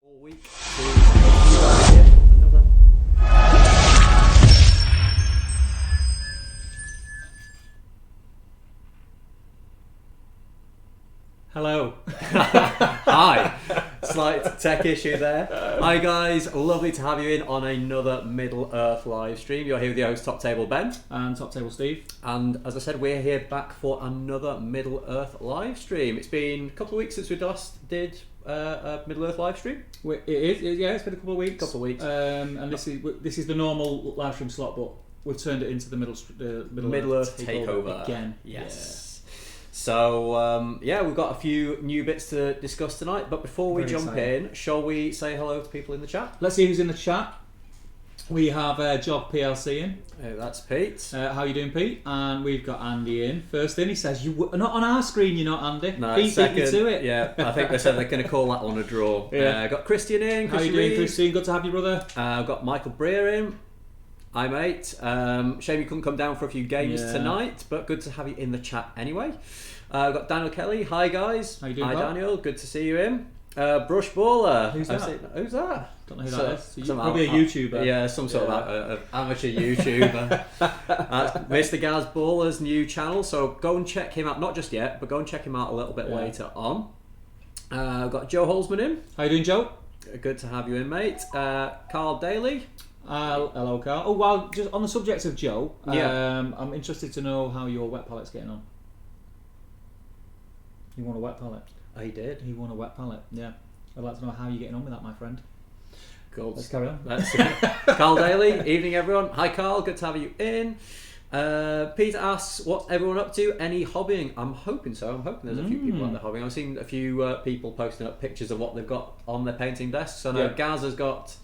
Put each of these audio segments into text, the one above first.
All week to you guys here for another. Hello. Hi. Slight tech issue there. Hi guys, lovely to have you in on another Middle Earth live stream. You're here with your host Top Table Ben and Top Table Steve. And as I said, we're here back for another Middle Earth live stream. It's been a couple of weeks since we last did a Middle Earth live stream. It's been a couple of weeks. And this is the normal live stream slot, but we've turned it into the Middle Earth Takeover again. Yes. So we've got a few new bits to discuss tonight. But before we jump in, shall we say hello to people in the chat? Let's see who's in the chat. We have Job PLC in. That's Pete. How you doing, Pete? And we've got Andy in. First in, he says, "You not on our screen, you're not, Andy." No, Pete beat you to it. Yeah, I think they said they're going to call that one a draw. Got Christian in. How you doing, Christian? Good to have you, brother. I've got Michael Breer in. Hi, mate. Shame you couldn't come down for a few games tonight, but good to have you in the chat anyway. I've got Daniel Kelly. Hi, guys. How you doing, Hi, Bob? Daniel. Good to see you in. Brush Baller. Who's that? Who's that? Don't know who that is. Probably a YouTuber. Yeah, some sort of amateur YouTuber. Mr. Gaz Baller's new channel, so go and check him out. Not just yet, but go and check him out a little bit later on. I've got Joe Holzman in. How you doing, Joe? Good to have you in, mate. Carl Daly. Hello, Carl. Oh, well, just on the subject of Joe, I'm interested to know how your wet pallet's getting on. You won a wet pallet. I did. He won a wet pallet. Yeah. I'd like to know how you're getting on with that, my friend. Cool. Let's carry on. Carl Daly. Evening, everyone. Hi, Carl. Good to have you in. Peter asks, what's everyone up to? Any hobbying? I'm hoping so. I'm hoping there's a few people out there hobbying. I've seen a few people posting up pictures of what they've got on their painting desks. I know Gaz has got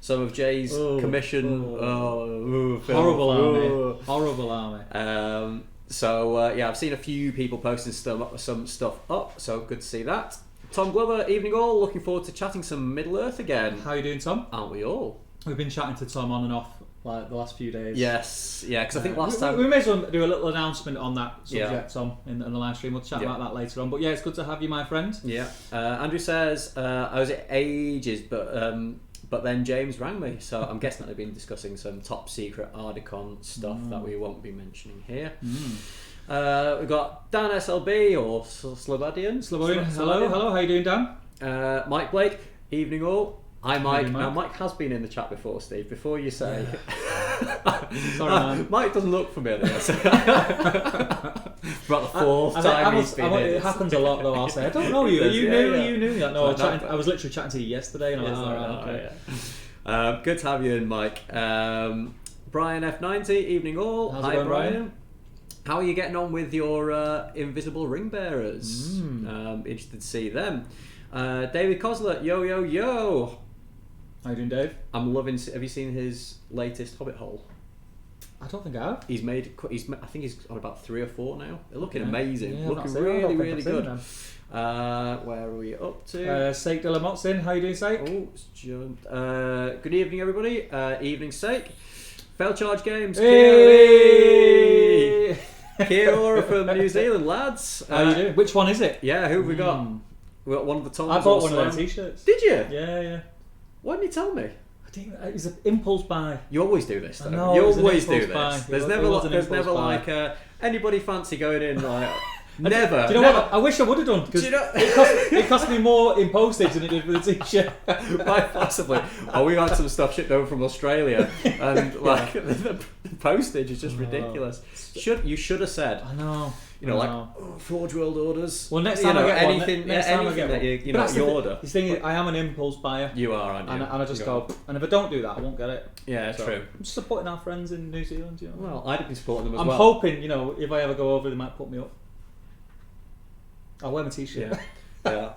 some of Jay's commission. Horrible army. Horrible army. I've seen a few people posting some stuff up, so good to see that. Tom Glover, evening all, looking forward to chatting some Middle Earth again. How are you doing, Tom? Aren't we all? We've been chatting to Tom on and off like the last few days. Yes, yeah, because I think last time... We may as well do a little announcement on that subject, Tom, in the live stream. We'll chat about that later on. But yeah, it's good to have you, my friend. Yeah. Andrew says, I was at ages, but then James rang me, so I'm guessing that they've been discussing some top secret Ardicon stuff that we won't be mentioning here. We've got Dan SLB or Slobadian. Hello, how you doing, Dan? Mike Blake, evening all. Hi Mike. Mike. Now Mike has been in the chat before, Steve. Before you say, sorry, man. Mike doesn't look familiar. About the fourth time he's been in. It happens a lot though. I'll say I don't know you. You knew that. No, I was literally chatting to you yesterday, and I was like, good to have you in, Mike. Brian F90, evening all. How's it going, Brian? How are you getting on with your invisible ring bearers? Interested to see them. David Cosler, yo. How you doing, Dave? I'm loving. Have you seen his latest Hobbit hole? I don't think I have. I think he's on about 3 or 4 now. They're looking amazing. Yeah, looking really good. Where are we up to? Sake de la Motte's in. How you doing, Sake? Oh, it's jumped. Good evening, everybody. Evening, Sake. Fail Charge Games. Hey! Kia ora from New Zealand, lads. How you doing? Which one is it? Yeah, who have we got? We got one of the Toms. I bought one of their t-shirts. Did you? Yeah. Why didn't you tell me? It was an impulse buy. You always do this, though. No, You always do this. Buy. There's never like anybody fancy going in like. Never. Do you know what? I wish I would have done because it cost me more in postage than it did for the t-shirt. Quite possibly. We had some stuff shipped over from Australia, and the postage is just ridiculous. You should have said. I know. Forge World orders. Well, next time I get anything that you order. The thing is, I am an impulse buyer. You are, aren't you? And I just go, and if I don't do that, I won't get it. Yeah, true. I'm just supporting our friends in New Zealand. Well, I'd be supporting them as I'm well. I'm hoping, if I ever go over, they might put me up. I'll wear my t-shirt. Yeah.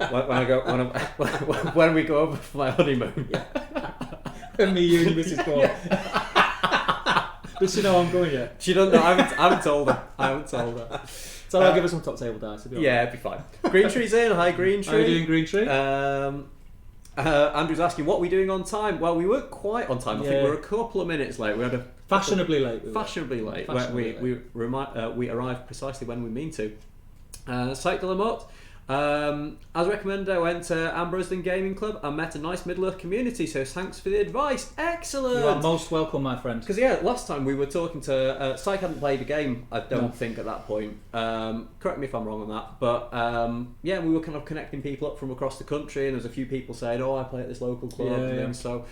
When we go over for my honeymoon. Yeah. When me, you, and Mrs. Paul. Does she know I'm going yet? She doesn't know. I haven't told her. So I'll give her some top table dice. It'd be fine. Green Tree's in. Hi, Green Tree. How are you doing, Green Tree? Andrew's asking, what are we doing on time? Well, we weren't quite on time. I think we were a couple of minutes late. We had fashionably late. We arrived precisely when we mean to. Site de la Motte. As recommended, I went to Ambrosden Gaming Club and met a nice Middle-earth community, so thanks for the advice. Excellent! You are most welcome, my friend. Because, last time we were talking to... Syke hadn't played the game, I don't think, at that point. Correct me if I'm wrong on that. But, we were kind of connecting people up from across the country, and there was a few people saying, I play at this local club and things, so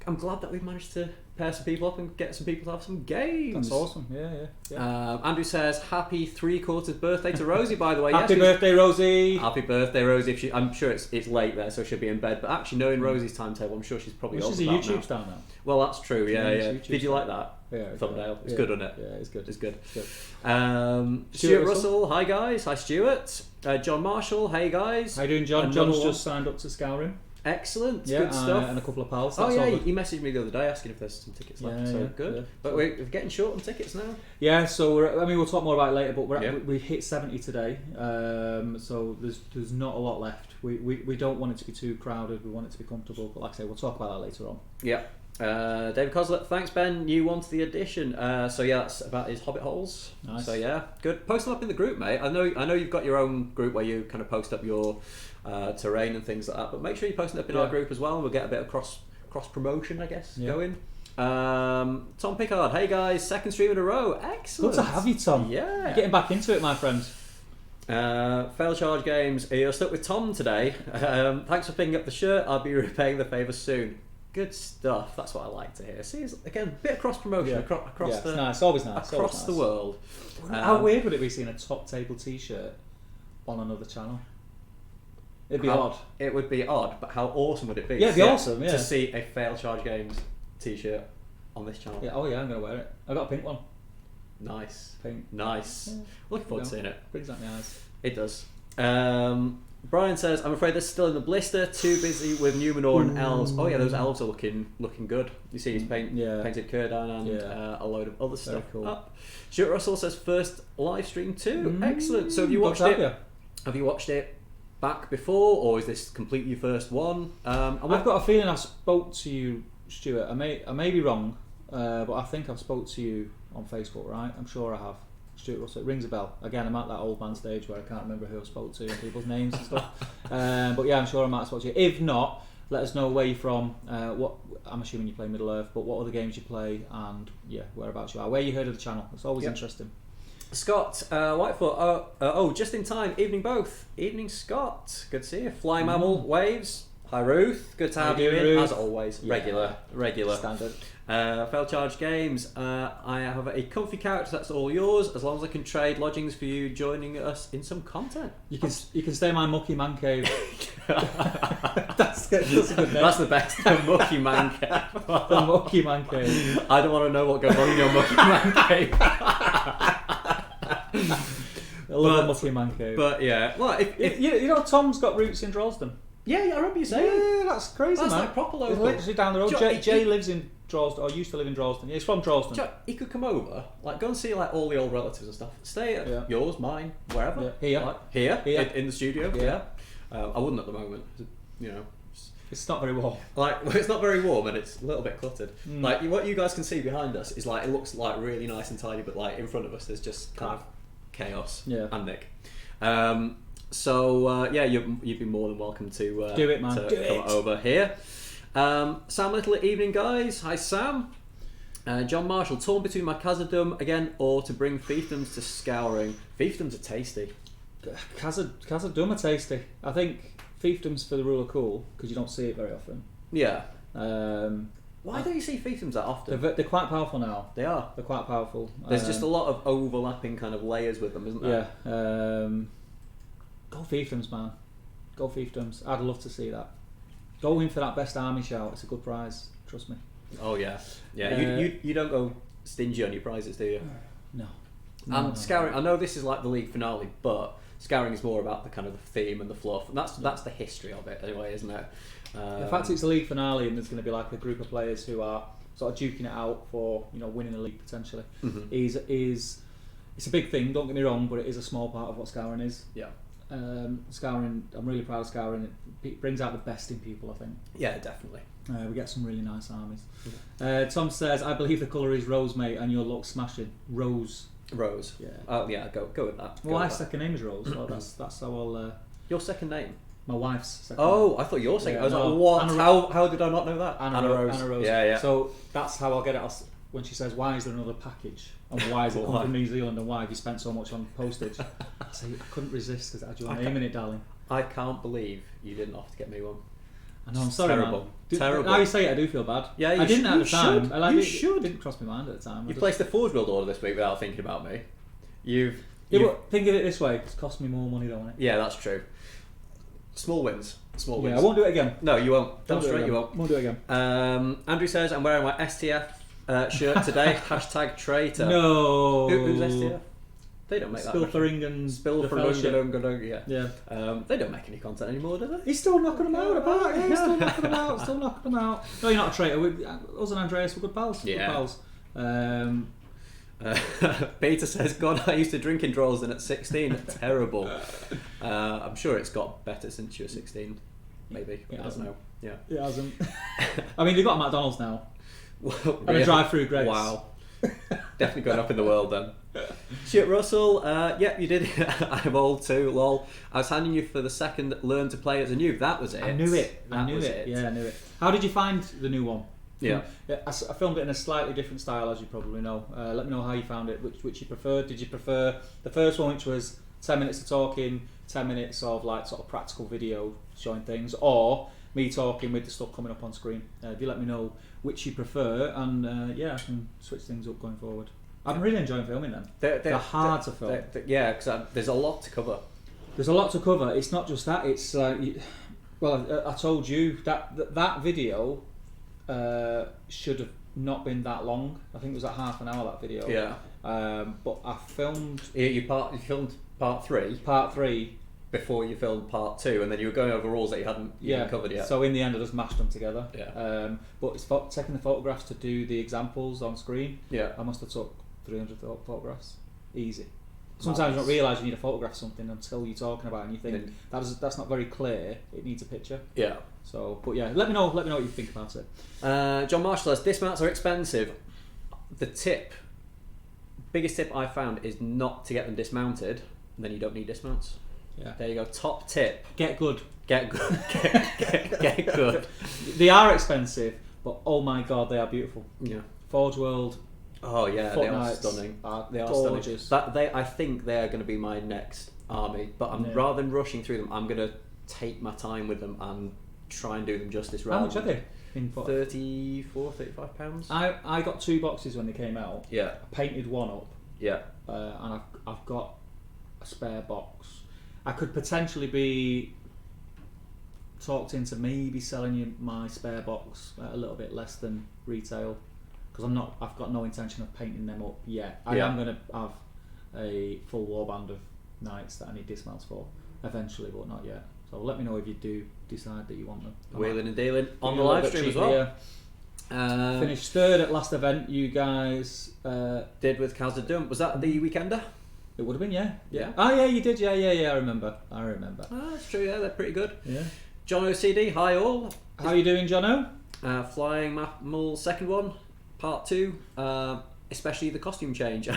I'm glad that we've managed to pair some people up and get some people to have some games. That's awesome. Yeah. Andrew says, happy 3/4 birthday to Rosie, by the way. Happy birthday, Rosie. Happy birthday, Rosie. I'm sure it's late there, so she'll be in bed. But actually, knowing Rosie's timetable, I'm sure she's probably she's a YouTube star now. Well, that's true. Yeah. Did you like that? Yeah. Thumbnail. It's good, isn't it? Yeah, it's good. It's good. It's good. Stuart Russell. Hi guys. Hi Stuart. John Marshall. Hey guys. How you doing, John? John's just signed up to Scouring. Excellent, good stuff. And a couple of pals. He messaged me the other day asking if there's some tickets left. Good. Yeah. But we're getting short on tickets now. Yeah, so we'll talk more about it later. But we hit 70 today, so there's not a lot left. We don't want it to be too crowded. We want it to be comfortable. But like I say, we'll talk about that later on. Yeah. David Coslet, thanks Ben. New one to the edition. That's about his Hobbit holes. Nice. So good. Post them up in the group, mate. I know you've got your own group where you kind of post up your terrain and things like that. But make sure you post it up in our group as well, and we'll get a bit of cross promotion, I guess, going. Tom Pickard, hey guys, second stream in a row. Excellent. Good to have you, Tom. Yeah. You're getting back into it, my friend. Fail Charge Games, you're stuck with Tom today. Thanks for picking up the shirt. I'll be repaying the favour soon. Good stuff. That's what I like to hear. See, again, a bit of cross promotion across the. It's nice. Always nice. Across the world. How weird would it be seeing a Top Table T-shirt on another channel? It'd be odd. It would be odd, but how awesome would it be? Yeah, it'd be awesome. Yeah. To see a Fail Charge Games T-shirt on this channel. Yeah. Oh yeah, I'm gonna wear it. I got a pink one. Nice. Pink. Nice. Yeah. Looking forward to seeing it. Brings out my eyes. It does. Brian says, I'm afraid they're still in the blister, too busy with Numenor and elves. Oh yeah, those elves are looking good. You see his painted Círdan and a load of other stuff up. Stuart Russell says, first live stream too. Excellent. So have you watched it? Have you watched it back before, or is this completely your first one? I've got a feeling I spoke to you, Stuart. I may be wrong, but I think I've spoke to you on Facebook, right? I'm sure I have. Stuart Russell, it rings a bell. Again, I'm at that old man stage where I can't remember who I spoke to and people's names and stuff. But yeah, I'm sure I might have spoke to you. If not, let us know where you're from. What I'm assuming you play Middle Earth, but what other games you play, and whereabouts you are, where you heard of the channel. It's always interesting. Scott Whitefoot. Just in time. Evening both. Evening Scott. Good to see you. Fly Mammal Waves. Hi Ruth. Good to have you in Ruth. as always. Regular Standard. Fail Charge Games. I have a comfy couch that's all yours, as long as I can trade lodgings for you joining us in some content. You can stay in my mucky man cave. That's a good name. That's the best. The mucky man cave. The mucky man cave. I don't want to know what goes on in your mucky man cave. I love a mucky man cave. But yeah, well, if you know, Tom's got roots in Droylsden. Yeah, I remember you saying. Yeah, that's crazy, that's man. Like proper local. It's literally down the road. Jay lives in Droylsden, or used to live in Droylsden. Yeah, he's from Droylsden. He could come over, like go and see like all the old relatives and stuff. Stay at yours, mine, wherever. Yeah. Here. In the studio. Yeah. I wouldn't at the moment. You know. It's not very warm. It's not very warm and it's a little bit cluttered. Like what you guys can see behind us is like it looks like really nice and tidy, but like in front of us there's just kind of chaos. And Nick. You'd be more than welcome to do it, man. To come over here. Sam Little, evening guys. Hi Sam. John Marshall, torn between my Khazad-dûm again or to bring fiefdoms to Scouring. Fiefdoms are tasty. Khazad-dûm are tasty. I think fiefdoms for the rule are cool because you don't see it very often. Yeah. Why don't you see fiefdoms that often? They're quite powerful now. They are. They're quite powerful. There's just a lot of overlapping kind of layers with them, isn't there? Yeah. Go fiefdoms, man. Go fiefdoms. I'd love to see that. Go in for that best army shout. It's a good prize. Trust me. Oh yeah. You don't go stingy on your prizes, do you? No. Scouring. I know this is like the league finale, but Scouring is more about the kind of the theme and the fluff, and that's the history of it anyway, isn't it? In fact, it's the league finale, and there's going to be like a group of players who are sort of duking it out for winning the league potentially. It's a big thing. Don't get me wrong, but it is a small part of what Scouring is. Yeah. Scouring, I'm really proud of Scouring. It brings out the best in people, I think. Yeah, definitely. We get some really nice armies. Tom says, I believe the colour is rose, mate, and your look smashing. Rose. Yeah. Oh yeah, go with that. Well, my second name is Rose, so that's how Your second name? My wife's second Oh, name. I thought your second. Yeah, I was no, like, what? Anna How did I not know that? Anna Rose. Anna Rose. Yeah, yeah. So that's how I'll get it. When she says, "Why is there another package?" and "Why is it come from New Zealand?" and "Why have you spent so much on postage?" I say, I couldn't resist because it had your name in it, darling. I can't believe you didn't offer to get me one. I know, I'm sorry, terrible. man. Terrible. Now you say it, I do feel bad. Yeah, I didn't at the time. You should. It didn't cross my mind at the time. You placed a Forge World order this week without thinking about me. You've think of it this way: it's cost me more money, don't it? Yeah, that's true. Small wins. Small wins. Yeah, I won't do it again. No, you won't. Don't Straight, you won't. Won't do it again. Andrew says, I'm wearing my STF shirt today. #traitor. No. Who's STF? They don't make that. Spilferingan. Yeah. They don't make any content anymore, do they? He's still knocking them out about. Yeah, he's still knocking them out. Still knocking them out. No, you're not a traitor. Us and Andreas were good pals. Yeah. Good pals. Peter says, God, I used to drink in Droylsden at 16. Terrible. I'm sure it's got better since you were 16. Maybe. I don't know. Yeah. It hasn't. I mean, they've got a McDonald's now. Well, and a drive-through Greggs. Wow. Definitely going up in the world then. Stuart Russell, yep, you did. I'm old too, lol. I was handing you for the second Learn to Play as a noob. That was it. I knew it. Yeah, I knew it. How did you find the new one? Yeah. I filmed it in a slightly different style, as you probably know. Let me know how you found it, which you preferred. Did you prefer the first one, which was 10 minutes of talking, 10 minutes of like sort of practical video showing things, or me talking with the stuff coming up on screen? If you let me know which you prefer, and I can switch things up going forward. I'm really enjoying filming them. They're hard to film. Because there's a lot to cover. There's a lot to cover. It's not just that. It's I told you that video should have not been that long. I think it was like half an hour, that video. Yeah. But I filmed. You filmed part 3. Part 3. Before you filmed part 2, and then you were going over rules that you hadn't covered yet. So in the end, I just mashed them together. Yeah. But it's taking the photographs to do the examples on screen. Yeah. I must have took 300 photographs. Easy. Sometimes you don't realise you need to photograph something until you're talking about it, and you think that's not very clear. It needs a picture. Yeah. So, but yeah, let me know what you think about it. John Marshall says, dismounts are expensive. The biggest tip I found is not to get them dismounted, and then you don't need dismounts. Yeah. There you go. Top tip. Get good. Get good. Get good. They are expensive, but oh my god, they are beautiful. Yeah. Forge World. Oh yeah, they are stunning. They are gorgeous. Stunning. I think they are going to be my next army, but rather than rushing through them, I'm going to take my time with them and try and do them justice. How much are they? In £35. I got 2 boxes when they came out. Yeah. I painted one up. Yeah. And I've got a spare box. I could potentially be talked into maybe selling you my spare box at a little bit less than retail, because I've got no intention of painting them up yet. I am going to have a full warband of knights that I need dismounts for eventually, but not yet. So let me know if you do decide that you want them. Wheeling and dealing on the live stream as well. Finished 3rd at last event you guys did with Khazad-dûm. Was that the weekender? It would have been, yeah. Yeah. Oh yeah, you did. Yeah. I remember. Oh, that's true. Yeah, they're pretty good. Yeah. John OCD, hi all. How are you doing, Jono? Flying Mull's second one, part 2. Especially the costume change.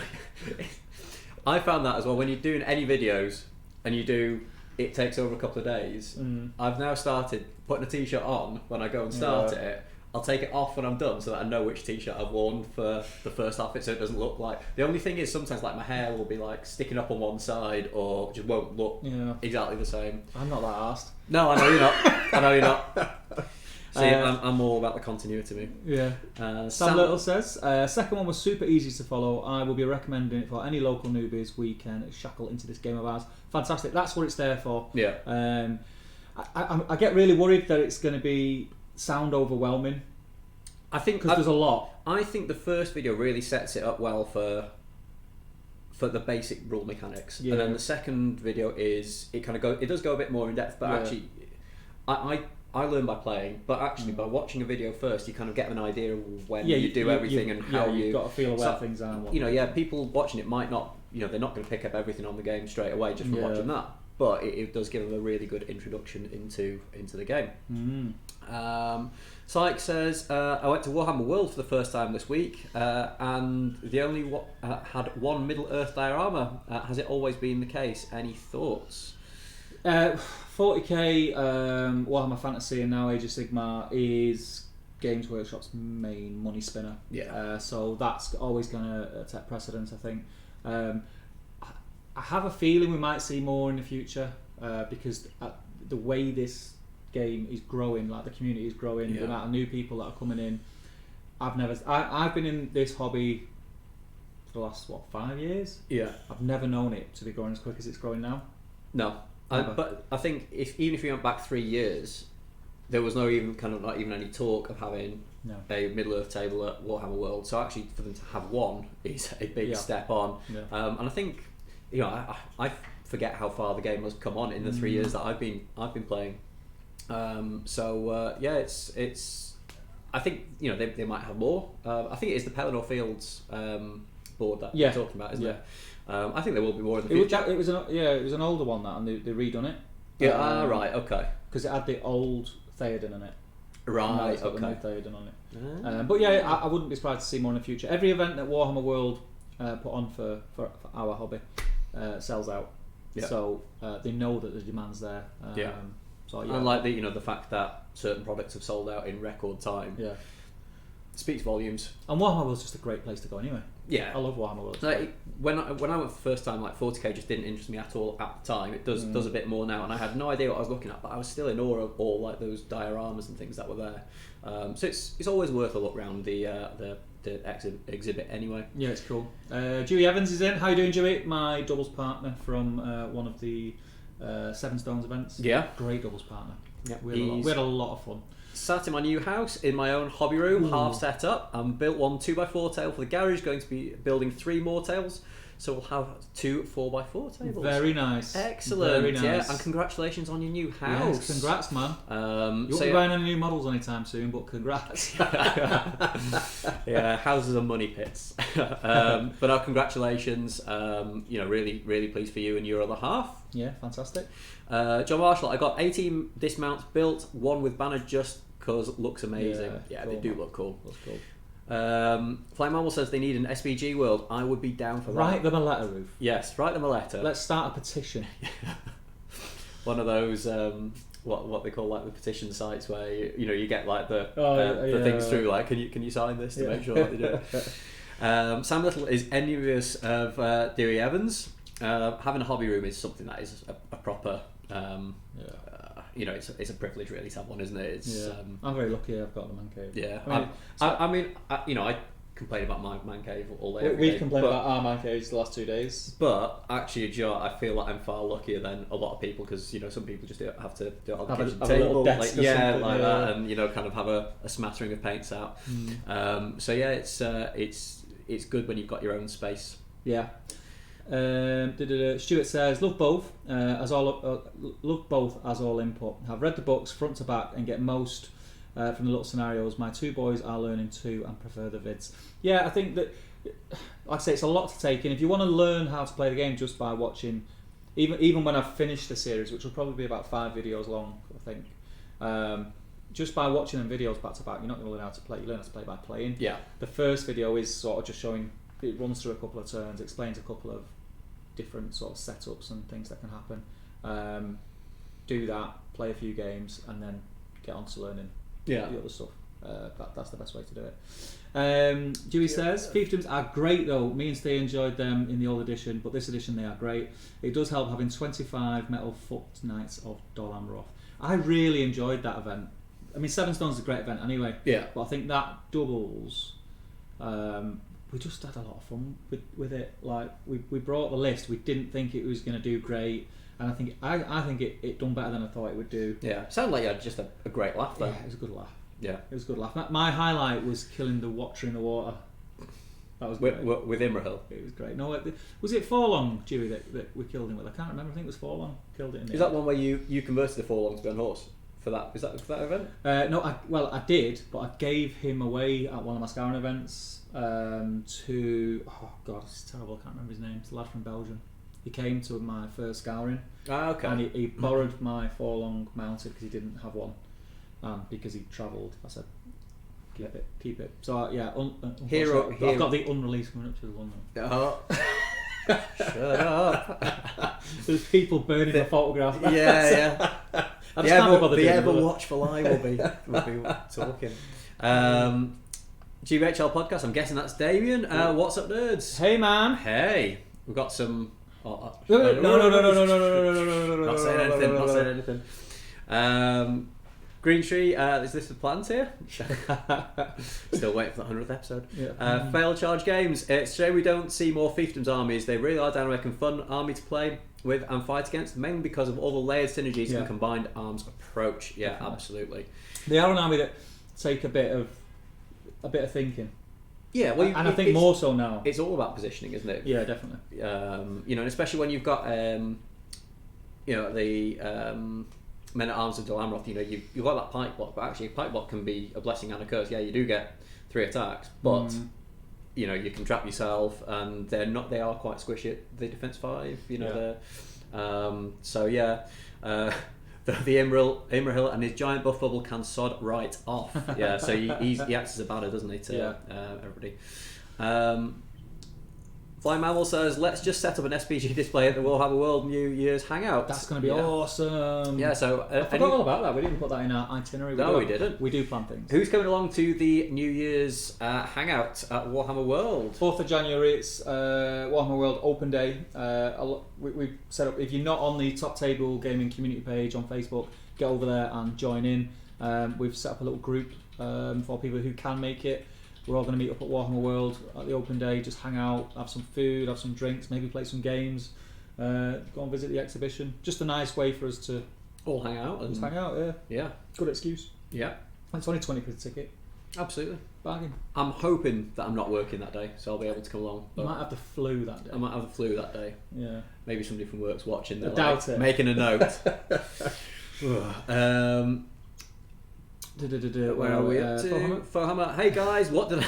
I found that as well when you're doing any videos and it takes over a couple of days. I've now started putting a t-shirt on when I go and start it. I'll take it off when I'm done so that I know which t-shirt I've worn for the first outfit, so it doesn't look like... The only thing is sometimes like my hair will be like sticking up on one side or just won't look exactly the same. I'm not that arsed. No, I know you're not. See, I'm all about the continuity, me. Yeah. Sam Little says, second one was super easy to follow. I will be recommending it for any local newbies we can shackle into this game of ours. Fantastic. That's what it's there for. Yeah. I get really worried that it's going to be sound overwhelming. I think because there's a lot. I think the first video really sets it up well for the basic rule mechanics, and then the second video it does go a bit more in depth. But actually, I learn by playing, but actually by watching a video first, you kind of get an idea of when you do everything and how you've got to feel where things are. People watching it might not, they're not going to pick up everything on the game straight away just from watching that. But it does give them a really good introduction into the game. Syke says, I went to Warhammer World for the first time this week, and the only had one Middle Earth diorama. Has it always been the case? Any thoughts? 40k Warhammer Fantasy and now Age of Sigmar is Games Workshop's main money spinner. Yeah. So that's always going to take precedence, I think. I have a feeling we might see more in the future because the way this game is growing, like the community is growing, the amount of new people that are coming in. I've been in this hobby for the last 5 years. Yeah. I've never known it to be growing as quick as it's growing now. No. But I think even if you went back 3 years, there was not even any talk of having a Middle Earth table at Warhammer World. So actually, for them to have one is a big step on. Yeah. And I think, I forget how far the game has come on in the 3 years that I've been playing. It's. I think they might have more. I think it is the Pelennor Fields board that you're talking about, isn't it? I think there will be more in the future. It was an older one that, and they redone it. Yeah. Right. Okay. Because it had the old Theoden in it. Right. Okay. The new Theoden on it. But I wouldn't be surprised to see more in the future. Every event that Warhammer World put on for our hobby sells out. Yeah. So they know that the demand's there. So and like the fact that certain products have sold out in record time. Yeah. Speaks volumes. And Warhammer World's just a great place to go anyway. Yeah, I love Warhammer World. Like, when I went for the first time, like 40k just didn't interest me at all at the time. It does a bit more now, and I had no idea what I was looking at, but I was still in awe of all like those dioramas and things that were there. So it's always worth a look round the exhibit anyway. Yeah, it's cool. Dewey Evans is in. How you doing, Dewey? My doubles partner from one of the Seven Stones events. Yeah, great doubles partner. Yeah, we had a lot of fun. Sat in my new house in my own hobby room, half set up. Built one 2x4 table for the garage. Going to be building 3 more tables, so we'll have 2 4x4 tables. Very nice. Excellent. Very nice. Yeah, and congratulations on your new house. Yes, congrats, man. You won't be buying any new models anytime soon, but congrats. Yeah, houses are money pits. But our congratulations. Really, really pleased for you and your other half. Yeah, fantastic. John Marshall, I got 18 dismounts built, one with banner just because looks amazing. Yeah, cool. They do look cool. Looks cool. Flying Marvel says they need an SBG world. I would be down for that. Write them a letter, Ruth. Yes, write them a letter. Let's start a petition. One of those what they call like the petition sites where you get like the things through, like can you sign this to make sure that they do it. Sam Little is envious of Dewey Evans. Having a hobby room is something that is a proper it's a privilege really to have one, isn't it? I'm very lucky I've got the man cave. Yeah, I complain about my man cave all day. We've complained about our man caves the last 2 days. But actually, Joe, I feel like I'm far luckier than a lot of people because some people just have to do it on the kitchen table, like that, and kind of have a smattering of paints out. It's good when you've got your own space. Yeah. Stuart says love both as all input. Have read the books front to back and get most from the little scenarios. My 2 boys are learning too and prefer the vids. Yeah, I think that, like I say, it's a lot to take in. If you want to learn how to play the game just by watching, even when I've finished the series, which will probably be about 5 videos long, I think. Just by watching them videos back to back, you're not going to learn how to play. You learn how to play by playing. Yeah. The first video is sort of just showing. It runs through a couple of turns, explains a couple of different sort of setups and things that can happen. Do that, play a few games, and then get on to learning the other stuff. That's the best way to do it. Dewey says, fiefdoms are great though. Me and Steve enjoyed them in the old edition, but this edition they are great. It does help having 25 metal foot Knights of Dol Amroth. I really enjoyed that event. I mean, Seven Stones is a great event anyway. Yeah. But I think that doubles. We just had a lot of fun with it. Like we brought the list. We didn't think it was going to do great, and I think it done better than I thought it would do. Yeah, it sounded like you had just a great laugh though. Yeah, it was a good laugh. Yeah, it was a good laugh. My highlight was killing the Watcher in the water. That was great. With Imrahil. It was great. No, was it Forlong, Dewey, that we killed him with? I can't remember. I think it was Forlong. Killed it in. Is that one where you converted the Forlong to be on horse? For that, is that for that event? No, I did, but I gave him away at one of my scouring events to it's terrible. I can't remember his name. It's a lad from Belgium. He came to my first scouring. Okay. And he borrowed my Forlong mounted because he didn't have one, because he travelled. I said, keep it. So Hero. I've got the unreleased coming up to the one though. Shut up. There's people burning the photograph. Yeah. I just can't be bothered The doing ever it. watchful eye will be talking. GBHL podcast. I'm guessing that's Damien. What's up, nerds? Hey, man. Hey, we've got some. No. Not saying anything. Green Tree, is this the plans here? Still waiting for the 100th episode. Yeah. Failed Charge Games. It's a shame we don't see more fiefdoms armies. They really are dynamic and fun army to play with and fight against, mainly because of all the layered synergies and combined arms approach. Yeah, definitely. Absolutely. They are an army that take a bit of thinking. Yeah, well, and I think more so now. It's all about positioning, isn't it? Yeah, definitely. And especially when you've got the men at arms of Delamroth, you've got that pike block, but actually a pike block can be a blessing and a curse. Yeah, you do get 3 attacks, but you can trap yourself, and they are quite squishy at the defense 5. So yeah. The Imrahil and his giant buff bubble can sod right off. Yeah, so he acts as a banner, doesn't he, to everybody. Flying Mammal says, let's just set up an SPG display at the Warhammer World New Year's Hangout. That's going to be awesome. Yeah, so... I forgot all about that. We didn't put that in our itinerary. We didn't. We do plan things. Who's coming along to the New Year's Hangout at Warhammer World? 4th of January, it's Warhammer World Open Day. We've set up... If you're not on the Top Table Gaming community page on Facebook, get over there and join in. We've set up a little group for people who can make it. We're all going to meet up at Warhammer World at the open day, just hang out, have some food, have some drinks, maybe play some games, go and visit the exhibition. Just a nice way for us to all hang out. Just hang out, yeah. Good excuse. Yeah. It's only 20 quid a ticket. Absolutely. Bargain. I'm hoping that I'm not working that day, so I'll be able to come along. You might have the flu that day. I might have the flu that day. Yeah. Maybe somebody from work's watching. I doubt it. Making a note. Where are we up to? Fohammer. Hey guys, what did I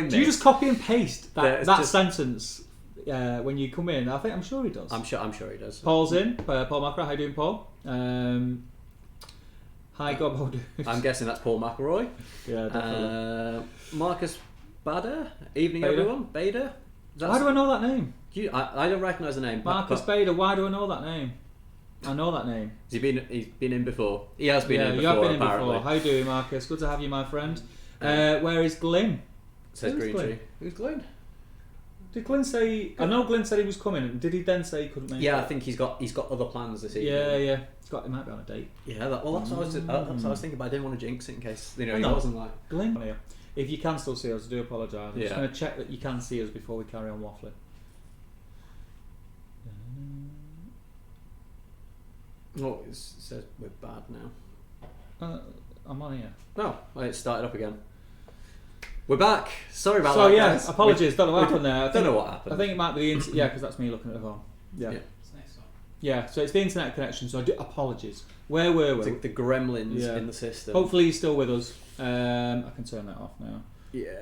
miss? Do you just copy and paste that sentence when you come in? I'm sure he does. I'm sure he does. Paul's in. Paul Macra. How you doing, Paul? Hi, Gobbo dude. I'm guessing that's Paul McElroy. Yeah, definitely. Marcus Bader. Evening, everyone. Bader. Why do I know that name? I don't recognise the name. Marcus Bader. Why do I know that name? I know that name. He's been in before. He has been in before. You have been in apparently. before. How you doing, Marcus? Good to have you, my friend. Where is Glyn? Says Green Tree. Who's Glyn? Did Glyn say? I know Glyn said he was coming. Did he then say he couldn't make it? Yeah, I think he's got other plans this evening. Yeah. He might be on a date. Yeah, that's what I was thinking, but I didn't want to jinx it in case he wasn't like Glyn. If you can still see us, I do apologise. I'm just going to check that you can see us before we carry on waffling. Oh, it says we're bad now. I'm on here. No, it started up again. We're back. Sorry about that. So yeah, guys. apologies. Don't know what happened there. Don't know what happened. I think it might be the yeah, because that's me looking at the phone. Yeah. Yeah, so it's the internet connection. So I do apologies. Where were we? The gremlins in the system. Hopefully he's still with us. I can turn that off now. Yeah.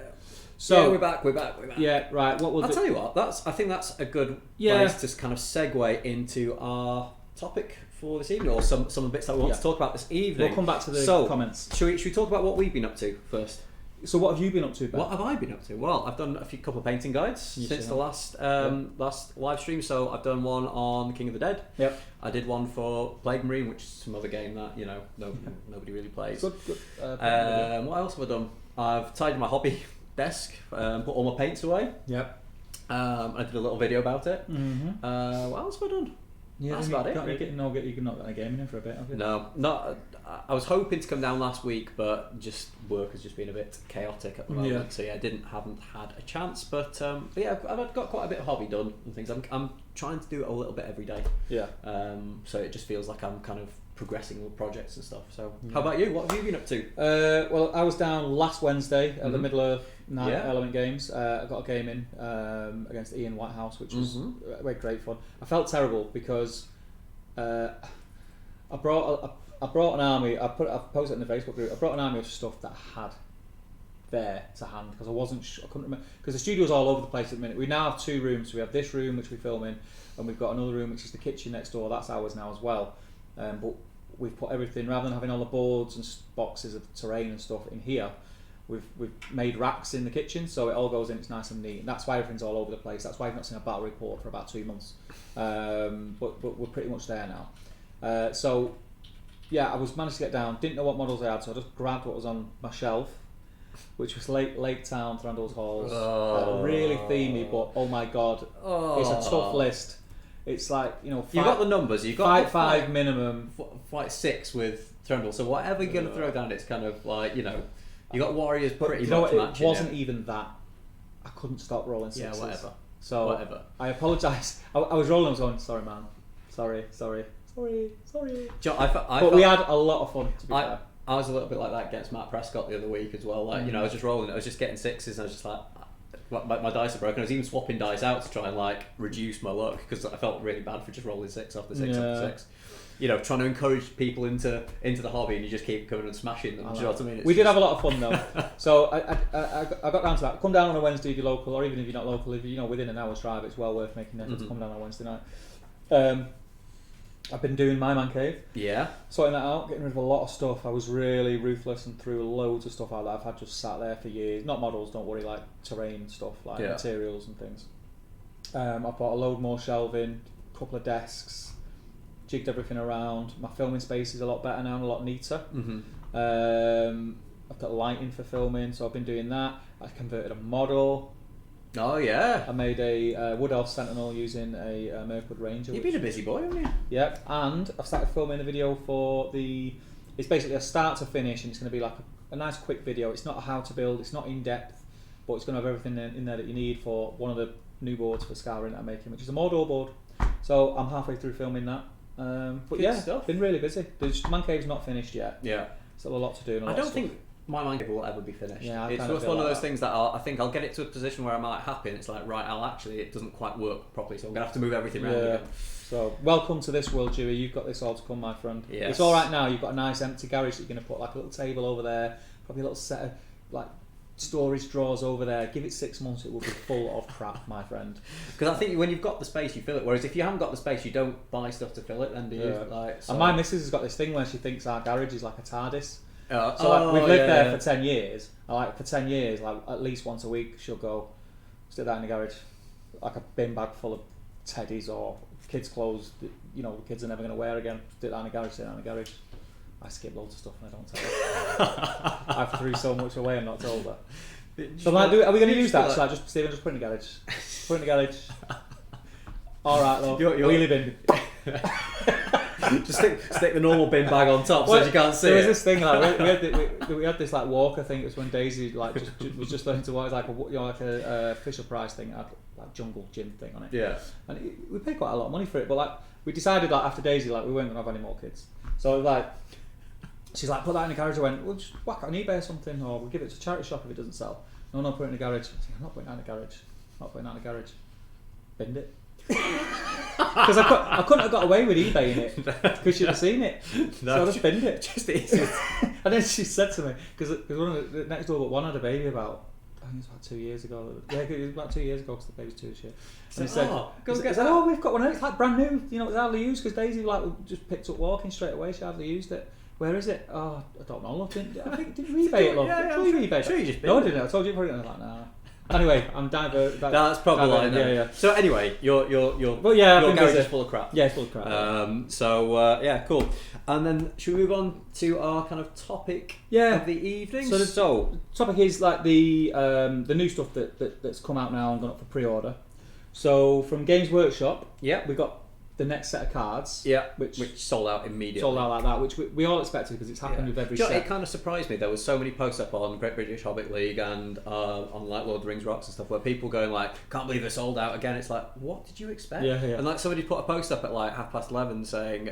So yeah, we're back. Yeah, right. I'll tell you what. I think that's a good place to kind of segue into our topic for this evening, or some of the bits that we want to talk about this evening. We'll come back to the comments. Should we talk about what we've been up to first? So what have you been up to, Ben? What have I been up to? Well, I've done a couple of painting guides since the last live stream. So I've done one on King of the Dead. Yep. I did one for Plague Marine, which is some other game that nobody really plays. Good. What else have I done? I've tidied my hobby desk, put all my paints away. Yep. I did a little video about it. Mm-hmm. What else have I done? Yeah, that's about it. You're not going to gaming in for a bit, have you? No, not. I was hoping to come down last week, but work has just been a bit chaotic at the moment. Yeah. So yeah, haven't had a chance. But yeah, I've got quite a bit of hobby done and things. I'm trying to do it a little bit every day. Yeah. So it just feels like I'm kind of progressing with projects and stuff. So how about you? What have you been up to? Well, I was down last Wednesday at the middle of night Element Games. I got a game in against Ian Whitehouse, which was great fun. I felt terrible because I brought an army. I posted it in the Facebook group. I brought an army of stuff that I had there to hand because I couldn't remember, because the studio's all over the place at the minute. We now have 2 rooms. So we have this room which we film in, and we've got another room which is the kitchen next door. That's ours now as well. But we've put everything, rather than having all the boards and boxes of terrain and stuff in here, We've made racks in the kitchen, so it all goes in. It's nice and neat. And that's why everything's all over the place. That's why I've not seen a battle report for about 2 months. But we're pretty much there now. So yeah, I managed to get down. Didn't know what models I had, so I just grabbed what was on my shelf, which was Lake Town, Thranduil's Halls. Really themey, but oh my god, it's a tough list. It's like, you know, you've got the numbers. You've got five minimum, fight 6 with Thranduil. So whatever you're going to throw down, it's kind of like, you know, you got Warriors pretty much matching. It wasn't even that. I couldn't stop rolling 6s. Yeah, whatever. So whatever. I apologise. I was rolling. I was going, sorry, man. Sorry. But we had a lot of fun. To be fair. I was a little bit like that against Matt Prescott the other week as well. Like, you know, I was just rolling. I was just getting 6s, and I was just like, my dice are broken. I was even swapping dice out to try and like reduce my luck because I felt really bad for just rolling 6 after 6 after 6. You know, trying to encourage people into the hobby, and you just keep coming and smashing them. Do you know what I mean? We did have a lot of fun though. So I got down to that. Come down on a Wednesday if you're local, or even if you're not local, if you're within an hour's drive, it's well worth making an effort to come down on a Wednesday night. I've been doing my man cave. Yeah. Sorting that out, getting rid of a lot of stuff. I was really ruthless and threw loads of stuff out that I've had just sat there for years. Not models, don't worry, like terrain stuff, like materials and things. I bought a load more shelving, a couple of desks, jigged everything around. My filming space is a lot better now and a lot neater. I've got lighting for filming, so I've been doing that. I converted a model. Oh yeah! I made a Wood Elf Sentinel using a Mirkwood Ranger. You've been a busy boy, haven't you? Yep, and I've started filming the video for it's basically a start to finish, and it's going to be like a nice quick video. It's not a how to build, it's not in depth, but it's going to have everything in there that you need for one of the new boards for Scouring that I'm making, which is a Mordor board. So I'm halfway through filming that. But good stuff. Been really busy. The Man Cave's not finished yet. Yeah. Still a lot to do. And I don't think my Man Cave will ever be finished. Yeah, it's just one of those things that I think I'll get it to a position where I'm like happy, and it's like, right, it doesn't quite work properly, so I'm going to have to move everything around again. So, welcome to this world, Dewey. You've got this all to come, my friend. Yes. It's alright now, you've got a nice empty garage that you're going to put like a little table over there, probably a little set of like storage drawers over there. Give it 6 months, it will be full of crap, my friend. Because I think when you've got the space, you fill it. Whereas if you haven't got the space, you don't buy stuff to fill it. Then do you? Like, so. And my missus has got this thing where she thinks our garage is like a TARDIS. We've lived there for 10 years. For 10 years, like at least once a week, she'll go stick that in the garage, like a bin bag full of teddies or kids' clothes. That, the kids are never going to wear again. Stick that in the garage. I skip loads of stuff and I don't tell her. I've threw so much away and not told her. So are we going to use that? So Stephen, just put it in the garage. Put it in the garage. All right, love. Wheelie bin. Just stick the normal bin bag on top so you can't see it. There was this thing like we had this like walk. I think it was when Daisy was just learning to walk. It was like a Fisher Price thing. It had like jungle gym thing on it. Yeah. And we paid quite a lot of money for it, but like we decided like after Daisy we weren't gonna have any more kids. So like she's like, put that in the garage. I went, well, just whack it on eBay or something, or we'll give it to a charity shop if it doesn't sell. No, put it in the garage. I'm not putting that in the garage. Binned it. Because I couldn't have got away with eBay in it because she'd have seen it. No, so I just binned it. Just easy. And then she said to me, because one of the next door but one had a baby about, I think it was about 2 years ago. Yeah, it was about 2 years ago because the baby was 2 this year. And he said, we've got one. It's like brand new. It's hardly used because Daisy just picked up walking straight away. She hardly used it. Where is it? Oh, I don't know. I think didn't you eBay it, love? Yeah, sure you just no, I didn't. I told you to put it in. I was like, nah. Anyway, I'm diverted. That's probably like yeah. So anyway, your garage is full of crap. Yeah, it's full of crap. So cool. And then should we move on to our kind of topic of the evening? So the topic is like the new stuff that's come out now and gone up for pre-order. So from Games Workshop, we got the next set of cards, which sold out immediately. Sold out like that, which we all expected because it's happened with every set. It kind of surprised me. There was so many posts up on Great British Hobbit League and on like Lord of the Rings Rocks and stuff where people going like, "Can't believe they're sold out again." It's like, what did you expect? Yeah. And like somebody put a post up at like 11:30 saying,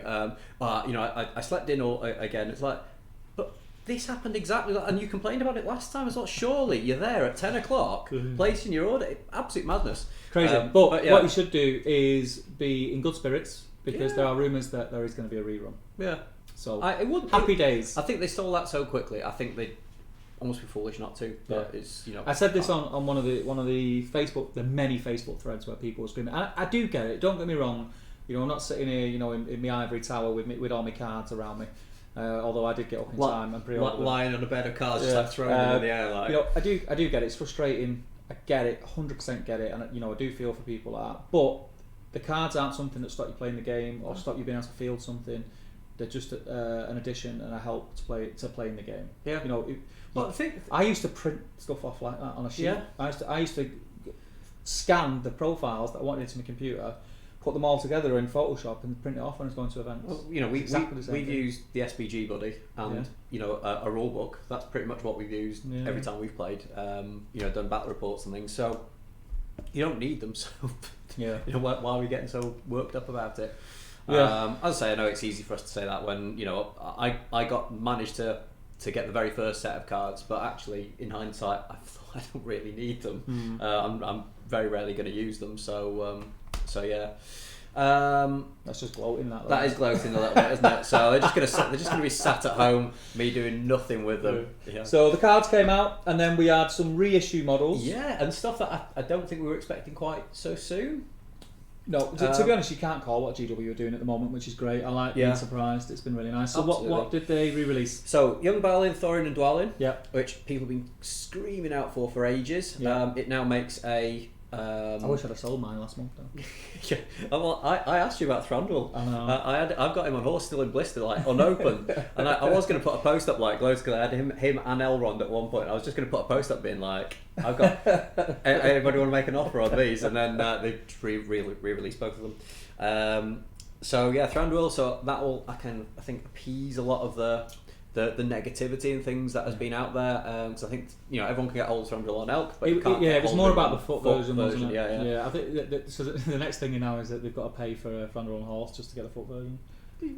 I slept in all again. It's like, but this happened exactly like, and you complained about it last time as well. Surely you're there at 10 o'clock placing your order. Absolute madness. Crazy. But what you should do is be in good spirits because there are rumours that there is going to be a rerun. Yeah. So happy days. I think they sold that so quickly. I think they'd almost be foolish not to. But it's I said this on one of the Facebook, the many Facebook threads where people were screaming. I do get it. Don't get me wrong. I'm not sitting here, in my ivory tower with all my cards around me. Although I did get up in time and pre-order them. Lying on a bed of cards, just like throwing them in the air. Like. You know, I do get it. It's frustrating. I get it, 100% get it, and you know, I do feel for people like that. But the cards aren't something that stop you playing the game or stop you being able to field something. They're just an addition and a help to playing the game. Yeah. You know, I used to print stuff off like that on a sheet. Yeah. I used to scan the profiles that I wanted into my computer, put them all together in Photoshop and print it off when I was going to events. Well, you know, we've used the SBG buddy and you know a rule book. That's pretty much what we've used every time we've played. You know, done battle reports and things. So you don't need them. So you know, why are we getting so worked up about it? As I say, I know it's easy for us to say that when you know I managed to get the very first set of cards, but actually in hindsight I don't really need them. I'm very rarely going to use them, so yeah. That's just gloating. That is gloating a little bit, isn't it? So they're just going to be sat at home, me doing nothing with them. Yeah. So the cards came out, and then we had some reissue models. Yeah, and stuff that I don't think we were expecting quite so soon. No, to be honest, you can't call what GW are doing at the moment, which is great. I like being surprised. It's been really nice. So what did they re-release? So Young Balin, Thorin and Dwalin, which people have been screaming out for ages. It now makes a... I wish I'd have sold mine last month though. Yeah. Well, I asked you about Thranduil. I know. I've got him on horse still in blister, like unopened, and I was going to put a post up like loads because I had him and Elrond at one point. I was just going to put a post up being like, I've got anybody want to make an offer on these, and then they re-released both of them. So yeah, Thranduil. So that will I think appease a lot of the negativity and things that has been out there. Because I think you know everyone can get old Thranduil on Elk, but it was more about the foot version, wasn't it? Yeah. I think so. The next thing you know is that they've got to pay for a Thranduil on horse just to get the foot version.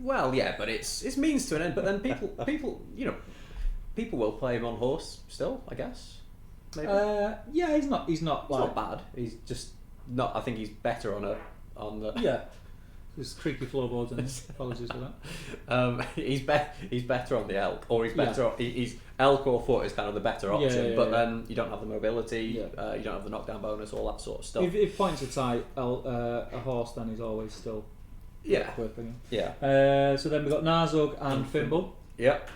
Well, yeah, but it's means to an end. But then people, you know, people will play him on horse still, I guess. Maybe. Yeah, he's not. He's not bad. He's just not. I think he's better on the. Yeah. There's creaky floorboards and apologies for that. He's better on the elk, or he's better. He's elk or foot is kind of the better option, but then you don't have the mobility, you don't have the knockdown bonus, all that sort of stuff. If points are tight, a horse then is always still worth bringing. Yeah. So then we got Narzug and Fimble. Yep.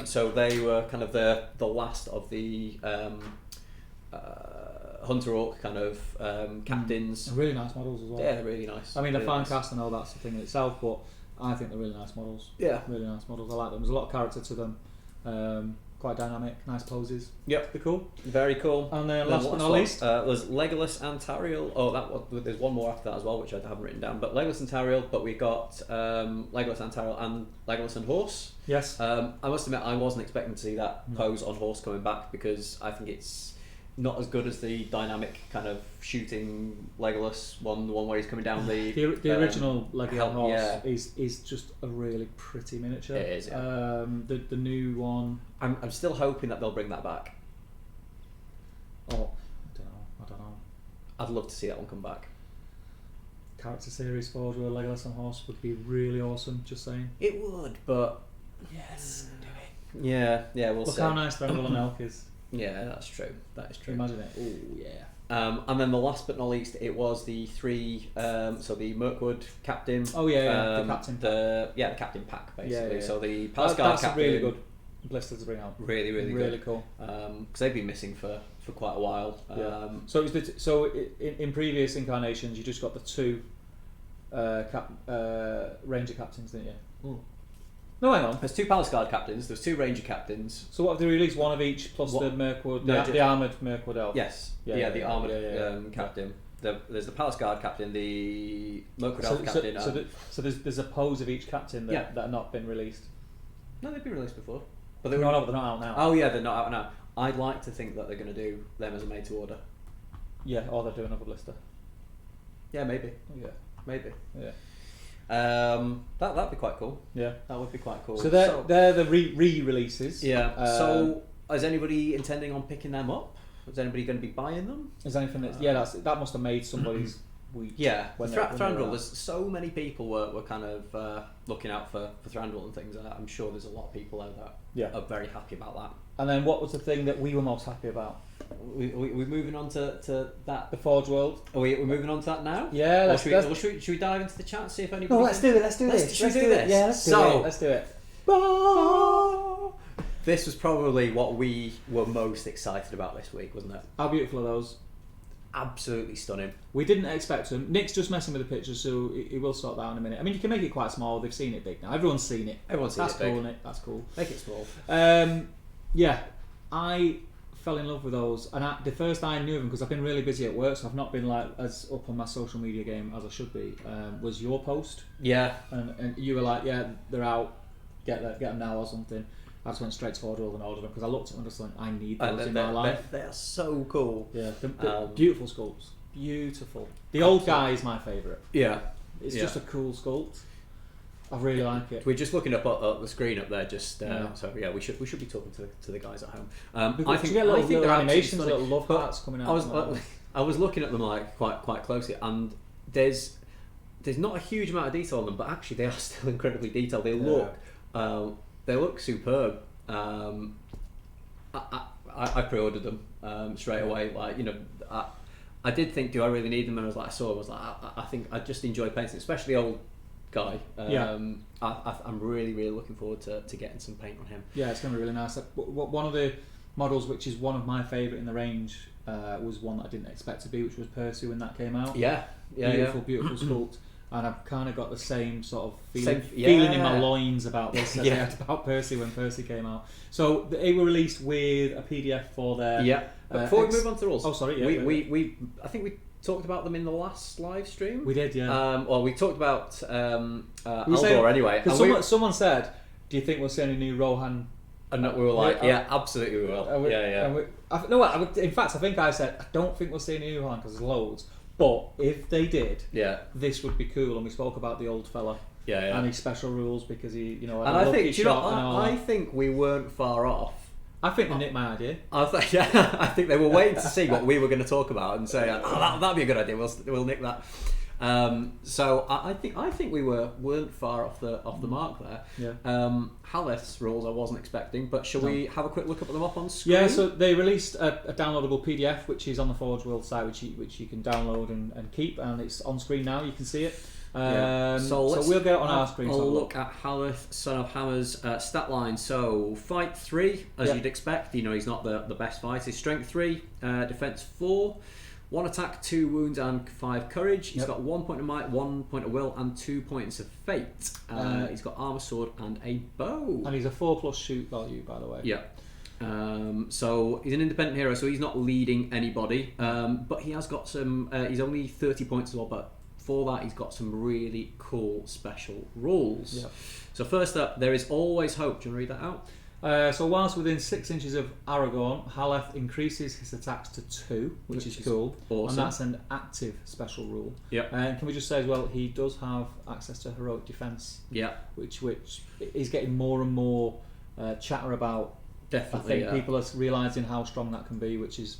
So they were kind of the last of the Hunter Orc kind of captains. And really nice models as well. Yeah, they're really nice. I mean, they're really fan cast and all that's the thing in itself, but I think they're really nice models. Yeah. Really nice models. I like them. There's a lot of character to them. Quite dynamic, nice poses. Yep. They're cool. Very cool. And then last but not least, there's Legolas and Tariel. Oh, there's one more after that as well, which I haven't written down. But Legolas and Tariel. But we got Legolas and Tariel and Legolas and horse. Yes. I must admit, I wasn't expecting to see that pose on horse coming back because I think it's not as good as the dynamic kind of shooting Legolas one, the one where he's coming down the original Legolas horse is just a really pretty miniature. It is. Yeah. The new one. I'm still hoping that they'll bring that back. Oh, I don't know. I'd love to see that one come back. Character series Forge where Legolas on horse would be really awesome. Just saying. It would, but yes, do it. Yeah, we'll see. Look how nice Thranduil and Elk is. Yeah, that's true. That is true. Imagine it. Oh yeah. And then the last but not least, it was the three. So the Mirkwood captain. Oh yeah, the captain. The captain pack basically. Yeah. So the Palace Guard that's captain. a really good blister to bring out. Really good. Really cool. Because they've been missing for quite a while. So in previous incarnations, you just got the two Ranger captains, didn't you? Ooh. No, hang on. There's two Palace Guard captains. There's two Ranger captains. So what have they released? One of each plus the Mirkwood, the armoured Mirkwood elf. Yes. The armoured captain. There's the Palace Guard captain, the Mirkwood elf captain. So there's a pose of each captain that have not been released. No, they've been released before. But but they're not out now. Oh yeah, they're not out now. I'd like to think that they're going to do them as a made to order. Yeah, or they're doing another blister. Yeah, maybe. Yeah, maybe. Yeah. That'd be quite cool. Yeah, that would be quite cool. So they're the re-releases. Yeah. So is anybody intending on picking them up? Is anybody going to be buying them? Is anything that must have made somebody's week. Yeah. Thranduil. There's so many people were kind of looking out for Thranduil and things. I'm sure there's a lot of people out there are very happy about that. And then what was the thing that we were most happy about? We're moving on to that. The Forge World. We're moving on to that now? Yeah, should we dive into the chat and see if anybody... No, let's do this. Should we do this? Yeah, let's do it. This was probably what we were most excited about this week, wasn't it? How beautiful are those? Absolutely stunning. We didn't expect them. Nick's just messing with the pictures, so he will sort that out in a minute. I mean, you can make it quite small. They've seen it big now. Everyone's seen it. Everyone's seen That's it big. cool, Nick. That's cool. Make it small. Yeah, I fell in love with those, and the first I knew of them, because I've been really busy at work, so I've not been like as up on my social media game as I should be. Was your post? Yeah. And you were like, yeah, they're out. Get them now or something. I just went straight to order and ordered them because I looked at them and just went, I need those in my life. They're so cool. Yeah, beautiful sculpts. Beautiful. The old guy is my favourite. Yeah. It's just a cool sculpt. I really like it. We're just looking up the screen up there. So yeah, we should be talking to the guys at home. I think little they're animations, absolutely little love hearts coming out. I was looking at them like quite closely, and there's not a huge amount of detail on them, but actually they are still incredibly detailed. They look superb. I pre-ordered them straight away. Like, you know, I did think, do I really need them? And I saw them, I was like, I think I just enjoy painting, especially old guy. I'm really looking forward to getting some paint on him. Yeah, it's going to be really nice. One of the models, which is one of my favourite in the range, was one that I didn't expect to be, which was Percy when that came out. Beautiful sculpt. And I've kind of got the same sort of feeling in my loins about this as I had about Percy when Percy came out. So they were released with a PDF for their... Yeah. Before we move on to the rules... Oh, sorry. Yeah, I think we talked about them in the last live stream. We did, yeah. Well, we talked about Aldor anyway. Because someone said, do you think we'll see any new Rohan? And we were like, yeah, absolutely we will. In fact, I think I said, I don't think we'll see any new Rohan because there's loads. But if they did, this would be cool. And we spoke about the old fella and his special rules because he, you know, I think we weren't far off. I think they nicked my idea. I think they were waiting to see what we were going to talk about and say, that'd be a good idea. We'll nick that. So I think we weren't far off the mark there. Yeah. Haleth's rules I wasn't expecting, but shall we have a quick look at them up on screen? Yeah. So they released a downloadable PDF, which is on the Forge World site, which you can download and keep, and it's on screen now. You can see it. So we'll get it on our screen. I'll look at Haleth, Son of Hammer's stat line. So fight 3, as you'd expect. You know, he's not the best fighter. He's strength 3, defense 4. 1 attack, 2 wounds, and 5 courage. He's got 1 point of might, 1 point of will, and 2 points of fate. He's got armor, sword, and a bow. And he's a 4+ shoot value, by the way. Yeah. So he's an independent hero, so he's not leading anybody. But he has got some. He's only 30 points as well, but for that he's got some really cool special rules. Yeah. So first up, there is always hope. Do you want to read that out? So whilst within 6 inches of Aragorn, Haleth increases his attacks to 2, which is cool. Awesome. And that's an active special rule. Yeah. And can we just say as well, he does have access to heroic defense. Yeah. Which is getting more and more chatter about. Definitely. I think people are realising how strong that can be, which is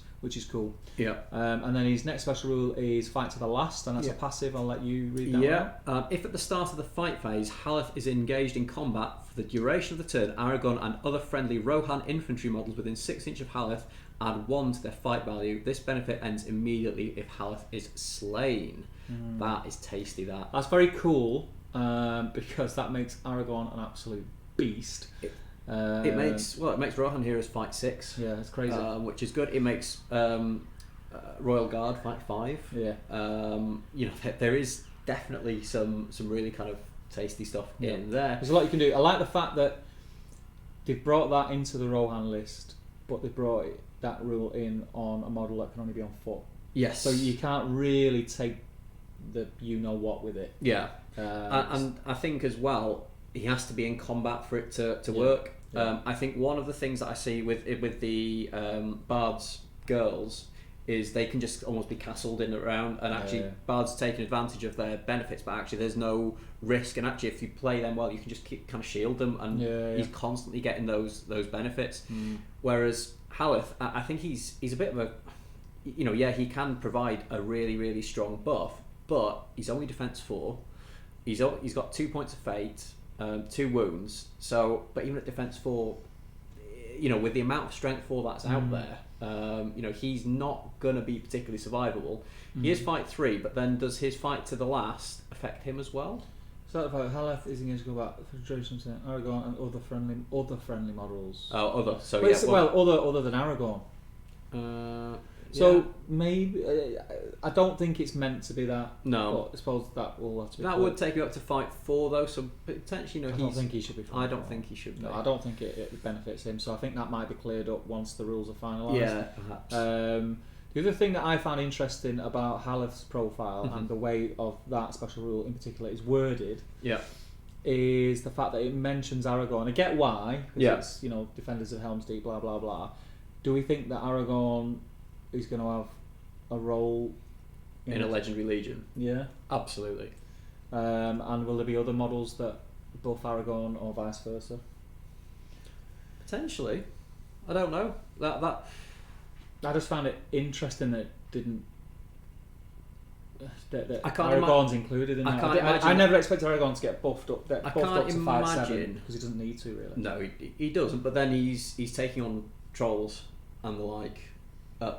cool. Yeah. And then his next special rule is fight to the last, and that's a passive. I'll let you read that one. If at the start of the fight phase, Haleth is engaged in combat for the duration of the turn, Aragorn and other friendly Rohan infantry models within 6 inches of Haleth add 1 to their fight value. This benefit ends immediately if Haleth is slain. That is tasty. That's very cool because that makes Aragorn an absolute beast. It makes Rohan heroes fight 6. Yeah, it's crazy. Which is good. It makes Royal Guard fight 5. Yeah. You know, there is definitely some really kind of tasty stuff in there. There's a lot you can do. I like the fact that they've brought that into the Rohan list, but they brought that rule in on a model that can only be on foot. Yes. So you can't really take the you-know-what with it. Yeah. And I think as well, he has to be in combat for it to work. Yeah. I think one of the things that I see with the Bards girls is they can just almost be castled in around, and actually Bards taking advantage of their benefits, but actually there's no risk, and actually if you play them well, you can just keep kind of shield them, and he's constantly getting those benefits. Whereas Haleth, I think he's a bit of a, you know, he can provide a really, really strong buff, but he's only defense 4. He's got 2 points of fate, 2 wounds. So, but even at defense 4, you know, with the amount of strength 4 that's out there, you know, he's not gonna be particularly survivable. He is fight 3, but then does his fight to the last affect him as well? So about Haleth is engaged to go back for Dragons, Aragorn and other friendly models. Oh, other. So other than Aragorn. Maybe I don't think it's meant to be that. No, but I suppose that will have to be. That would take you up to fight 4 though. So potentially, I don't think he should be. I don't think he should. No, I don't think it benefits him. So I think that might be cleared up once the rules are finalised. Yeah, perhaps. The other thing that I found interesting about Haleth's profile and the way of that special rule in particular is worded. Yeah. Is the fact that it mentions Aragorn. I get why. It's Defenders of Helm's Deep, blah blah blah. Do we think that Aragorn is going to have a role in a Legendary Legion? Yeah, absolutely. And will there be other models that buff Aragorn or vice versa? Potentially. I don't know. That. I just found it interesting that it didn't. That I can't Aragorn's included in that. I never expected Aragorn to get buffed up. To 5/7 because he doesn't need to really. No, he doesn't. But then he's taking on trolls and the like. At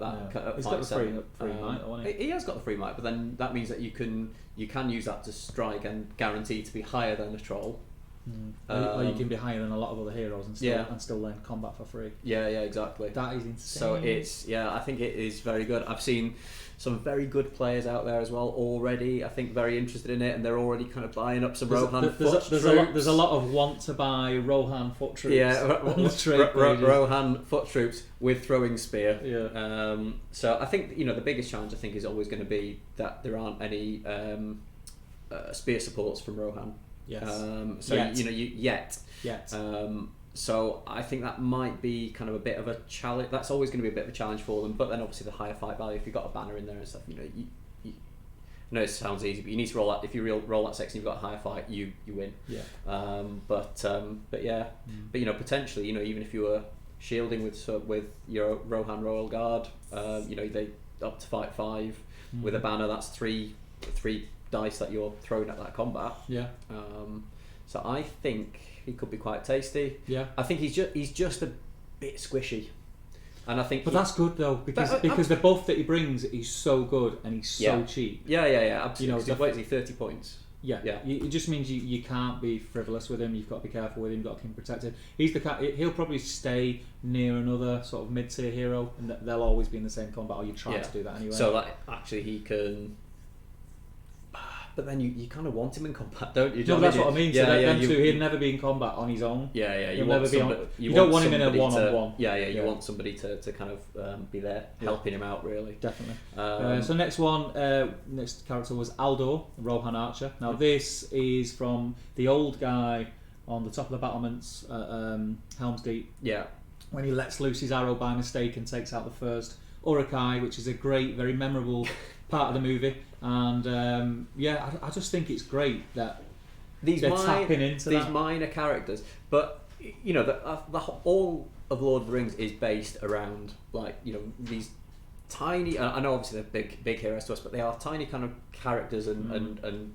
he's got the free might, hasn't he? He has got the free might, but then that means that you can use that to strike and guarantee to be higher than a troll. Or you can be higher than a lot of other heroes and still learn combat for free. Yeah, exactly. That is insane. So I think it is very good. I've seen some very good players out there as well already. I think very interested in it, and they're already kind of buying up some Rohan foot troops. There's a lot of want to buy Rohan foot troops. Yeah, Rohan foot troops with throwing spear. Yeah. So I think the biggest challenge I think is always going to be that there aren't any spear supports from Rohan. Yes. Yet. So I think that might be kind of a bit of a challenge. That's always going to be a bit of a challenge for them. But then obviously the higher fight value, if you've got a banner in there and stuff, it sounds easy, but you need to roll that. If you roll that 6 and you've got a higher fight, you win. Yeah. But potentially, even if you were shielding with your Rohan Royal Guard, they up to fight 5 with a banner. That's three dice that you're throwing at that combat. Yeah. So I think he could be quite tasty. Yeah. I think he's just a bit squishy, and I think. But that's good though, because the buff that he brings is so good and he's so cheap. Yeah, absolutely. What is he? 30 points. Yeah. It just means you can't be frivolous with him. You've got to be careful with him. You've got to keep him protected. He'll probably stay near another sort of mid-tier hero, and they'll always be in the same combat. Or you try to do that anyway. So that actually he can. But then you kind of want him in combat, don't you? That's what I mean. He'd never be in combat on his own. You don't want him in a one-on-one. You want somebody to kind of be there helping him out, really. Definitely. So next character was Aldor, Rohan Archer. Now this is from the old guy on the top of the battlements at Helm's Deep. Yeah. When he lets loose his arrow by mistake and takes out the first Urukai, which is a great, very memorable part of the movie. And I just think it's great that they're tapping into these minor characters. But all of Lord of the Rings is based around these tiny. I know obviously they're big heroes to us, but they are tiny kind of characters, and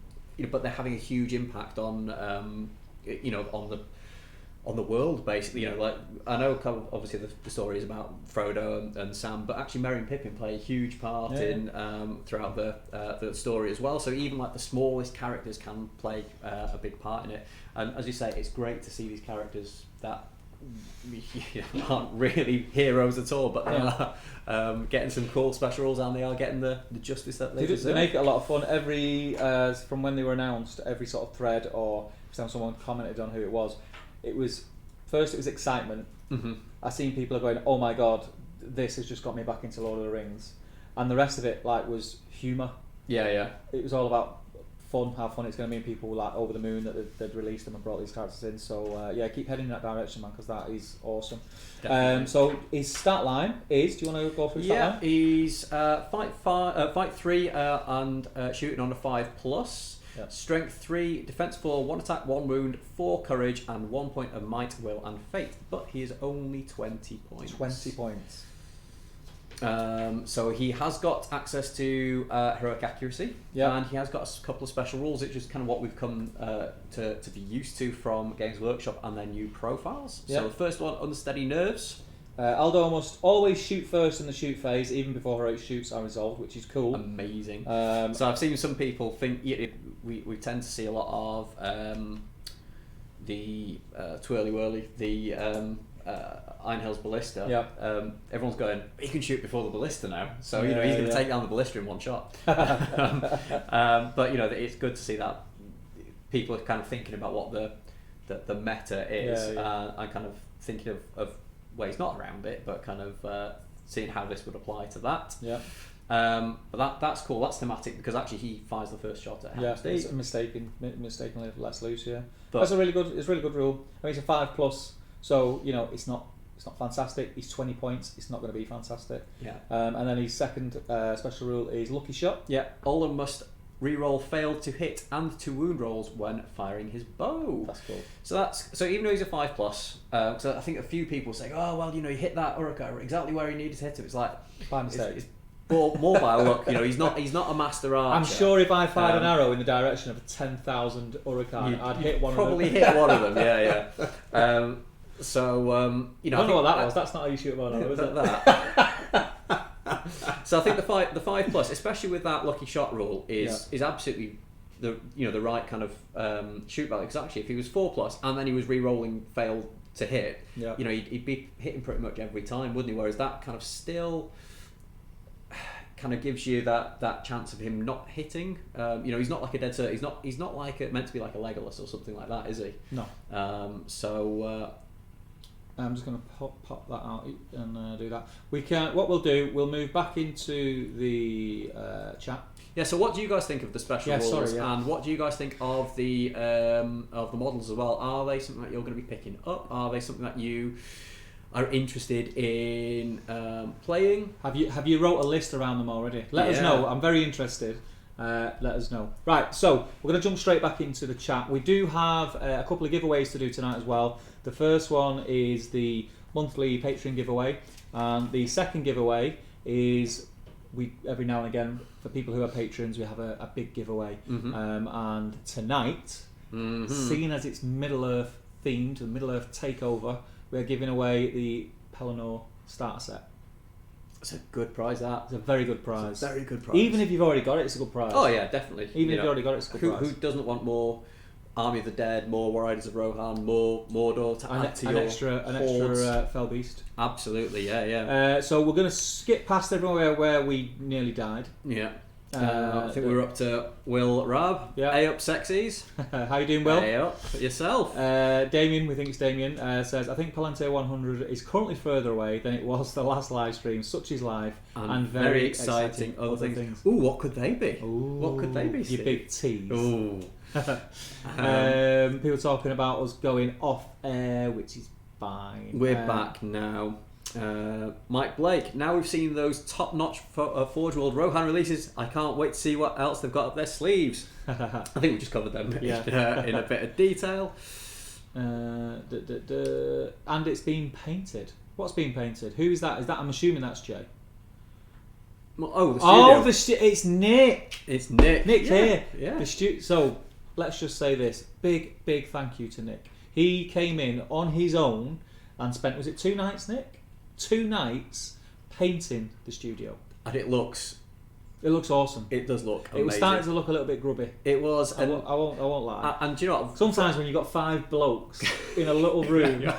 but they're having a huge impact on on the world, basically. I know obviously the story is about Frodo and Sam, but actually Merry and Pippin play a huge part in throughout the story as well. So even the smallest characters can play a big part in it. And as you say, it's great to see these characters that aren't really heroes at all, but they are getting some cool special rules, and they are getting the justice that they deserve. They make it a lot of fun. From when they were announced, every sort of thread or someone commented on who it was first excitement. Mm-hmm. I've seen people are going, oh my god, this has just got me back into Lord of the Rings, and the rest of it was humour. Yeah. It was all about fun, how fun it's going to be, and people were over the moon that they'd released them and brought these characters in. So keep heading in that direction, man, because that is awesome. So his stat line is, do you want to go through stat line? He's fight 3 and shooting on a 5+. Yep. Strength 3, defense 4, 1 attack, 1 wound, 4 courage, and 1 point of might, will, and fate. But he is only 20 points. 20 points. So he has got access to heroic accuracy, and he has got a couple of special rules, which is kind of what we've come to be used to from Games Workshop and their new profiles. Yep. So the first one, unsteady nerves. Aldor must always shoot first in the shoot phase, even before heroic shoots are resolved, which is cool. Amazing. So I've seen some people think we tend to see a lot of the Twirly Whirly, the Einhell's Ballista. Yeah. Everyone's going, he can shoot before the Ballista now, so he's going to take down the Ballista in one shot. But it's good to see that people are kind of thinking about what the meta is, and kind of thinking of ways not around it, but kind of seeing how this would apply to that. Yeah. But that's cool. That's thematic because actually he fires the first shot at Helm's Deep. It's mistakenly lets loose. Yeah, But that's a really good rule. I mean, it's a 5+, so it's not fantastic. He's 20 points. It's not going to be fantastic. Yeah. And then his second special rule is lucky shot. Yeah. Aldor must reroll failed to hit and to wound rolls when firing his bow. That's cool. So even though he's a 5+, so I think a few people say, oh well, he hit that Uruka exactly where he needed to hit it. It's like By mistake. It's more by luck. He's not a master archer. I'm sure if I fired an arrow in the direction of 10,000 Urukai, I'd hit one of them. Probably hit one of them. Yeah. I don't know what that was. That's not how you shoot a bow and arrow, is it? That. So I think the 5+, especially with that lucky shot rule, is absolutely the right kind of shoot value. Because actually, if he was 4+ and then he was re-rolling failed to hit, he'd be hitting pretty much every time, wouldn't he? Whereas that kind of still kind of gives you that chance of him not hitting. He's not like a dead cert. He's not like meant to be like a Legolas or something like that, is he? No. I'm just going to pop that out and do that. We'll move back into the chat. Yeah. So what do you guys think of the special rules? And what do you guys think of the models as well? Are they something that you're going to be picking up? Are they something that you are interested in playing? Have you wrote a list around them already? Let us know. I'm very interested. Let us know. Right, so we're going to jump straight back into the chat. We do have a couple of giveaways to do tonight as well. The first one is the monthly Patreon giveaway, and the second giveaway is every now and again for people who are patrons we have a big giveaway. And tonight, seeing as it's Middle Earth themed, the Middle Earth Takeover, we're giving away the Pelennor starter set. It's a good prize, that. It's a very good prize. It's a very good prize. Even if you've already got it, it's a good prize. Oh yeah, definitely. Even if you've already got it, it's a good prize. Who doesn't want more Army of the Dead, more War Riders of Rohan, more Mordor to add to an your extra Fell Beast? Absolutely, yeah. So we're going to skip past everywhere where we nearly died. Yeah. I think we're up to Will Rab. Yeah. A up sexies. How you doing, Will? A up yourself. Damien, we think it's Damien, says, I think Palantir 100 is currently further away than it was the last live stream. Such is life. And very exciting other things. Ooh, what could they be? Ooh, what could they be, Steve? You big tease. Ooh. People talking about us going off air, which is fine. We're back now. Mike Blake, now we've seen those top-notch Forge World Rohan releases, I can't wait to see what else they've got up their sleeves. I think we just covered them in a bit of detail. And it's been painted. What's been painted? Who is that? I'm assuming that's Jay. Oh, the studio. It's Nick. It's Nick. Nick's here. Yeah. So let's just say this. Big thank you to Nick. He came in on his own and spent, was it 2 nights, Nick? 2 nights painting the studio. And it looks awesome. It does look amazing. It was starting to look a little bit grubby. It was. I won't lie. And do you know what? Sometimes when you've got 5 blokes in a little room,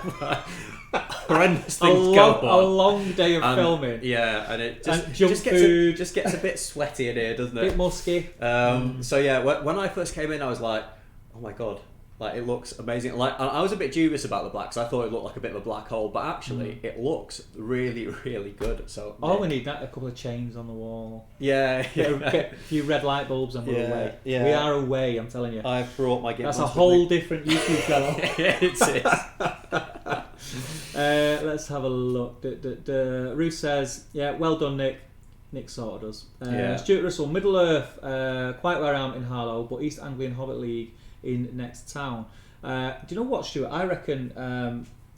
horrendous things go on. A long day of filming. Yeah, and it just gets a bit sweaty in here, doesn't it? A bit musky. So yeah, when I first came in, I was like, oh my god. Like, it looks amazing. Like, I was a bit dubious about the black, because I thought it looked like a bit of a black hole, but actually it looks really, really good. So we need a couple of chains on the wall. Yeah. Get a few red light bulbs and we're away. Yeah. We are away, I'm telling you. I've brought my That's a whole different YouTube channel. It is. Let's have a look. Ruth says, yeah, well done, Nick. Nick sorted us. Stuart Russell, Middle Earth, quite where I am in Harlow, but East Anglian Hobbit League in next town. Do you know what, Stuart? I reckon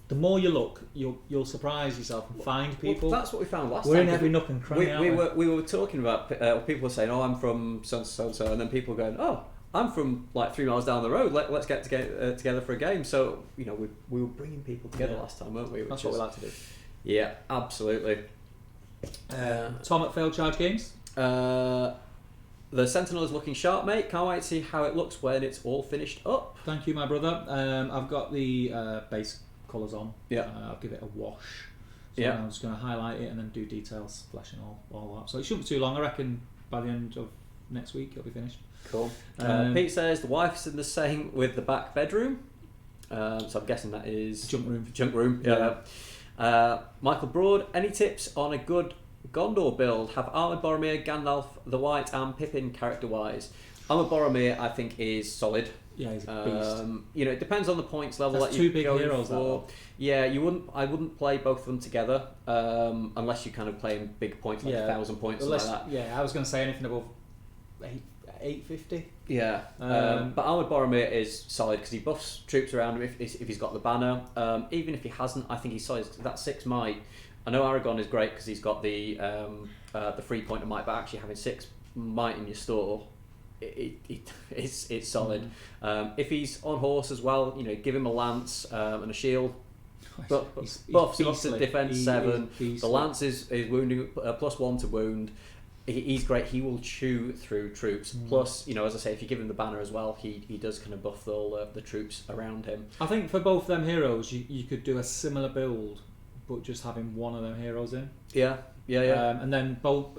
the more you look, you'll surprise yourself and find people. Well, that's what we found last time. We're in every nook and cranny. We were talking about people were saying, "Oh, I'm from so and so," and then people going, "Oh, I'm from like 3 miles down the road. Let's get together for a game." So we were bringing people together last time, weren't we? That's what we like to do. Yeah, absolutely. Tom at Failed Charge Games. The Sentinel is looking sharp, mate. Can't wait to see how it looks when it's all finished up. Thank you, my brother. I've got the base colours on. Yeah. I'll give it a wash. So Yeah. I'm just going to highlight it and then do details, flashing all that. So it shouldn't be too long. I reckon by the end of next week it'll be finished. Cool. Pete says the wife's in the same with the back bedroom. So I'm guessing that is Junk room. Junk room. Yeah. Michael Broad, any tips on a good Gondor build? Have Armoured Boromir, Gandalf the White, and Pippin character-wise. Armoured Boromir, I think, is solid. Yeah, he's a beast. You know, it depends on the points level That's that you're two big going heroes, for. Yeah, I wouldn't play both of them together unless you're kind of playing big points like 1,000 points, something like that. Yeah, I was going to say anything above 850. Yeah, but Armoured Boromir is solid because he buffs troops around him if he's got the banner. Even if he hasn't, I think he's solid. That 6 might. I know Aragorn is great because he's got the 3-pointer might, but actually having 6 might in your store, it's solid. If he's on horse as well, you know, give him a lance and a shield. But buffs him up to defense 7. The lance is wounding +1 to wound. He's great. He will chew through troops. Plus, you know, as I say, if you give him the banner as well, he does kind of buff all the troops around him. I think for both them heroes, you could do a similar build, but just having one of them heroes in. Yeah. And then both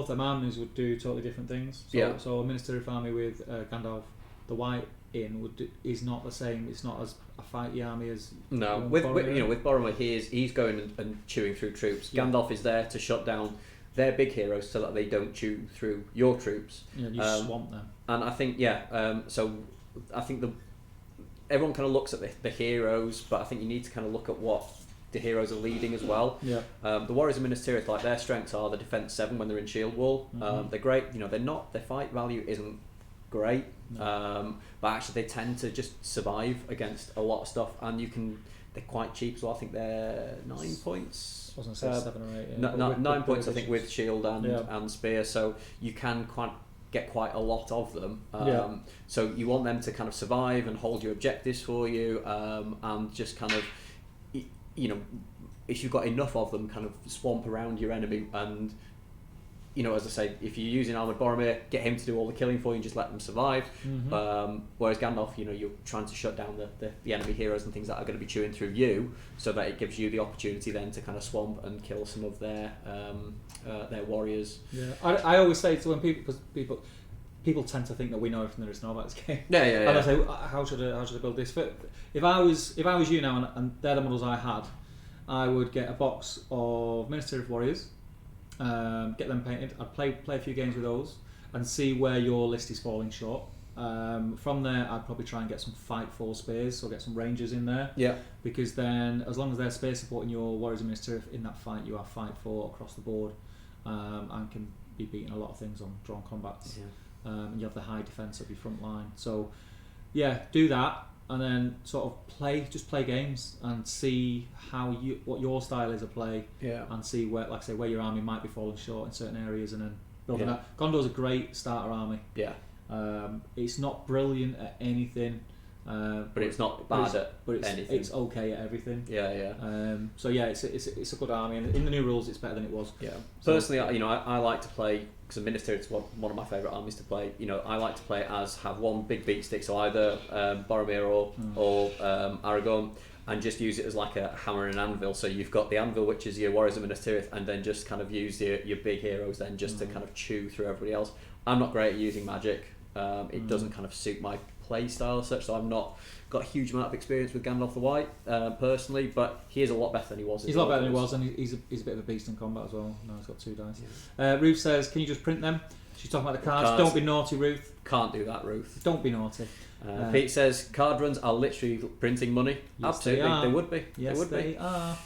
them armies would do totally different things. So a Ministerial army with Gandalf the White in is not the same. It's not as a fighty army as with Boromir, he's going and chewing through troops. Yeah. Gandalf is there to shut down their big heroes so that they don't chew through your troops. Yeah, you swamp them. And I think so I think everyone kind of looks at the heroes, but I think you need to kind of look at what the heroes are leading as well. Yeah. The Warriors of Minas Tirith, like, their strengths are the defense 7 when they're in shield wall. They're great. You know, their fight value isn't great, but actually they tend to just survive against a lot of stuff, and they're quite cheap as well. I think they're 9 points. I was going to say 7 or 8. Yeah. 9 points, I think, with shield and spear. So you can get quite a lot of them. So you want them to kind of survive and hold your objectives for you, and just kind of, you know, if you've got enough of them, kind of swamp around your enemy. And, you know, as I say, if you're using Armoured Boromir, get him to do all the killing for you and just let them survive. Whereas Gandalf, you know, you're trying to shut down the enemy heroes and things that are going to be chewing through you, so that it gives you the opportunity then to kind of swamp and kill some of their warriors. Yeah, I always say to when people tend to think that we know everything there is to know about this game. Yeah. And I say, how should I build this? If I was you now, and they're the models I had, I would get a box of Minister of Warriors, get them painted. I'd play a few games with those and see where your list is falling short. From there, I'd probably try and get some Fight 4 spears, so get some Rangers in there. Yeah. Because then, as long as they're spear supporting your Warriors of Minister in that fight, you have Fight 4 across the board, and can be beating a lot of things on drawn combats. Yeah. And you have the high defense of your front line. So, yeah, do that, and then sort of play games and see what your style is of play. Yeah. And see where your army might be falling short in certain areas, and then building that. Gondor's a great starter army. Yeah. It's not brilliant at anything, but it's not bad at anything. It's okay at everything. Yeah. So yeah, it's a good army, and in the new rules, it's better than it was. Yeah. Personally, you know, I like to play, because Minister is one of my favourite armies to play. You know, I like to play as have one big beat stick, so either Boromir or Aragorn, and just use it as like a hammer and anvil. So you've got the anvil, which is your Warriors of Minas Tirith, and then just kind of use your big heroes then just to kind of chew through everybody else. I'm not great at using magic. It doesn't kind of suit my play style as such, so I've not got a huge amount of experience with Gandalf the White personally, but he is a lot better than he was. He's a lot better than he was, and he's a bit of a beast in combat as well. No, he's got 2 dice. Yeah. Ruth says, can you just print them? She's talking about the cards. Don't be naughty, Ruth. Can't do that, Ruth. Don't be naughty. Pete says, card runs are literally printing money. Yes, absolutely, they would be. Yes, they are.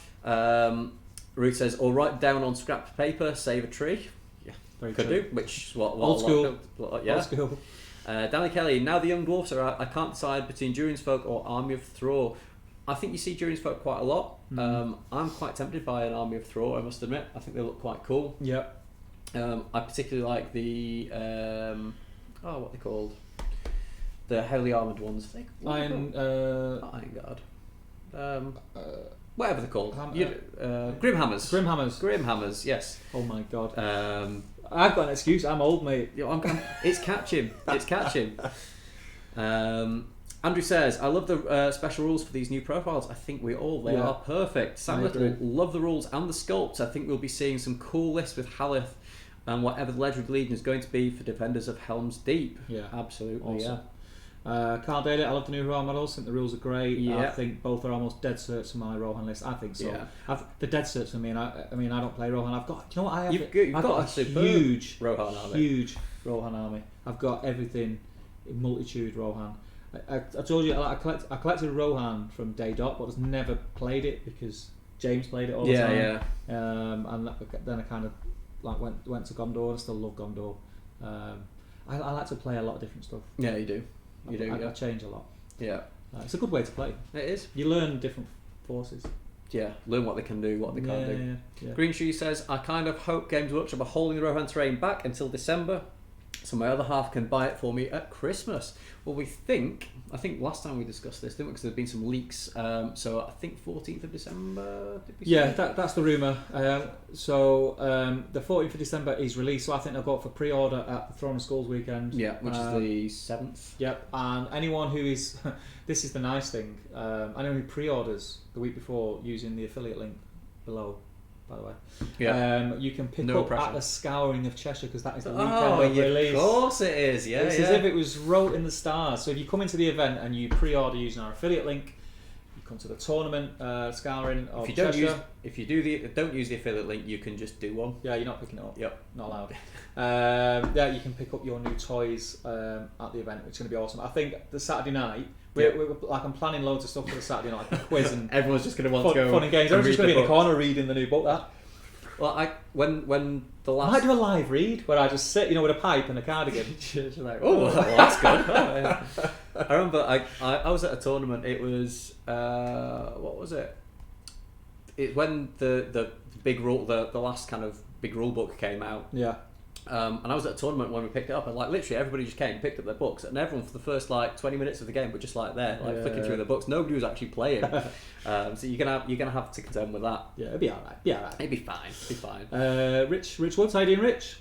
Ruth says, or write down on scrap paper, save a tree. Yeah, very could true. Do. Which what old school. Yeah. Old school. Danny Kelly, now the young dwarfs are out. I can't decide between Durin's Folk or Army of Thror. I think you see Durin's Folk quite a lot. I'm quite tempted by an Army of Thror, I must admit. I think they look quite cool. Yeah. I particularly like the what are they called? The heavily armoured ones. Iron Guard. Whatever they're called. Grim Hammers. Grim Hammers. Grim Hammers, yes. Oh my god. I've got an excuse. I'm old, mate. It's catching. It's catching. Andrew says, I love the special rules for these new profiles. I think we all. They are perfect. Sam Little, love the rules and the sculpts. I think we'll be seeing some cool lists with Haleth and whatever the Legendary Legion is going to be for defenders of Helm's Deep. Yeah. Absolutely, awesome. Carl Daly, I love the new Rohan models. I think the rules are great. Yeah. I think both are almost dead certs for my Rohan list. I think so. Yeah. The dead certs for me, and I mean, I don't play Rohan. I've got, do you know what I have? You've got a huge Rohan army. Huge Rohan army. I've got everything in multitude Rohan. I told you I collected Rohan from Day Dot, but I've never played it because James played it all the time. And then I kind of like went to Gondor. I still love Gondor. I like to play a lot of different stuff. Yeah, you do. I change a lot. Yeah, it's a good way to play. It is. You learn different forces. Yeah, learn what they can do, what they can't do. Yeah. Green Shoe says, I kind of hope Games Workshop are holding the Rohan terrain back until December, so my other half can buy it for me at Christmas. Well, I think last time we discussed this, didn't we? Because there's been some leaks. So I think 14th of December. Did we say? That's the rumour. So the 14th of December is released. So I think they'll go up for pre-order at the Throne of Skulls weekend. Yeah, which is the 7th. Yep. And anyone who is, this is the nice thing. Anyone who pre-orders the week before using the affiliate link below. By the way, you can pick up pressure. at the Scouring of Cheshire because that is the weekend of release. Of course it is. Yeah, it's as if it was wrote in the stars. So if you come into the event and you pre-order using our affiliate link, you come to the tournament Scouring of Cheshire. If you don't use the affiliate link, you can just do one. Yeah, you're not picking it up. Yep, not allowed. You can pick up your new toys at the event, which is going to be awesome. I think the Saturday night. I'm planning loads of stuff for the Saturday night, like a quiz and everyone's just going to want to go fun and games. Everyone's just going to be in the corner reading the new book. Well, when the last I might do a live read where I just sit, with a pipe and a cardigan. Like, well, that's good. I remember I was at a tournament. It was what was it? It when the big rule the last kind of big rule book came out. Yeah. And I was at a tournament when we picked it up, and like literally everybody just came and picked up their books, and everyone for the first like 20 minutes of the game were just like there, like flicking through the books. Nobody was actually playing. So you're gonna have to contend with that. Yeah, it'll be alright. It'll be fine. Rich Woods, how you doing, Rich?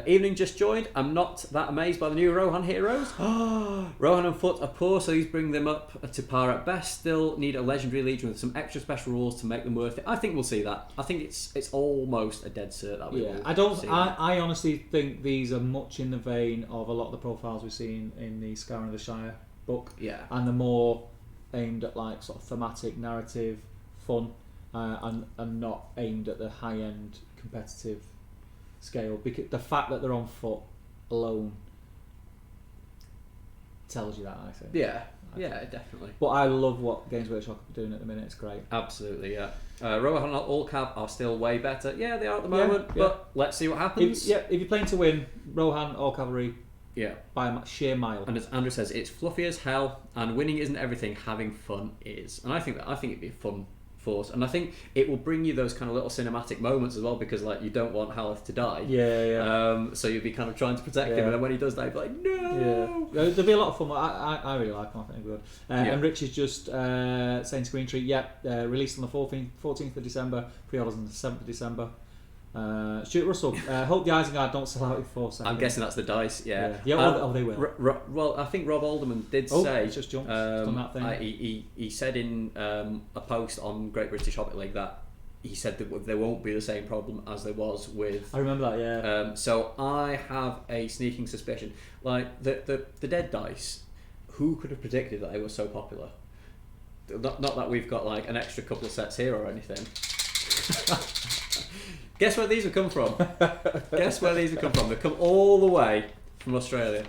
Evening just joined. I'm not that amazed by the new Rohan heroes. Rohan and Foot are poor, so he's bringing them up to par at best. Still need a Legendary Legion with some extra special rules to make them worth it. I think we'll see that. I think it's almost a dead cert that we will. I honestly think these are much in the vein of a lot of the profiles we've seen in the Scouring of the Shire book. Yeah. And the more aimed at like sort of thematic, narrative, fun, and not aimed at the high end competitive scale, because the fact that they're on foot alone tells you that, I think. Yeah, definitely. But I love what Games Workshop are doing at the minute. It's great. Absolutely, yeah. Rohan and All-Cav are still way better. Yeah, they are at the moment, but let's see what happens. If you're playing to win, Rohan or Cavalry, by a sheer mile. And as Andrew says, it's fluffy as hell, and winning isn't everything. Having fun is, and I think it'd be a fun force, and I think it will bring you those kind of little cinematic moments as well, because like you don't want Haleth to die. So you'll be kind of trying to protect him, and then when he does die, you'll be like, no. There'll be a lot of fun. I really like him. I think good. And Rich is just saying to Green Tree, released on the 14th of December, pre-orders on the 7th of December. Stuart Russell, hope the Isengard don't sell out in 4 seconds. I'm guessing that's the dice. Yeah. They will. Well, I think Rob Alderman did say. He's just jumped on that thing. He said in a post on Great British Hobbit League that he said that there won't be the same problem as there was with. I remember that. Yeah. So I have a sneaking suspicion, like the dead dice. Who could have predicted that they were so popular? Not that we've got like an extra couple of sets here or anything. Guess where these have come from? They've come all the way from Australia,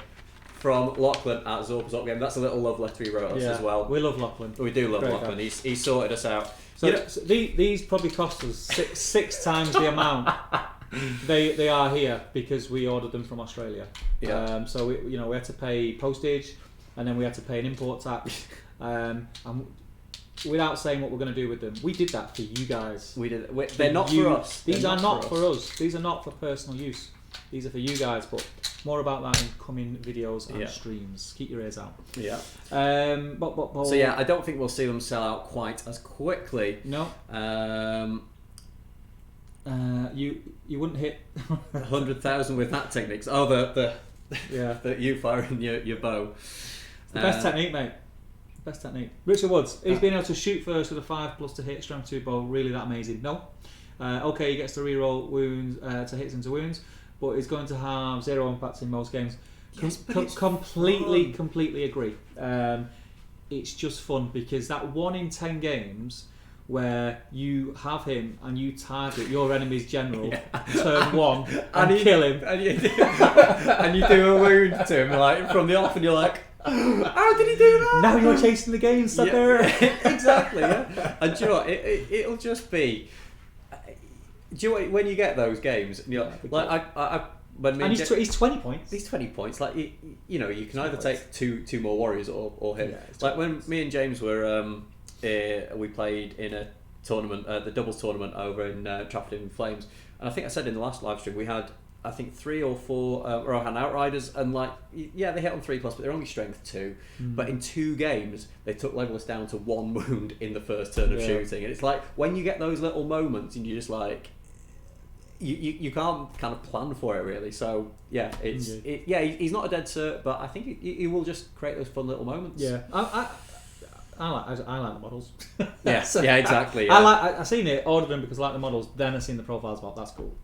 from Lachlan at Zorpa's Up Game. That's a little love letter he wrote us as well. We love Lachlan. We do love Lachlan. He sorted us out. So these probably cost us six times the amount they are here because we ordered them from Australia. Yeah. So we had to pay postage, and then we had to pay an import tax. And without saying what we're going to do with them, we did that for you guys. We did. They're not for us. These are not for us. These are not for personal use. These are for you guys. But more about that in coming videos and streams. Keep your ears out. Yeah. So I don't think we'll see them sell out quite as quickly. No. You wouldn't hit 100,000 with that technique. Oh, the yeah. that you firing your bow. It's the best technique, mate. Best technique. Richard Woods. He's been able to shoot first with a 5+ to hit strength 2 bow. Really that amazing? No. Okay, he gets to reroll wounds to hits into wounds, but he's going to have 0 impact in most games. Yes, but it's completely agree. It's just fun because that 1 in 10 games where you have him and you target your enemy's general turn 1 and kill him, and you do a wound to him like from the off, and you're like, how did he do that? Now you're chasing the game, sucker. Exactly. Yeah. And do you know what? It'll just be. Do you know what, when you get those games, and you're like, and he's 20 points. He's 20 points. Like you know, you can either take two more warriors or him. Like when me and James were. We played in a tournament, the doubles tournament over in Trafford in Flames, and I think I said in the last live stream we had 3 or 4 Rohan Outriders, and they hit on 3+, but they're only strength 2. But in 2 games they took Legolas down to 1 wound in the first turn of shooting, and it's like when you get those little moments and you just like you can't kind of plan for it really. So he's not a dead cert, but I think he will just create those fun little moments. I like the models. Yes, yeah, exactly. Yeah. I seen it, ordered them because I like the models. Then I seen the profiles. Well, that's cool.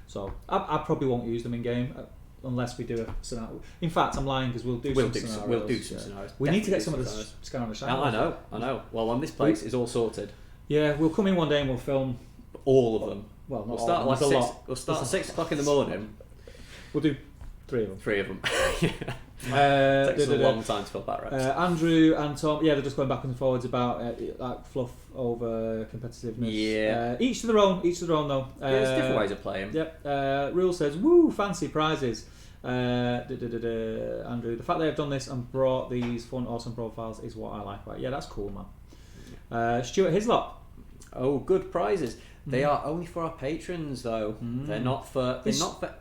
So I probably won't use them in game unless we do a scenario. In fact, I'm lying because we'll do some scenarios. We need to get some of the Scar on the Shadow. I know. Well, when this place is all sorted. Yeah, we'll come in one day and we'll film all of them. Well, not we'll start all of them. We'll start at 6 o'clock in the morning. We'll do 3 of them. 3 of them. Takes a long time to fill back reps. Andrew and Tom, they're just going backwards and forwards about like fluff over competitiveness. Yeah. Each to their own though. There's different ways of playing. Yep. Rule says, woo, fancy prizes. Andrew, the fact they have done this and brought these fun, awesome profiles is what I like about it. Yeah, that's cool, man. Stuart Hislop. Oh, good prizes. They are only for our patrons, though. They're not for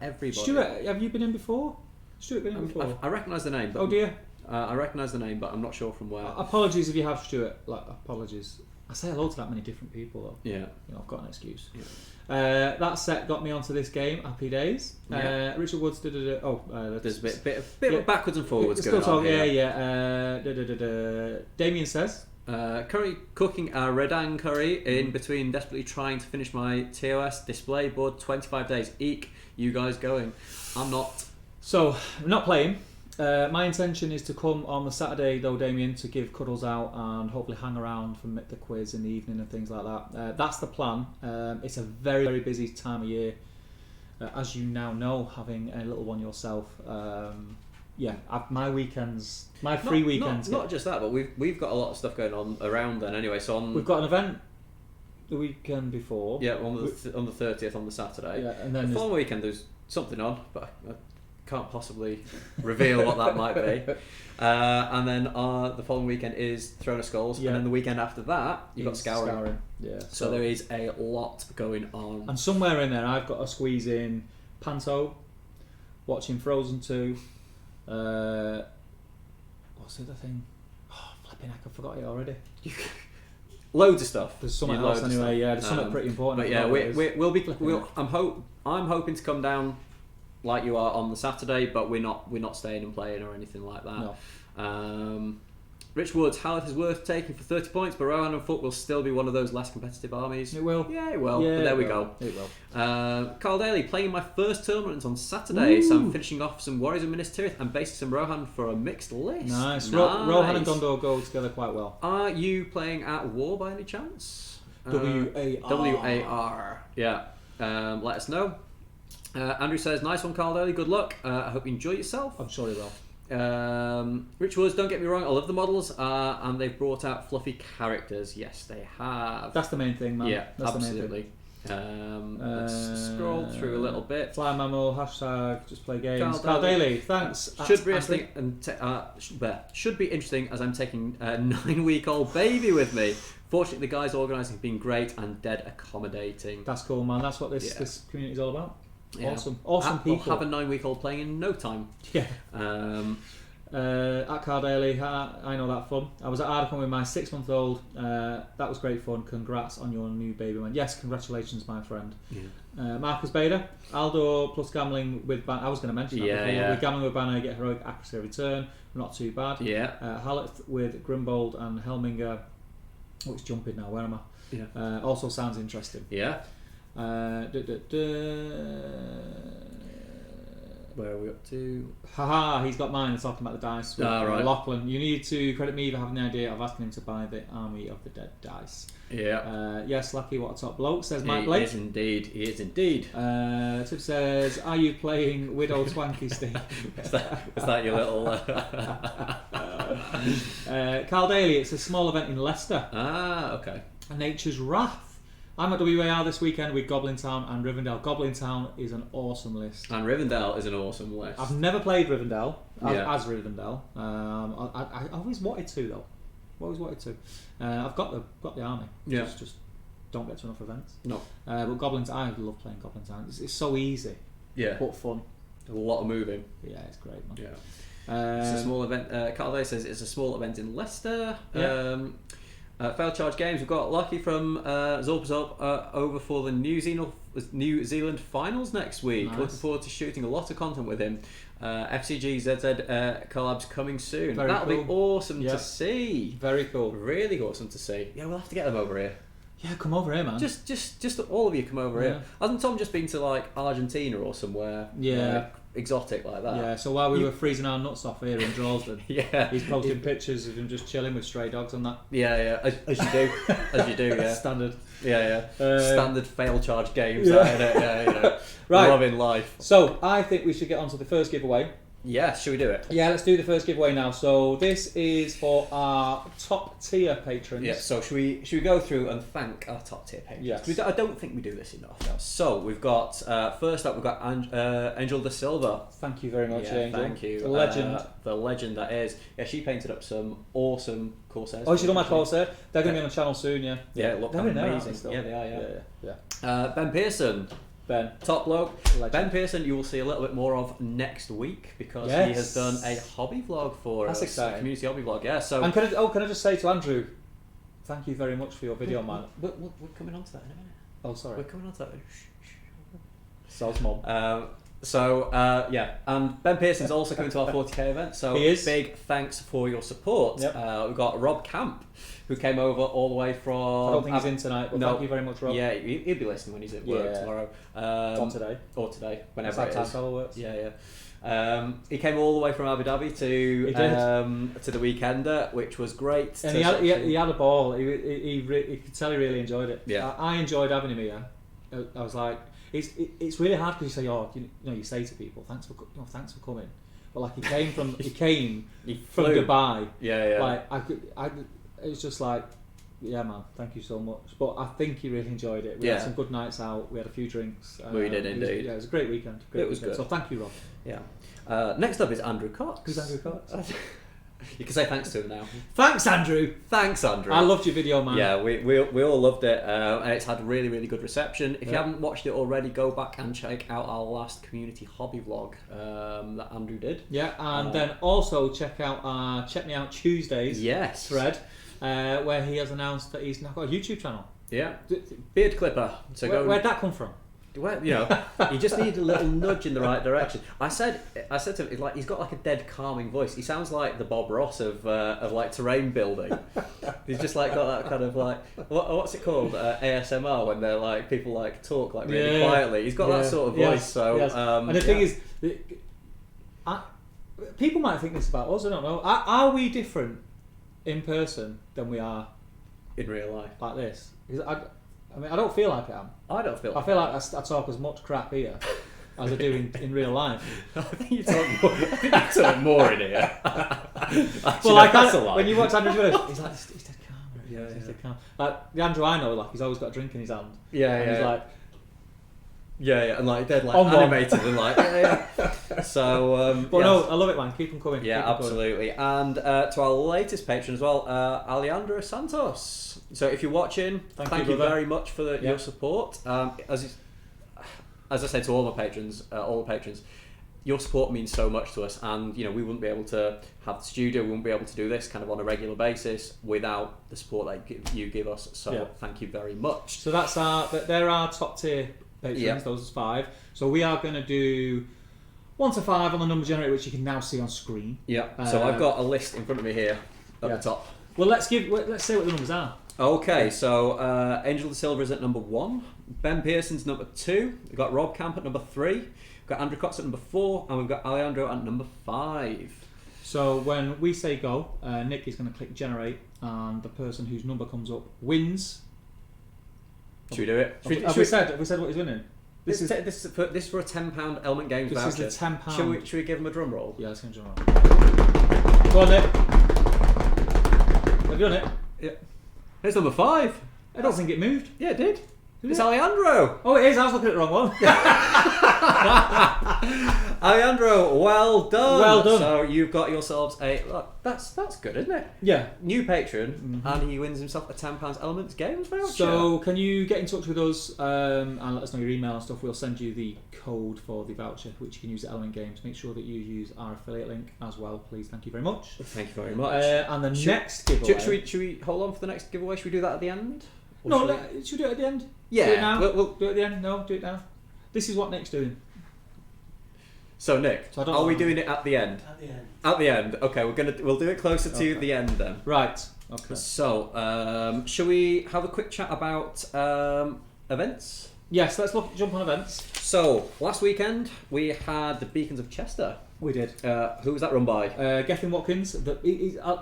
everybody. Stuart, have you been in before? Stuart been in before? I recognise the name. But oh dear. I recognise the name, but I'm not sure from where. Apologies if you have, Stuart. Apologies. I say hello to that many different people, though. Yeah. I've got an excuse. Yeah. That set got me onto this game. Happy days. Yeah. Richard Woods. There's a bit of backwards and forwards going on. Damien says. Currently cooking a Redang curry in between desperately trying to finish my TOS display board 25 days. Eek, you guys going? I'm not. So, I'm not playing. My intention is to come on the Saturday though, Damien, to give cuddles out and hopefully hang around for the quiz in the evening and things like that. That's the plan. It's a very, very busy time of year. As you now know, having a little one yourself. My weekends, my free weekends. Not just that, but we've got a lot of stuff going on around then anyway. So we've got an event the weekend before. Yeah, on the 30th on the Saturday. Yeah, and then the following weekend there's something on, but I can't possibly reveal what that might be. And then the following weekend is Throne of Skulls, and then the weekend after that you've got Scouring. Yeah. So there is a lot going on. And somewhere in there I've got to squeeze in Panto, watching Frozen 2. What's the other thing? Oh, flipping heck, I forgot it already. Loads of stuff. There's something else anyway. Yeah, there's something pretty important. But yeah, I'm hoping to come down like you are on the Saturday, but we're not staying and playing or anything like that. No. Rich Woods, Haleth is worth taking for 30 points, but Rohan and Foot will still be one of those less competitive armies. It will. Yeah, it will. Yeah, but there we go. It will. Carl Daly, playing my first tournament on Saturday, so I'm finishing off some Warriors of Minas Tirith and basing some Rohan for a mixed list. Nice. Rohan and Gondor go together quite well. Are you playing at War by any chance? WAR. Yeah. Let us know. Andrew says, nice one, Carl Daly. Good luck. I hope you enjoy yourself. I'm sure he will. Rich Woods, don't get me wrong, I love the models, and they've brought out fluffy characters. Yes, they have. That's the main thing, man. Yeah, that's absolutely. Let's scroll through a little bit. Fly Mammal, hashtag just play games. Carl Daly, thanks. Should be interesting, should be interesting as I'm taking a 9-week-old baby with me. Fortunately, the guys organising have been great and dead accommodating. That's cool, man. That's what this community is all about. Yeah. Awesome people. We'll have a 9-week-old playing in no time. Yeah. At Car Daily, I know that fun. I was at Ardcon with my 6-month-old. That was great fun. Congrats on your new baby, man. Yes, congratulations, my friend. Yeah. Marcus Bader, Aldor plus gambling with Banner. I was going to mention that before. Yeah. With gambling with Banner, get heroic accuracy of return. Not too bad. Yeah. Haleth with Grimbold and Helminger. Oh, it's jumping now. Where am I? Yeah. Also sounds interesting. Yeah. Where are we up to? Haha, he's got mine. Talking about the dice. With, right. Lachlan, you need to credit me for having the idea of asking him to buy the Army of the Dead dice. Yeah. Yes, Lucky, what a top bloke, says Mike Blake. He is indeed. Tip says, are you playing Widow Swanky Steve? is that your little... Carl Daly, it's a small event in Leicester. Okay. Nature's Wrath. I'm at WAR this weekend with Goblin Town and Rivendell. Goblin Town is an awesome list. And Rivendell is an awesome list. I've never played Rivendell as Rivendell. I always wanted to though. Always wanted to. I've got the army. Yeah. Just don't get to enough events. No. But Goblin Town, I love playing Goblin Town. It's so easy. Yeah. But fun. A lot of moving. Yeah, it's great, man. Yeah. It's a small event. Carl Day says it's a small event in Leicester. Yeah. Fail Charge Games. We've got Lucky from Zorp over for the New Zealand finals next week. Nice. Looking forward to shooting a lot of content with him. FCG ZZ collabs coming soon. That'll be awesome to see. Very cool. Really awesome to see. Yeah, we'll have to get them over here. Yeah, come over here, man. Just all of you come over here. Hasn't Tom just been to like Argentina or somewhere? Yeah. Exotic like that. Yeah, so while we were freezing our nuts off here in Dresden, he's posting pictures of him just chilling with stray dogs on that. Yeah, as you do, yeah. Standard. Yeah. Standard fail charge games. Yeah. Right. Loving life. So I think we should get on to the first giveaway. Yeah, should we do it? Yeah, let's do the first giveaway now. So this is for our top tier patrons. Yeah. So should we go through and thank our top tier patrons? Yes. I don't think we do this enough. No. So we've got first up we've got Angel Da Silva. Thank you very much, Angel. Thank you. The legend. The legend that is. Yeah, she painted up some awesome Corsairs. Oh, she's done my Corsair. They're going to be on the channel soon. Yeah. Yeah, look they're amazing. Still. Yeah, they are. Yeah. Ben Pearson. Ben. Top bloke. Legend. Ben Pearson you will see a little bit more of next week because he has done a hobby vlog for us. That's exciting. A community hobby vlog, yeah. So and can I just say to Andrew, thank you very much for your video, man. We're coming on to that in a minute. Oh, sorry. We're coming on to that. Sal's mom. And Ben Pearson's also coming to our 40k event, so big thanks for your support. Yep. We've got Rob Camp, who came over all the way from... I don't think he's in tonight, but thank you very much, Rob. Yeah, he'll be listening when he's at work tomorrow. Or today. Whenever it is. Travel works. Yeah. He came all the way from Abu Dhabi to the Weekender, which was great. And he had a ball. He could tell he really enjoyed it. Yeah. I enjoyed having him here. I was like... It's really hard because you say, you say to people, thanks for coming, but like he came from Dubai. Yeah. Like it was just like, yeah, man, thank you so much. But I think he really enjoyed it. We had some good nights out. We had a few drinks. We did indeed. It was a great weekend. It was good. So thank you, Rob. Yeah. Next up is Andrew Cox. Who's Andrew Cox? You can say thanks to him now. Thanks, Andrew. I loved your video, man. Yeah, we all loved it, and it's had really, really good reception. If you haven't watched it already, go back and check out our last community hobby vlog that Andrew did. Yeah, and then also check out our Check Me Out Tuesdays thread, where he has announced that he's now got a YouTube channel. Yeah, beard clipper. So where'd that come from? Well, you just need a little nudge in the right direction. I said to him, like, he's got like a dead calming voice. He sounds like the Bob Ross of like terrain building. He's just like got that kind of like what's it called, ASMR, when they're like people like talk like really quietly. He's got that sort of voice. And the thing is, people might think this about us. I don't know. Are we different in person than we are in real life? Like this? I mean, I don't feel like I am. I don't feel. I feel like I talk as much crap here as I do in real life. I think you talk more in here. Well, like when you watch Andrew's videos, he's like, he's dead calm. He's dead calm. Like the Andrew I know, like he's always got a drink in his hand. He's like. And like dead, like animated and like So, but no, I love it, man. Keep them coming. Yeah, absolutely. And to our latest patron as well, Alejandro Santos. So if you're watching, thank you very much for your support. As I said to all the patrons, your support means so much to us, and we wouldn't be able to have the studio, we wouldn't be able to do this kind of on a regular basis without the support that you give us. So thank you very much. So they're our top tier patrons. Those are 5. So we are going to do 1 to 5 on the number generator, which you can now see on screen. Yeah. So I've got a list in front of me here at the top. Well, let's say what the numbers are. Okay, so Angel de Silva is at number 1. Ben Pearson's number 2. We've got Rob Camp at number 3. We've got Andrew Cox at number 4, and we've got Alejandro at number 5. So when we say go, Nick is going to click generate, and the person whose number comes up wins. Should we do it? Have we said what he's winning? This is for a £10 Element Games voucher. This is the £10. Should we give him a drum roll? Yeah, let's give him a drum roll. Go on, Nick. Have you done it? Yeah. It's number 5. I don't think it moved. Yeah, it did. It's Alejandro. Oh, it is. I was looking at the wrong one. Alejandro, well done. Well done. So you've got yourselves that's good, isn't it? Yeah. New patron, and he wins himself a £10 Elements Games voucher. So can you get in touch with us and let us know your email and stuff? We'll send you the code for the voucher, which you can use at Element Games. Make sure that you use our affiliate link as well, please. Thank you very much. Thank you very much. And the next giveaway. Should we hold on for the next giveaway? Should we do that at the end? Should we do it at the end? Yeah. Do it now? We'll do it at the end? No, do it now. This is what Nick's doing. So Nick, are we doing it at the end? At the end. At the end. Okay, we'll do it closer to the end then. Right. Okay. So, shall we have a quick chat about events? Yes, let's jump on events. So, last weekend we had the Beacons of Chester. We did. Who was that run by? Gethin Watkins. I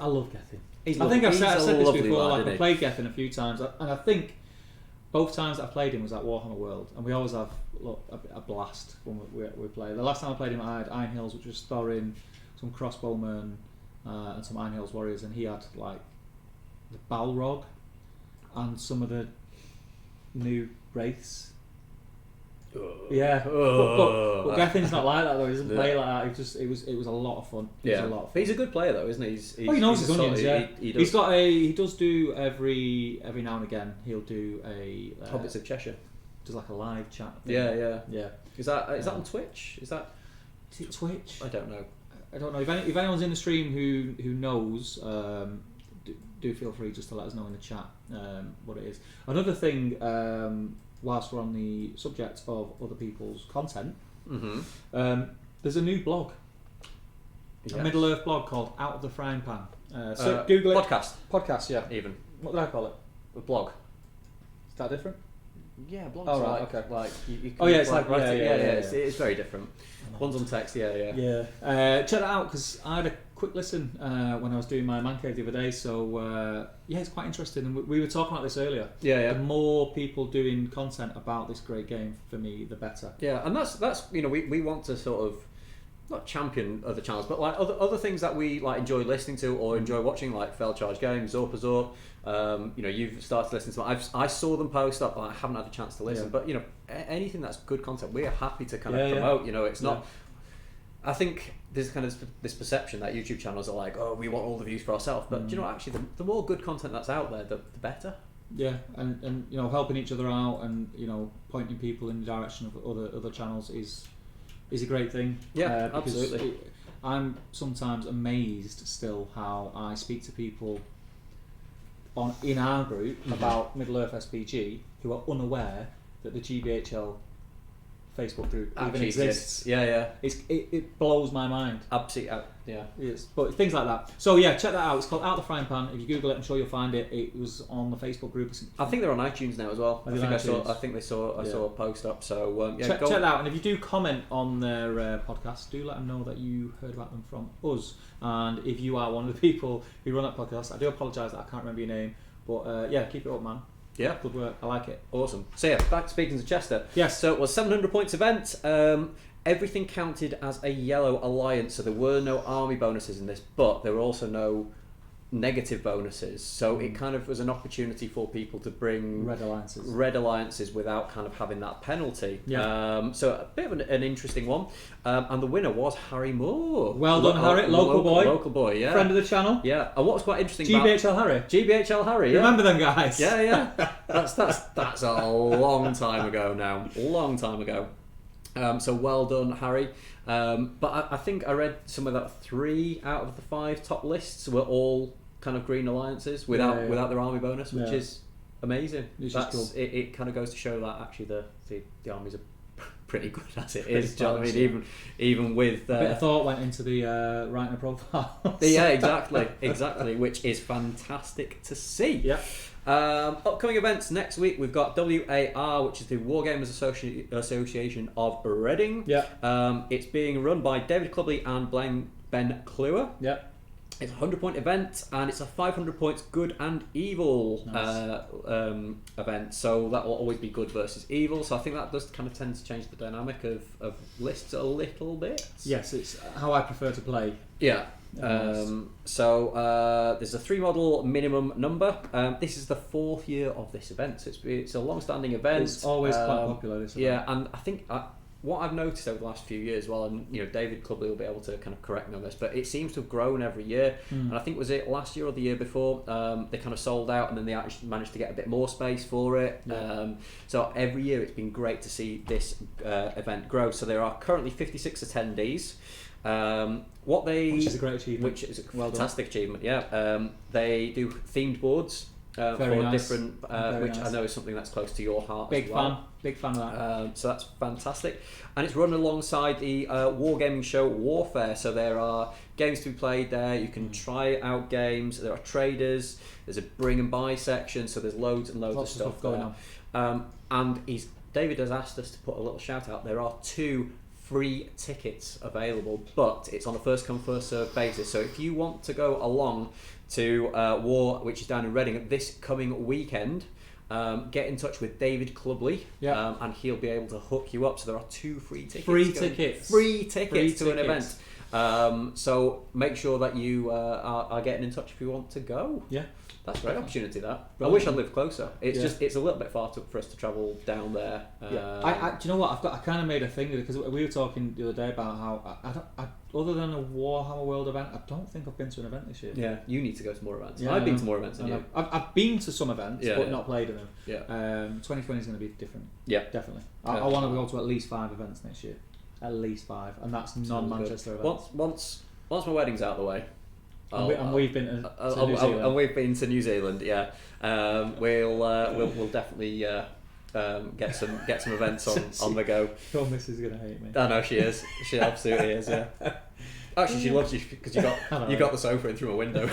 love Gethin. I think I've said this before. Lad, I've played Gethin a few times, and I think both times that I've played him was at Warhammer World, and we always have a blast when we play. The last time I played him, I had Iron Hills, which was Thorin, some crossbowmen, and some Iron Hills warriors, and he had like the Balrog and some of the new wraiths. Yeah, but Gethin's not like that though. He doesn't play like that. It was a lot of fun. It was a lot of fun. But he's a good player though, isn't he? He knows his onions. Yeah, he does do every now and again. He'll do a Hobbits of Cheshire. Does like a live chat thing. Yeah. Is that on Twitch? Is it Twitch? I don't know. If anyone's in the stream who knows, do feel free just to let us know in the chat what it is. Another thing, whilst we're on the subject of other people's content, there's a new blog, a Middle Earth blog called Out of the Frying Pan. So Google it. Podcast, yeah. Even. What did I call it? A blog. Is that different? Yeah, blogs. Oh right, okay. Like you it's like it's very different. One's on text. Yeah. Check that out because I had a quick listen when I was doing my man cave the other day. So it's quite interesting, and we were talking about this earlier. Yeah. The more people doing content about this great game, for me, the better. Yeah, and that's we want to sort of not champion other channels, but like other things that we like enjoy listening to or enjoy watching, like Fell Charge Games, Zorpazorp. You've started listening to them. I saw them post up, and I haven't had a chance to listen. But anything that's good content, we're happy to kind of promote. It's not. I think there's kind of this perception that YouTube channels are like, oh, we want all the views for ourselves. But actually, the more good content that's out there, the better. Yeah, and helping each other out, and pointing people in the direction of other channels is a great thing. Yeah, absolutely. I'm sometimes amazed still how I speak to people in our group about Middle Earth SPG who are unaware that the GBHL Facebook group even exists. Yeah. It blows my mind. Absolutely. Yeah. Yes, but things like that. So yeah, check that out. It's called Out the Frying Pan. If you Google it, I'm sure you'll find it. It was on the Facebook group. I think they're on iTunes now as well. I saw a post up. So check that out. And if you do comment on their podcast, do let them know that you heard about them from us. And if you are one of the people who run that podcast, I do apologise that I can't remember your name, but keep it up, man. Yeah, good work. I like it. Awesome. So back to Beacons of Chester. Yes. So it was 700 points event. Everything counted as a yellow alliance, so there were no army bonuses in this, but there were also no negative bonuses. So it kind of was an opportunity for people to bring red alliances without kind of having that penalty. Yeah. So a bit of an interesting one. And the winner was Harry Moore. Well done, Harry. Local boy, yeah. Friend of the channel. Yeah. And what was quite interesting GBHL Harry. GBHL Harry, yeah. Remember them guys? Yeah. That's a long time ago now. Long time ago. So well done, Harry. But I think I read somewhere that 3 out of the 5 top lists were all kind of green alliances without their army bonus, which is amazing. Cool. It kind of goes to show that actually the armies are pretty good as it is. Do you know what I mean? Even with a bit of thought went into the writing a profile. Yeah, exactly, which is fantastic to see. Yeah. Upcoming events next week, we've got WAR, which is the Wargamers Association of Reading. Yeah. It's being run by David Clubley and Ben Kluwer. Yeah. It's a 100-point event, and it's a 500 points good and evil event. So that will always be good versus evil. So I think that does kind of tend to change the dynamic of lists a little bit. Yes, it's how I prefer to play. Yeah. So there's a 3 model minimum number. This is the 4th year of this event, so it's a long-standing event. It's always quite popular. This event. Yeah, and I think what I've noticed over the last few years, and David Clubley will be able to kind of correct me on this, but it seems to have grown every year. And I think was it last year or the year before, they kind of sold out, and then they actually managed to get a bit more space for it. Yeah. So every year it's been great to see this event grow. So there are currently 56 attendees. Which is a great achievement. Which is a fantastic achievement. Yeah. They do themed boards for nice. Different, which I know is something that's close to your heart. Big as well. Big fan of that. So that's fantastic, and it's run alongside the wargaming show Warfare. So there are games to be played there. You can try out games. There are traders. There's a bring and buy section. So there's loads and loads of stuff going on. And David has asked us to put a little shout out. There are 2 free tickets available, but it's on a first come first served basis. So if you want to go along to War, which is down in Reading this coming weekend, get in touch with David Clubley, and he'll be able to hook you up. So there are 2 free tickets. Free tickets to an event. So make sure that you are getting in touch if you want to go. Yeah. That's a great opportunity. That Brilliant. I wish I lived closer. It's a little bit far for us to travel down there. Do you know what? I kind of made a thing of it because we were talking the other day about how I other than a Warhammer World event, I don't think I've been to an event this year. Yeah, you need to go to more events. Yeah, I've been to more events than you. I've been to some events, but not played in them. Yeah. 2020 is going to be different. Yeah, definitely. I want to go to at least 5 events next year. At least 5, and that's non-Manchester events. Once my wedding's out of the way. We've been to New Zealand. And we've been to New Zealand. Yeah, we'll definitely get some events on the go. Your missus is gonna hate me. I know she is. She absolutely is. Yeah. Actually, she loves you because you got the sofa in through a window.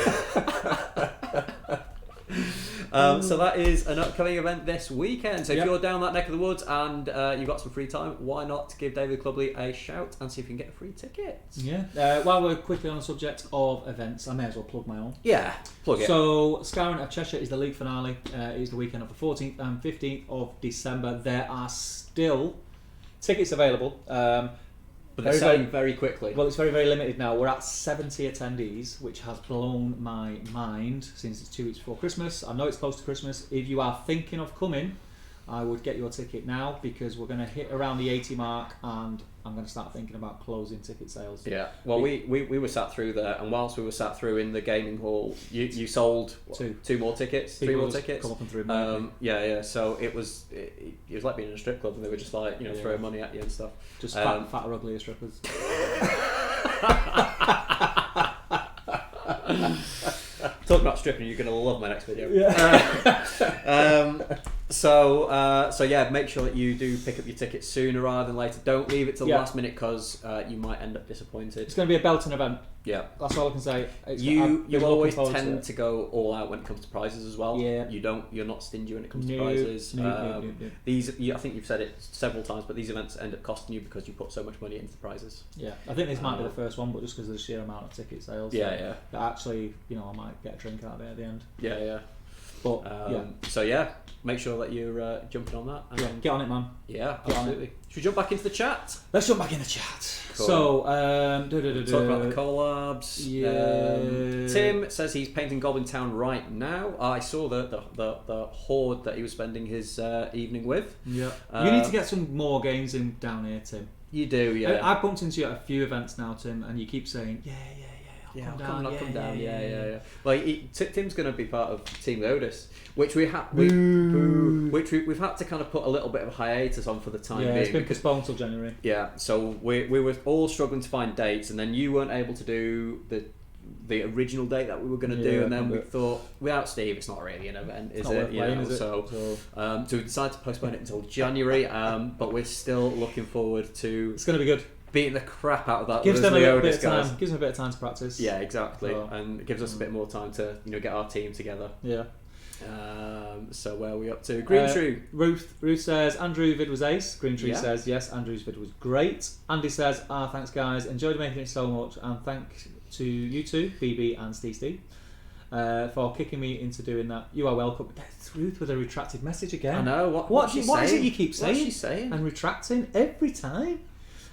So that is an upcoming event this weekend. So if you're down that neck of the woods and you've got some free time, why not give David Clubley a shout and see if you can get a free ticket? Yeah. While we're quickly on the subject of events, I may as well plug my own. Yeah, plug it. So Skyrim of Cheshire is the league finale. It is the weekend of the 14th and 15th of December. There are still tickets available. But they're selling very quickly. Well, it's very, very limited now. We're at 70 attendees, which has blown my mind since it's 2 weeks before Christmas. I know it's close to Christmas. If you are thinking of coming, I would get your ticket now because we're going to hit around the 80 mark and I'm going to start thinking about closing ticket sales. Yeah, well, we were sat through there, and whilst we were sat through in the gaming hall, you sold 2 more tickets, 3 more tickets. Come up and through. Yeah. So it was like being in a strip club, and they were just like throwing money at you and stuff. Just fat or ugly strippers. Talking about stripping, you're going to love my next video. Yeah. So yeah, make sure that you do pick up your tickets sooner rather than later. Don't leave it till the last minute because you might end up disappointed. It's going to be a belting event. Yeah, that's all I can say. You always tend to go all out when it comes to prizes as well. Yeah, you're not stingy when it comes to prizes. No. These, I think you've said it several times, but these events end up costing you because you put so much money into the prizes. Yeah, I think this might be the first one, but just because of the sheer amount of ticket sales. Yeah. But actually, I might get a drink out of it at the end. Yeah. But So yeah, make sure that you're jumping on that. And get on it, man. Yeah, absolutely. Should we jump back into the chat? Let's jump back in the chat. Cool. So, talk about the collabs. Yeah. Tim says he's painting Goblin Town right now. I saw the horde that he was spending his evening with. Yeah. You need to get some more games in down here, Tim. You do, yeah. I bumped into you at a few events now, Tim, and you keep saying, yeah, come down. Yeah. Well, Tim's going to be part of Team Otis, which we've had to kind of put a little bit of a hiatus on for the time being. Yeah, it's been postponed till January. Yeah, so we were all struggling to find dates, and then you weren't able to do the original date that we were going to do, and then we thought, without Steve, it's not really an event, is it? So we decided to postpone it until January, but we're still looking forward to. It's going to be good. Beating the crap out of that. Gives them a little bit of time. Gives them a bit of time to practice. Yeah, exactly, and it gives us a bit more time to get our team together. Yeah. So where are we up to? Green Tree. Ruth says Andrew vid was ace. Green Tree says yes, Andrew's vid was great. Andy says thanks guys, enjoyed making it so much, and thanks to you two, BB and Steve, for kicking me into doing that. You are welcome. That's Ruth with a retracted message again. I know. What is it you keep saying? What's she saying? And retracting every time.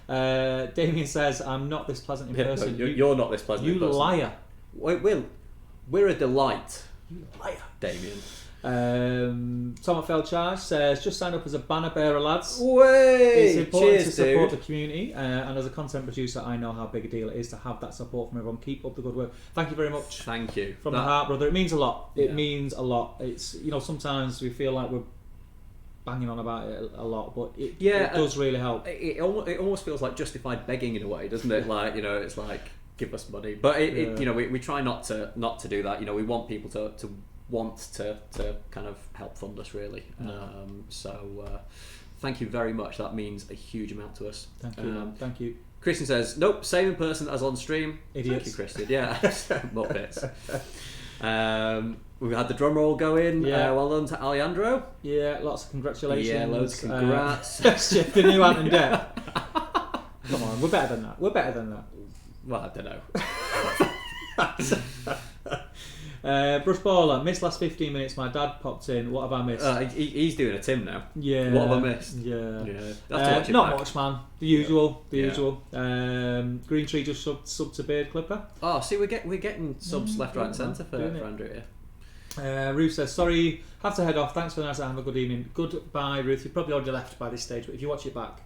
Damien says I'm not this pleasant in person. You're not this pleasant in person. You liar. We're a delight. You liar. Damien. Tom at Fell Charge says just signed up as a banner bearer, lads. Way! It's important to support the community, and as a content producer I know how big a deal it is to have that support from everyone. Keep up the good work. Thank you very much. Thank you. From the heart, brother. It means a lot. It means a lot. It's sometimes we feel like we're banging on about it a lot, but it does really help. It almost feels like justified begging in a way, doesn't it? Like, it's like, give us money, but we try not to do that. We want people to want to kind of help fund us, really. So thank you very much. That means a huge amount to us. Thank you. Christian says nope, same in person as on stream. Idiots. Thank you, Christian. Yeah. Muppets. We've had the drum roll going. Well done to Alejandro. Yeah, lots of congratulations. Yeah, loads of congrats. The new Ant and Death. Come on, we're better than that. Well, I don't know. Brush Baller, missed last 15 minutes. My dad popped in. What have I missed? He's doing a Tim now. Yeah. What have I missed? Yeah. Not much, man. The usual. Green Tree just subbed to Beard Clipper. Oh, see, we're getting subs left, right, and centre for Andrew here. Ruth says, sorry, have to head off. Thanks for the nice. Have a good evening. Goodbye, Ruth. You've probably already left by this stage, but if you watch it back,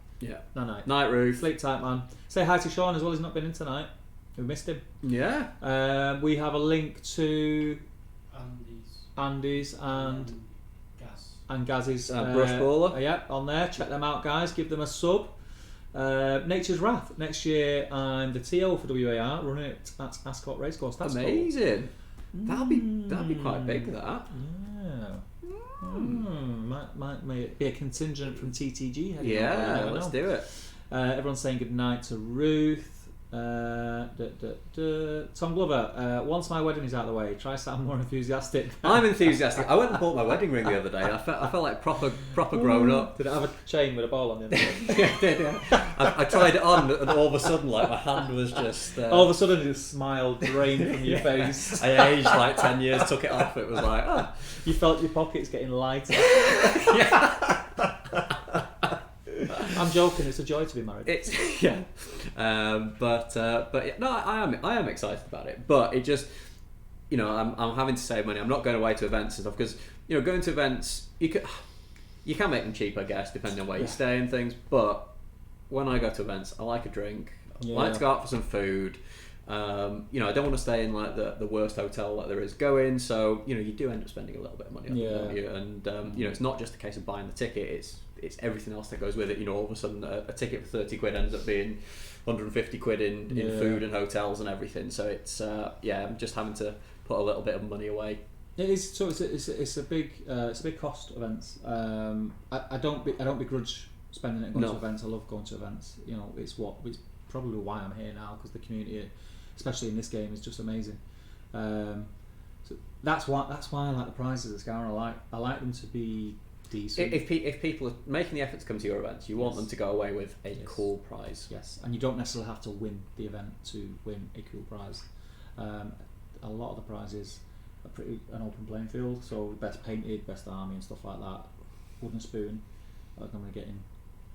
night, Ruth. Sleep tight, man. Say hi to Sean as well. He's not been in tonight. We missed him. Yeah. We have a link to Andy's and Gaz's Brush Baller. On there. Check them out, guys. Give them a sub. Nature's Wrath. Next year, I'm the TO for WAR, running it at Ascot Racecourse. That's amazing. Cool. That'd be quite big. That. Yeah. Might be a contingent from TTG. Yeah, let's do it. Everyone's saying good night to Ruth. Tom Glover, once my wedding is out of the way, try sound more enthusiastic. I'm enthusiastic. I went and bought my wedding ring the other day. I felt like proper grown up. Did it have a chain with a ball on the end of it? Yeah, it did. I tried it on, and all of a sudden, like, my hand was just. All of a sudden, a smile drained from your face. I aged like 10 years, took it off. It was like, You felt your pockets getting lighter. I'm joking. It's a joy to be married. But no, I am excited about it. But it just, I'm having to save money. I'm not going away to events and stuff because going to events you can make them cheap, I guess, depending on where you stay and things. But when I go to events, I like a drink. I like to go out for some food. I don't want to stay in like the worst hotel that there is going. So you do end up spending a little bit of money on it, don't you? And it's not just a case of buying the ticket. It's everything else that goes with it. All of a sudden a ticket for 30 quid ends up being 150 quid in food and hotels and everything. So it's I'm just having to put a little bit of money away. It is. So it's a big cost events. I don't begrudge spending it going to events. I love going to events. It's probably why I'm here now, because the community, especially in this game, is just amazing. So that's why I like the prizes at Scour. I like them to be decent. If people are making the effort to come to your events, you want them to go away with a cool prize. Yes, and you don't necessarily have to win the event to win a cool prize. A lot of the prizes are pretty an open playing field. So best painted, best army, and stuff like that. Wooden spoon are going to be getting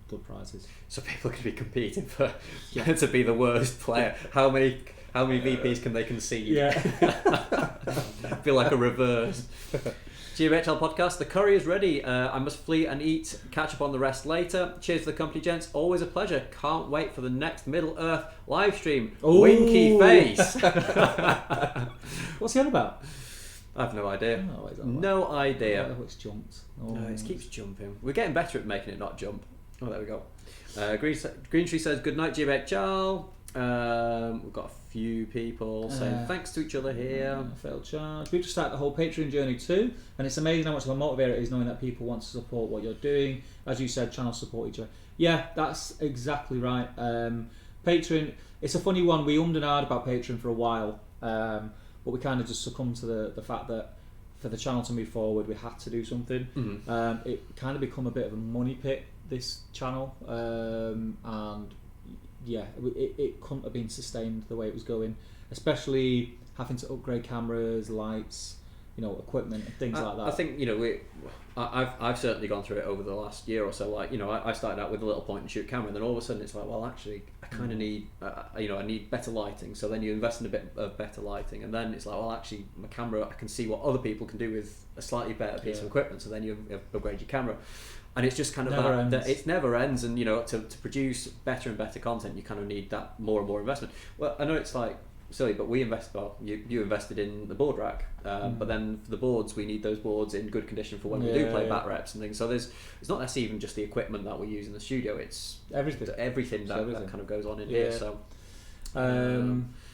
good prizes. So people could be competing for to be the worst player. How many VPs can they concede? Yeah. Feel like a reverse. GBHL podcast. The curry is ready. I must flee and eat. Catch up on the rest later. Cheers for the company, gents. Always a pleasure. Can't wait for the next Middle Earth live stream. Ooh. Winky face. What's he on about? I have no idea. No idea. Oh, it's jumped. No, it keeps jumping. We're getting better at making it not jump. Oh, there we go. Green Tree says, good night, GBHL. We've got a few people saying thanks to each other here. Failed charge. We've just started the whole Patreon journey too, and it's amazing how much of a motivator it is knowing that people want to support what you're doing. As you said, channels support each other. Yeah, that's exactly right. Patreon, it's a funny one. We ummed and ahed about Patreon for a while, but we kind of just succumbed to the fact that for the channel to move forward, we had to do something. Mm-hmm. It kind of become a bit of a money pit, this channel, and yeah, it couldn't have been sustained the way it was going, especially having to upgrade cameras, lights, equipment and things like that. I think I've certainly gone through it over the last year or so. Like I started out with a little point and shoot camera, and then all of a sudden it's like, well, actually, I kind of need I need better lighting. So then you invest in a bit of better lighting, and then it's like, well, actually, my camera, I can see what other people can do with a slightly better piece of equipment. So then you upgrade your camera. And it's just kind of that it never ends, and to produce better and better content, you kind of need that more and more investment. Well, I know it's like silly, but we you invested in the board rack, but then for the boards, we need those boards in good condition for when we do play bat reps and things. So it's not necessarily even just the equipment that we use in the studio; it's everything that kind of goes on in here. So,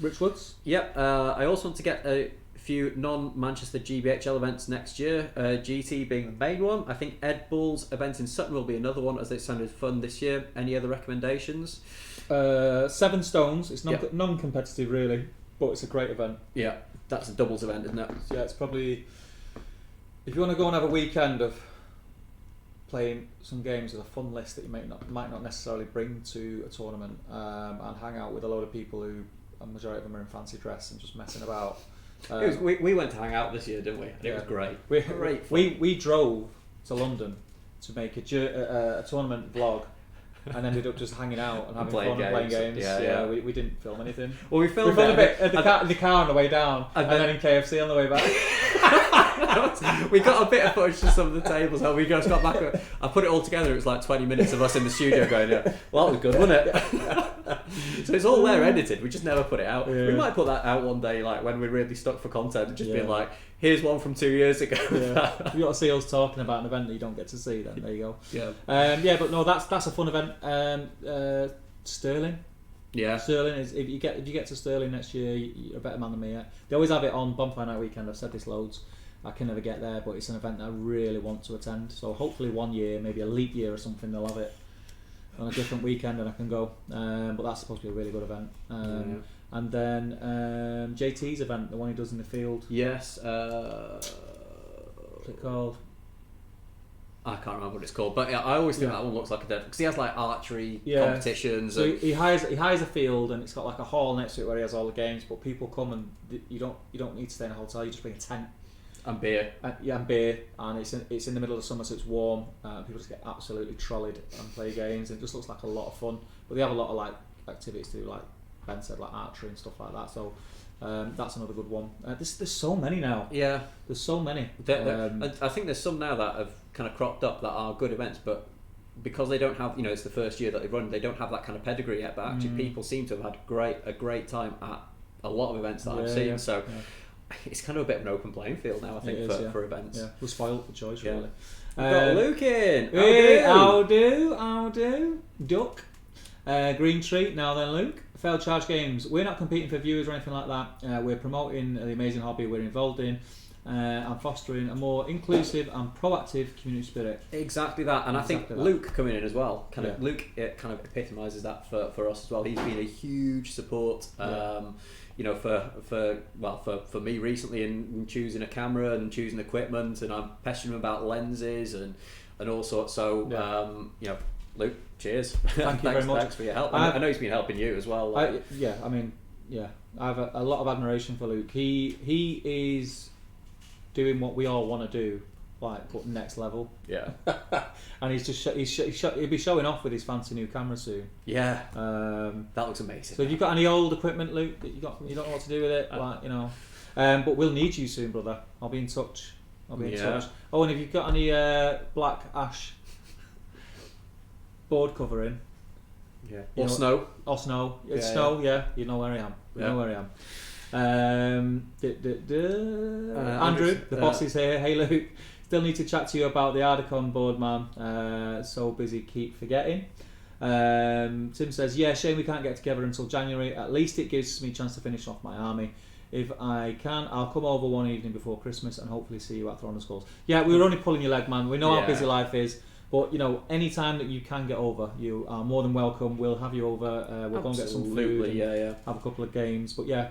Rich Woods. Yep. I also want to get a few non-Manchester GBHL events next year, GT being the main one. I think Ed Bull's event in Sutton will be another one, as it sounded fun this year. Any other recommendations? 7 Stones. It's non-competitive really, but it's a great event. Yeah, that's a doubles event, isn't it? Yeah, it's probably, if you want to go and have a weekend of playing some games with a fun list that you might not necessarily bring to a tournament, and hang out with a load of people who, a majority of them are in fancy dress and just messing about. We went to hang out this year, didn't we? It was great. Great fun. We drove to London to make a tournament vlog, and ended up just hanging out and having fun and playing games. Yeah. We didn't film anything. Well, we filmed a bit in the car on the way down, and then in KFC on the way back. We got a bit of footage to some of the tables. How we just got back. I put it all together. It was like 20 minutes of us in the studio going, well, that was good, wasn't it? So it's all there edited. We just never put it out. We might put that out one day, like when we're really stuck for content, and just being like, here's one from 2 years ago. Yeah. You got to see us talking about an event that you don't get to see. Then there you go. Yeah. But no, that's a fun event. Sterling. Yeah. Sterling is if you get to Sterling next year, you're a better man than me. They always have it on Bonfire Night Weekend. I've said this loads. I can never get there, but it's an event that I really want to attend. So hopefully one year, maybe a leap year or something, they'll have it on a different weekend and I can go. But that's supposed to be a really good event. And then JT's event, the one he does in the field. Yes. What's it called? I can't remember what it's called, but I always think that one looks like a dead, because he has like archery competitions. So he hires a field, and it's got like a hall next to it where he has all the games. But people come, and you don't need to stay in a hotel. You just bring a tent and beer. And beer, and it's in the middle of the summer, so it's warm. People just get absolutely trolleyed and play games. And it just looks like a lot of fun. But they have a lot of like activities to do, like Ben said, like archery and stuff like that. So. That's another good one. There's so many now. Yeah, there's so many. I think there's some now that have kind of cropped up that are good events, but because they don't have, it's the first year that they've run, they don't have that kind of pedigree yet. But actually, people seem to have had a great time at a lot of events that I've seen. Yeah. So it's kind of a bit of an open playing field now, I think, for events. Yeah, we're spoiled for choice, really. We've got Luke in. I'll do. Duck. Green Tree. Now then, Luke. Failed charge games. We're not competing for viewers or anything like that. We're promoting the amazing hobby we're involved in, and fostering a more inclusive and proactive community spirit. Exactly that, and I think Luke coming in as well. Luke, it kind of epitomises that for us as well. He's been a huge support. For me recently in choosing a camera and choosing equipment, and I'm pestering him about lenses and all sorts. So Luke, cheers. Thank you very much. Thanks for your help. I know he's been helping you as well. I have a lot of admiration for Luke. He is doing what we all want to do, like but next level. Yeah. And he's just he'll be showing off with his fancy new camera soon. Yeah. That looks amazing. So have you got any old equipment, Luke, that you don't know what to do with it? But we'll need you soon, brother. I'll be in touch. I'll be in touch. Oh, and if you've got any black ash board covering, or snow, it's snow. Yeah, you know where I am. Andrew, the boss is here. Hey Luke, still need to chat to you about the Ardicon board, man. So busy, keep forgetting. Tim says, yeah, shame we can't get together until January. At least it gives me a chance to finish off my army. If I can, I'll come over one evening before Christmas and hopefully see you at Throne of Skulls. Yeah, we were only pulling your leg, man. We know how busy life is. But, you know, any time that you can get over, you are more than welcome. We'll have you over. We'll go and get some food and have a couple of games. But, yeah,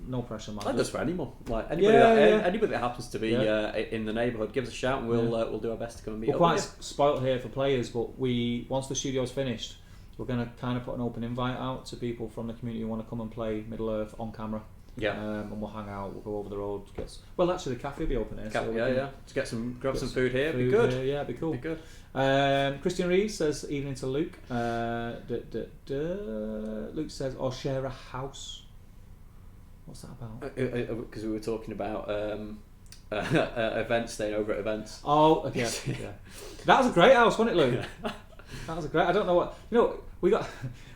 no pressure, man. That goes for anyone. Like anybody that happens to be in the neighbourhood, give us a shout and we'll do our best to come and meet up. We're quite spoilt here for players, but once the studio's finished, we're going to kind of put an open invite out to people from the community who want to come and play Middle-earth on camera. Yeah. And we'll hang out, we'll go over the road. Actually, the cafe will be open here. To grab some food here. It'd be good. Yeah, it'd be cool. Be good. Christian Reeves says, evening to Luke. Luke says, or share a house. What's that about? Because we were talking about events, staying over at events. Oh, yeah. That was a great house, wasn't it, Luke? That was a great. I don't know what. You know, we got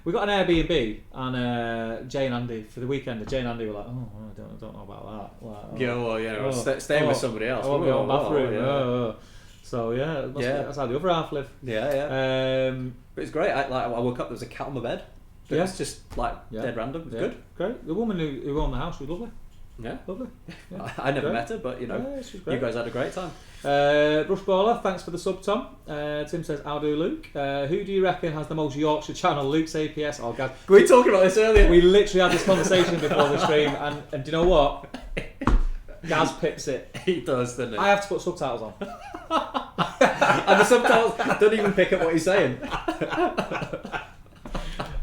an Airbnb and Jay and Andy for the weekend. Jay and Andy were like, I don't know about that. Like, staying with somebody else. I want my own bathroom. So that's how the other half live. But it's great. I woke up. There was a cat on my bed. It was just dead random. It was good. Great. The woman who owned the house was lovely. Yeah, lovely. Yeah. I never met her, but you guys had a great time. Brush Baller, thanks for the sub, Tom. Tim says, "I'll do, Luke. Who do you reckon has the most Yorkshire channel, Luke's APS or Gaz?" We were talking about this earlier. We literally had this conversation before the stream, and do you know what? Gaz pips it. He does, doesn't he? I have to put subtitles on, and the subtitles don't even pick up what he's saying.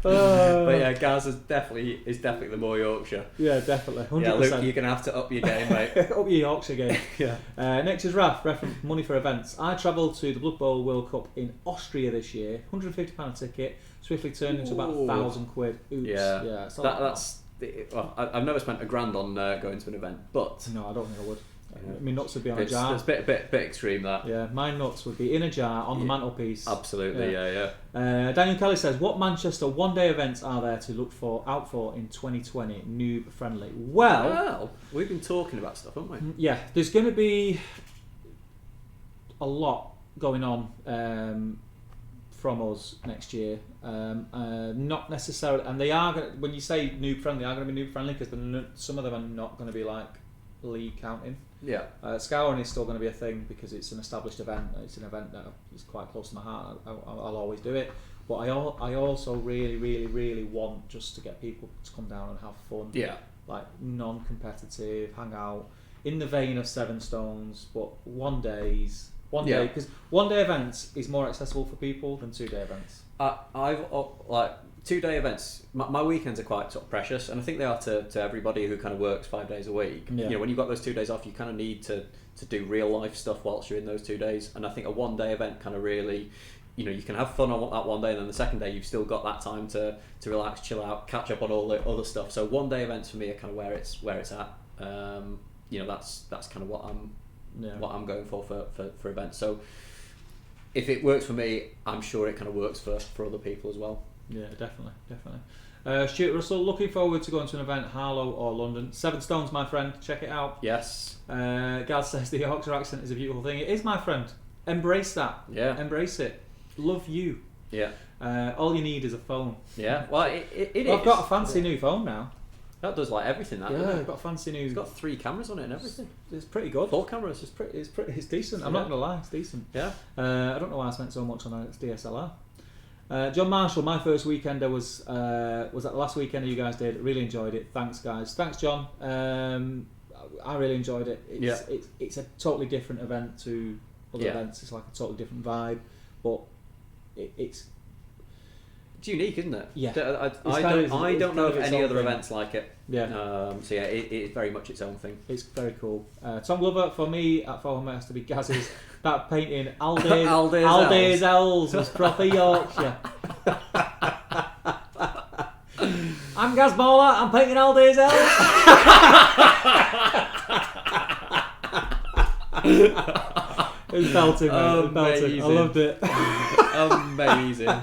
But yeah, Gaz is definitely the more Yorkshire. Yeah, definitely. 100%. Yeah, Luke, you're gonna have to up your game, mate. Up your Yorkshire game. Next is Raf, reference money for events. I travelled to the Blood Bowl World Cup in Austria this year. £150 a ticket, swiftly turned into about £1,000. Oops. That's. I've never spent £1,000 on going to an event, but no, I don't think I would. I mean, nuts would be on a jar. It's a bit extreme, that. Yeah, my nuts would be in a jar on the mantelpiece. Absolutely, yeah. Daniel Kelly says, what Manchester one-day events are there to look out for in 2020, noob friendly? Well, we've been talking about stuff, haven't we? Yeah, there's going to be a lot going on from us next year. Not necessarily, and they are going to, when you say noob friendly, they are going to be noob friendly because some of them are not going to be like league counting. Yeah. Scouring is still going to be a thing because it's an established event. It's an event that is quite close to my heart. I'll always do it. But I also really, really, really want just to get people to come down and have fun. Yeah. Like non-competitive, hang out in the vein of Seven Stones, but one day because one-day events is more accessible for people than 2-day events. I've 2-day events. My weekends are quite sort of precious, and I think they are to everybody who kind of works 5 days a week. Yeah. You know, when you've got those 2 days off, you kind of need to do real life stuff whilst you're in those 2 days. And I think a 1-day event kind of really, you can have fun on that one day, and then the second day you've still got that time to relax, chill out, catch up on all the other stuff. So 1-day events for me are kind of where it's at. That's kind of what I'm going for events. So if it works for me, I'm sure it kind of works for other people as well. Yeah, definitely. Stuart Russell, looking forward to going to an event, Harlow or London. Seven Stones, my friend, check it out. Yes. Gaz says the Yorkshire accent is a beautiful thing. It is, my friend. Embrace that. Yeah. Embrace it. Love you. Yeah. All you need is a phone. Yeah. Well, it is. I've got a fancy new phone now. That does everything. I've got fancy new. It's got 3 cameras on it and everything. It's pretty good. 4 cameras. It's decent. I'm not gonna lie. It's decent. Yeah. I don't know why I spent so much on a DSLR. John Marshall, my first weekender was at the last weekend you guys did. Really enjoyed it. Thanks, guys. Thanks, John. I really enjoyed it. It's a totally different event to other events. It's like a totally different vibe, but it's unique, isn't it? Yeah. I don't know of any other events like it. Yeah. It is very much its own thing. It's very cool. Tom Glover, for me at Fulham, it has to be Gaz's. That painting, Alday's L's was proper Yorkshire. I'm Gaz Baller, I'm painting Alday's L's. It was belting, mate. It was belting. I loved it. Amazing.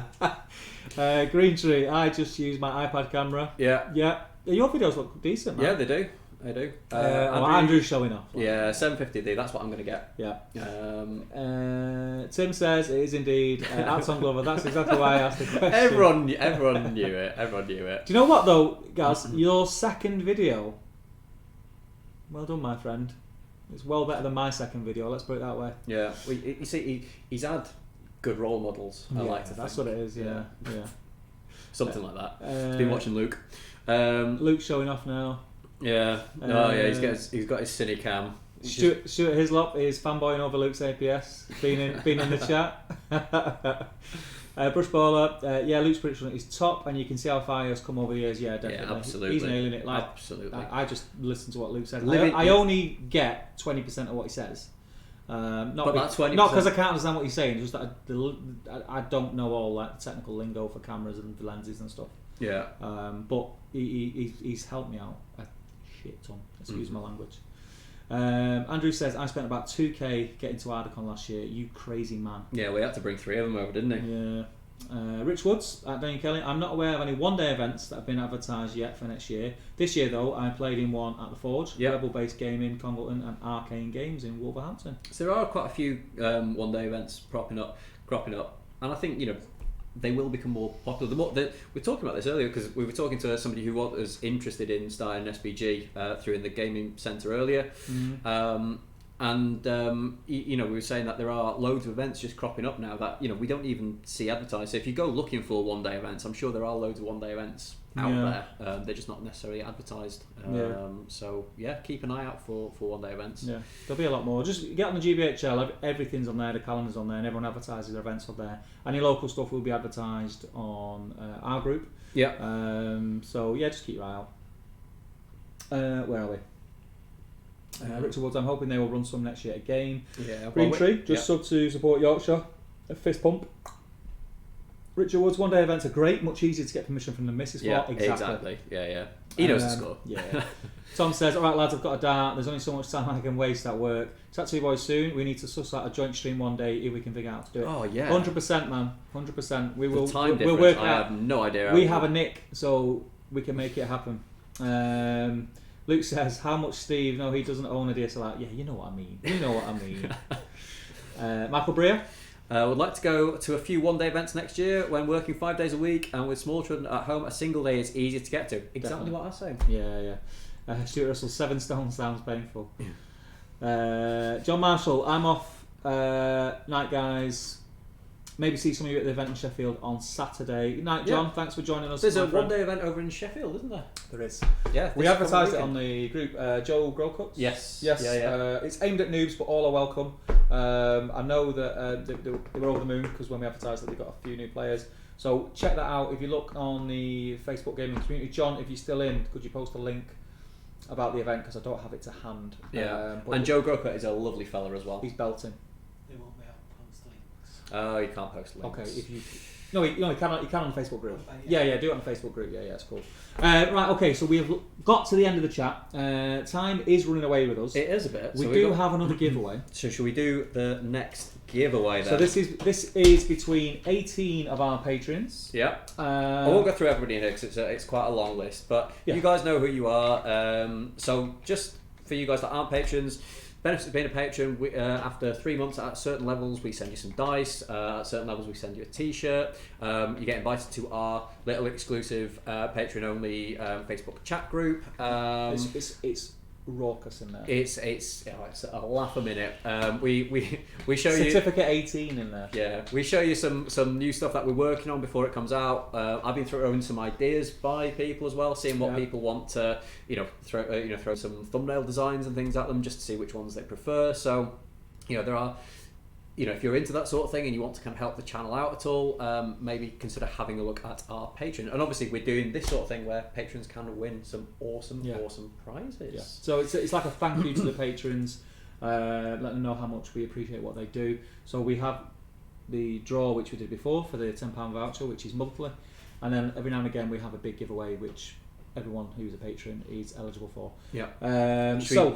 Green Tree, I just use my iPad camera. Yeah. Yeah. Your videos look decent, man. Yeah, they do. They do. Andrew's showing off. Yeah, 750D, that's what I'm going to get. Yeah. Tim says it is indeed Alton Glover. That's exactly why I asked the question. Everyone knew it. Everyone knew it. Do you know what though, guys? Your second video, well done, my friend. It's well better than my second video. Let's put it that way. Yeah. Well, you see, he's had good role models. I like to think. That's what it is. Yeah. Something like that. He's been watching Luke. Luke's showing off now. Yeah. He's got his cine cam. Stuart Hislop is fanboying over Luke's APS. Been in the chat. Brush Baller, Luke's prediction is top, and you can see how far he has come over the years. Yeah, definitely. Yeah, absolutely. He's nailing it. Absolutely. I just listen to what Luke says. I only get 20% of what he says. Not because I can't understand what he's saying. Just that I don't know all that technical lingo for cameras and lenses and stuff. Yeah. But he's helped me out a shit ton. Excuse my language. Andrew says, I spent about 2k getting to Ardacon last year. You crazy man. Yeah, we had to bring 3 of them over, didn't we? Yeah. Rich Woods at Daniel Kelly. I'm not aware of any one-day events that have been advertised yet for next year. This year, though, I played in one at the Forge, Rebel-based gaming, Congleton, and Arcane Games in Wolverhampton. So there are quite a few one-day events cropping up, and I think they will become more popular. We were talking about this earlier because we were talking to somebody who was interested in starting an SBG through in the gaming centre earlier. We were saying that there are loads of events just cropping up now that we don't even see advertised. So if you go looking for one-day events, I'm sure there are loads of one-day events out there. They're just not necessarily advertised. So keep an eye out for one-day events. Yeah, there'll be a lot more. Just get on the GBHL. Everything's on there. The calendar's on there, and everyone advertises their events on there. Any local stuff will be advertised on our group. Yeah. Just keep your eye out. Where are we? Richard Woods, I'm hoping they will run some next year again. Yeah. Green Tree, sub to support Yorkshire. A fist pump. Richard Woods, one-day events are great, much easier to get permission from the missus for. Exactly. Yeah. He knows the score. Yeah. Tom says, alright lads, I've got a dart, there's only so much time I can waste at work. Chat to you boys soon, we need to suss out a joint stream one day if we can figure out how to do it. Oh yeah. 100% man, 100%. We will time we'll work I have no idea. We have a nick, so we can make it happen. Luke says, how much Steve? No, he doesn't own a DSLR. Yeah, you know what I mean. Michael Breer? Would like to go to a few one-day events next year when working 5 days a week, and with small children at home, a single day is easier to get to. Exactly what I say. Yeah. Stuart Russell, 7 stone sounds painful. John Marshall, I'm off night, guys. Maybe see some of you at the event in Sheffield on Saturday. Night, John. Thanks for joining us. There's a one-day event over in Sheffield, isn't there? There is. Yeah. We advertised it on the group. Joe Growcuts. Yes. Yeah. It's aimed at noobs, but all are welcome. I know that they were over the moon because when we advertised it, they got a few new players. So check that out. If you look on the Facebook gaming community, John, if you're still in, could you post a link about the event because I don't have it to hand. Yeah. And Joe Growcut is a lovely fella as well. He's belting. They won't be able to post links. Oh, you can't post links. Okay, if you. No, you can on the Facebook group. Yeah, do it on the Facebook group. Yeah, it's cool. Right, okay, so we have got to the end of the chat. Time is running away with us. It is a bit. We do have another giveaway. So should we do the next giveaway then? So this is between 18 of our patrons. Yeah. I won't go through everybody in here because it's quite a long list, but you guys know who you are. So just for you guys that aren't patrons, benefits of being a patron, after 3 months at certain levels we send you some dice, at certain levels we send you a t-shirt, you get invited to our little exclusive patron only Facebook chat group. It's raucous in there. It's a laugh a minute. We show you certificate 18 in there. Yeah, we show you some new stuff that we're working on before it comes out. I've been throwing some ideas by people as well, seeing what people want to throw some thumbnail designs and things at them just to see which ones they prefer. So there are. If you're into that sort of thing and you want to kind of help the channel out at all, maybe consider having a look at our Patreon. And obviously we're doing this sort of thing where patrons can win some awesome prizes. Yeah. So it's like a thank you to the patrons, let them know how much we appreciate what they do. So we have the draw which we did before for the £10 voucher, which is monthly, and then every now and again we have a big giveaway which everyone who's a patron is eligible for. Yeah.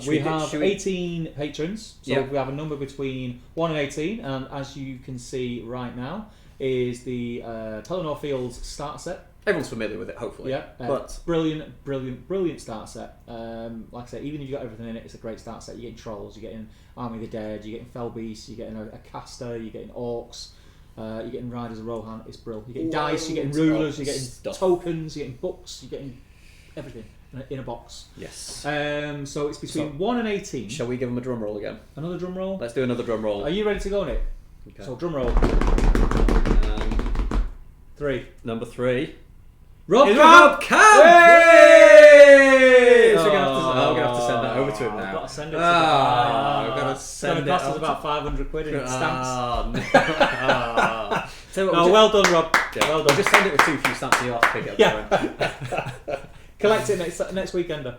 We have 18 patrons. So we have a number between 1 and 18, and as you can see right now, is the Telenor Fields starter set. Everyone's familiar with it, hopefully. Yeah, but brilliant starter set. Like I say, even if you've got everything in it, it's a great starter set. You're getting trolls, you're getting Army of the Dead, you're getting Fell Beasts, you're getting a caster, you're getting orcs, you're getting Riders of Rohan. It's brilliant. You're getting dice, you're getting rulers, you're getting tokens, you're getting books, you're getting everything in a box. Yes. So it's between 1 and 18. Shall we give them a drum roll again? Another drum roll? Let's do another drum roll. Are you ready to go, Nick? Okay. So drum roll. 3. Number 3. Rob Camp! Hey! So we're going to have to send that over to him now. I've got to send it to I've got to send it. It's going to cost us about 500 quid in stamps. So well done, Rob. Yeah, well we'll done. just send it with too few stamps, you'll have to pick it up. Yeah. Collect it next weekender.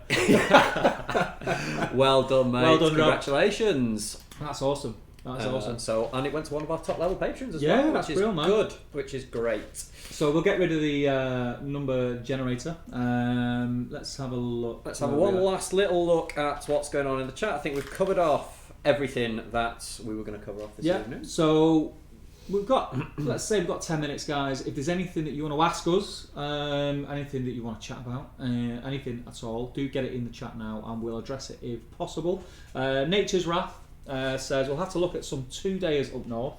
Well done, mate. Well done, Congratulations. Rob. That's awesome. That's awesome. So, and it went to one of our top level patrons as Yeah, well, that's which is real, man. good, which is great. So we'll get rid of the number generator. Let's have a look. Let's have one last little look at what's going on in the chat. I think we've covered off everything that we were going to cover off this evening. So we've got, let's say we've got 10 minutes, guys. If there's anything that you want to ask us, anything that you want to chat about, anything at all, do get it in the chat now and we'll address it if possible. Nature's Wrath says we'll have to look at some 2 days up north,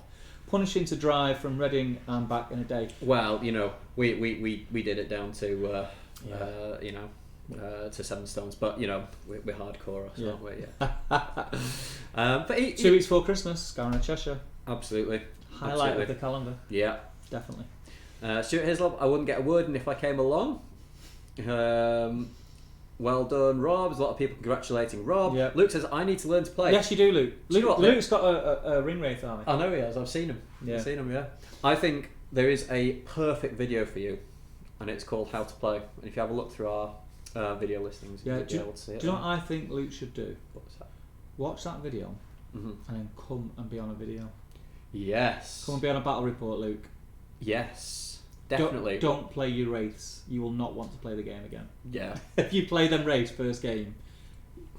punishing to drive from Reading and back in a day. Well, you know, we did it down to to 7 stones, but you know we're hardcore, aren't we? Yeah. But 2 weeks before Christmas, Scarron of Cheshire. Absolutely. Highlight of the calendar. Yeah, definitely. Stuart Hislop, I wouldn't get a word in if I came along. Well done, Rob. There's a lot of people congratulating Rob. Yep. Luke says, I need to learn to play. Yes, you do, Luke. Luke's got a ring wraith army. I know he has. I've seen him. Yeah. I've seen him, yeah. I think there is a perfect video for you, and it's called How to Play. And if you have a look through our video listings, you'll be able to see it. Do you know what I think Luke should do? What's that? Watch that video and then come and be on a video. Yes. Come and be on a battle report, Luke. Yes. Definitely. Don't play your wraiths. You will not want to play the game again. Yeah. If you play them wraiths first game,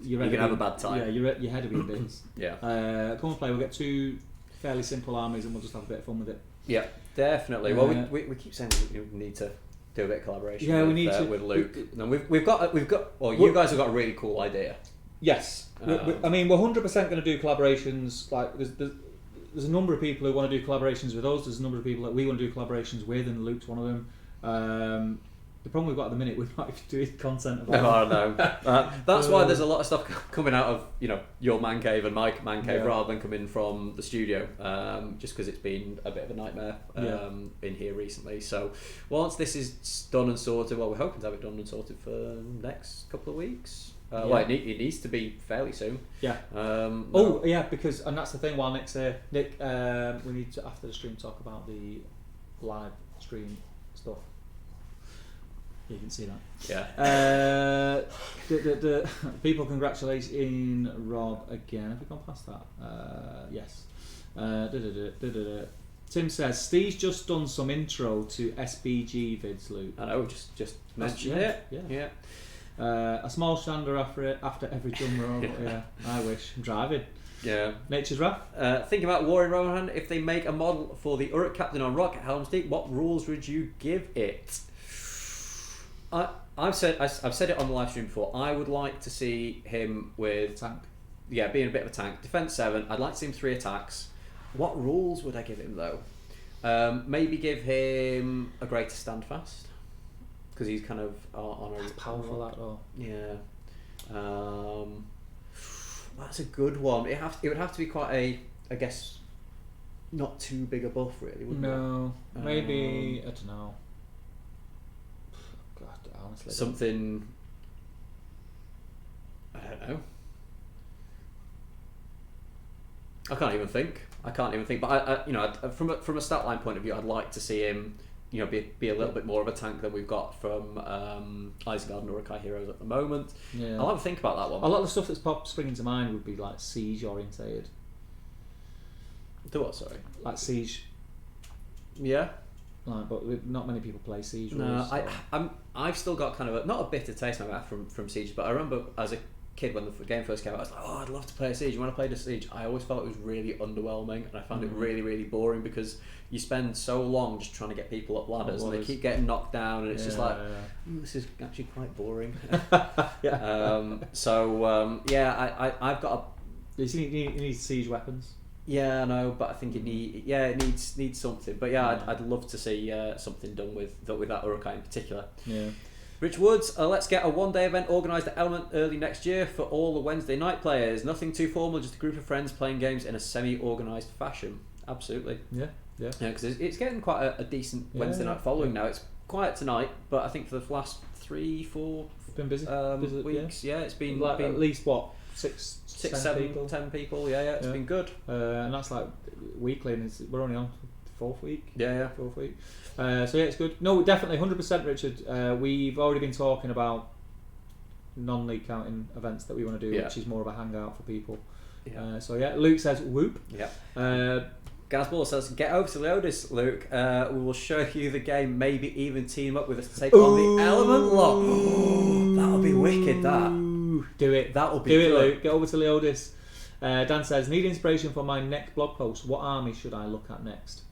you're going to have a bad time. Yeah, your head will be in bits. Yeah. Come and play. We'll get 2 fairly simple armies and we'll just have a bit of fun with it. Yeah, definitely. Well, we keep saying we need to do a bit of collaboration. Yeah, with, we need to with Luke. And we've got. Well, you guys have got a really cool idea. Yes. I mean, we're 100% going to do collaborations. Like there's a number of people who want to do collaborations with us. There's a number of people that we want to do collaborations with, and Luke's one of them. The problem we've got at the minute, we're not even doing content about. No. That's why there's a lot of stuff coming out of your man cave and my man cave rather than coming from the studio. Just because it's been a bit of a nightmare in here recently. So once this is done and sorted, well, we're hoping to have it done and sorted for the next couple of weeks. Well, it needs to be fairly soon. Yeah. Because and that's the thing. While Nick's here, Nick, we need to after the stream talk about the live stream stuff. You can see that. Yeah. The people congratulating Rob again. Have we gone past that? Yes. Tim says Steve's just done some intro to SBG vids, Luke. I know. Just mentioned it. Yeah. A small shander after every drum roll. Yeah, I wish. I'm driving. Yeah. Nature's Wrath. Thinking about War in Rohan, if they make a model for the Uruk Captain on Rock at Helm's Deep, what rules would you give it? I've said it on the live stream before. I would like to see him with tank. Yeah, being a bit of a tank. Defense 7. I'd like to see him 3 attacks. What rules would I give him though? Maybe give him a greater standfast. Because he's kind of on a... That's powerful, that though. Yeah. That's a good one. It would have to be quite a, I guess, not too big a buff really, wouldn't it? No. Maybe, I don't know. God, honestly. Something... I don't know. I can't even think. But I from a stat line point of view, I'd like to see him... be a little bit more of a tank than we've got from Isengard and Urukai heroes at the moment. Yeah. I'll have a think about that one. A lot of the stuff that's springing to mind would be like siege orientated. Do what? Sorry. Like siege. Yeah. Like, but not many people play siege. No, rules, so. I've still got kind of not a bitter taste in my mouth from Siege, but I remember as a kid when the game first came out, I was like, oh, I'd love to play a Siege. And when I played a Siege, I always felt it was really underwhelming, and I found it really, really boring because you spend so long just trying to get people up ladders, and they keep getting knocked down, and it's just like, this is actually quite boring. I've got a. You need Siege weapons. Yeah, I know, but I think it needs something. But I'd love to see something done with that Uruk-hai in particular. Yeah. Rich Woods, let's get a one-day event organised at Element early next year for all the Wednesday night players. Nothing too formal, just a group of friends playing games in a semi-organised fashion. Absolutely. Yeah. Because it's getting quite a decent Wednesday night following now. It's quiet tonight, but I think for the last 3-4 it's been busy. weeks, it's been like been at least what 6, 7 people. 10 people. It's been good. And that's like weekly, and we're only on 4th week. Fourth week. It's good. No, definitely 100%, Richard. We've already been talking about non-league counting events that we want to do, which is more of a hangout for people. Luke says whoop. Gazball says, get over to Leodis, Luke. We will show you the game, maybe even team up with us to take on the Element lot. That'll be wicked, that. Do it. That'll be good. Do it, Luke. Get over to Leodis. Dan says, need inspiration for my next blog post. What army should I look at next?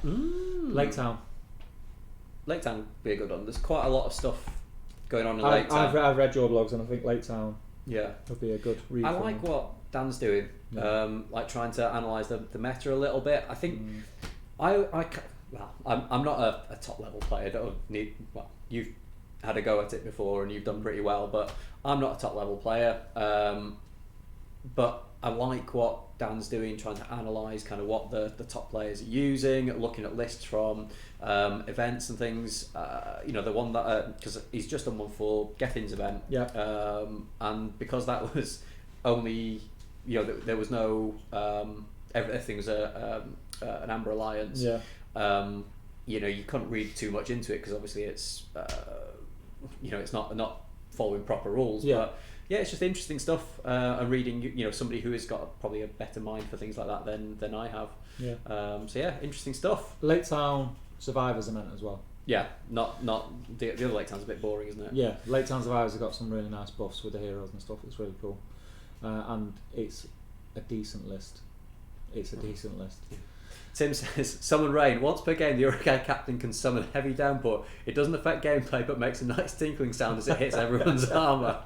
Lake Town would be a good one. There's quite a lot of stuff going on in Lake Town. I've read your blogs, and I think Lake Town would be a good read. I like what Dan's doing, like trying to analyse the meta a little bit. I think I'm not a top level player. You've had a go at it before and you've done pretty well, but I'm not a top level player. But I like what Dan's doing, trying to analyse kind of what the top players are using, looking at lists from events and things. The one that because he's just done one for Gethin's event, and because that was only there was no everything was an Amber Alliance. You couldn't read too much into it because obviously it's it's not following proper rules, but. Yeah, it's just interesting stuff. And reading, somebody who has got probably a better mind for things like that than I have. Interesting stuff. Lake Town Survivors I meant as well. Yeah, not the other Lake Town's a bit boring, isn't it? Yeah, Lake Town Survivors have got some really nice buffs with the heroes and stuff. It's really cool, and it's a decent list. Tim says, summon rain. Once per game, the Uruk-hai captain can summon heavy downpour. It doesn't affect gameplay, but makes a nice tinkling sound as it hits everyone's armour.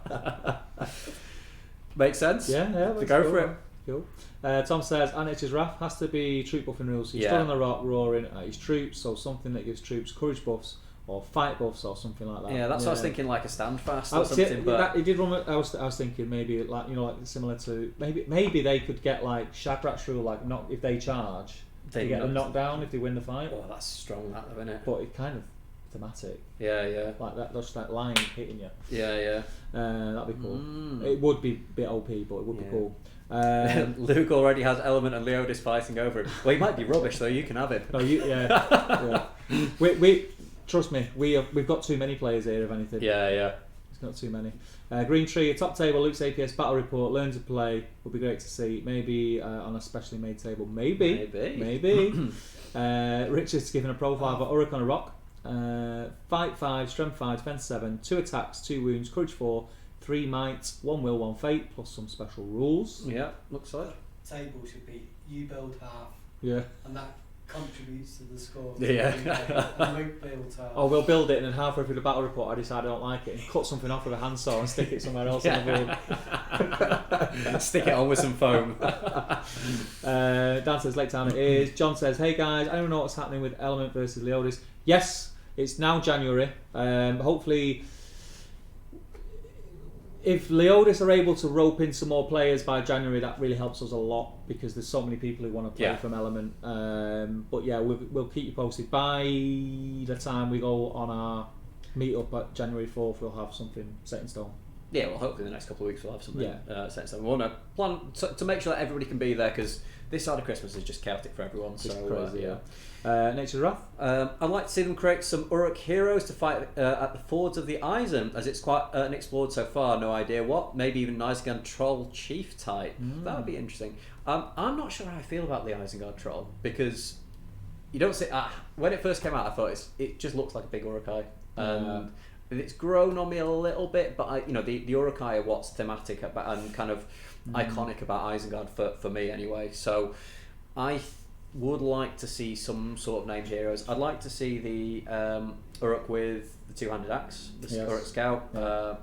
Makes sense? Yeah. To go for it. Cool. Tom says, Anitch's Wrath has to be troop buffing rules. He's stood on the rock roaring at his troops, so something that gives troops courage buffs or fight buffs or something like that. Yeah, that's what I was thinking, like a standfast or something. But it did run. I was thinking maybe like similar to maybe they could get like Shagrat's rule, like not if they charge. They get them knocked down if they win the fight. Oh, that's strong, that, isn't it? But it's kind of thematic. Yeah. Like that, just that line hitting you. Yeah. That'd be cool. It would be a bit OP, but it would be cool. Luke already has Element and Leodis fighting over him. Well, he might be rubbish though. You can have him. No, yeah. We trust me. We've got too many players here. If anything. Yeah. It's not too many. Green Tree, a top table, Luke's APS battle report, learn to play, would be great to see. Maybe on a specially made table. Maybe. Richard's given a profile for Uruk on a rock. Fight 5, strength 5, defense 7, 2 attacks, 2 wounds, courage 4, 3 might, 1 will, 1 fate, plus some special rules. Yeah, looks like. Table should be you build half. Yeah. And that contributes to the score. Yeah. And Luke builds half. Or we'll build it and then halfway through the battle report I decide I don't like it and cut something off with a handsaw and stick it somewhere else on the board. Stick it on with some foam. Dan says Lake Town it is. John says, hey guys, I don't know what's happening with Element versus Leodis. Yes, it's now January. Hopefully if Leodis are able to rope in some more players by January, that really helps us a lot because there's so many people who want to play from Element. But yeah, we'll keep you posted. By the time we go on our meet-up at January 4th, we'll have something set in stone. Yeah, well, hopefully in the next couple of weeks we'll have something set in stone. We want to plan to make sure that everybody can be there because this side of Christmas is just chaotic for everyone. It's so crazy, Nature's Wrath. I'd like to see them create some Uruk heroes to fight at the fords of the Eisen, as it's quite unexplored so far. No idea what. Maybe even an Isengard Troll Chief type. That would be interesting. I'm not sure how I feel about the Isengard Troll because you don't see. When it first came out, I thought it just looks like a big Uruk-hai. it's grown on me a little bit, but the Urukai are what's thematic about and kind of iconic about Isengard for me anyway. So I would like to see some sort of named heroes. I'd like to see the Uruk with the two-handed axe, the Uruk Scout,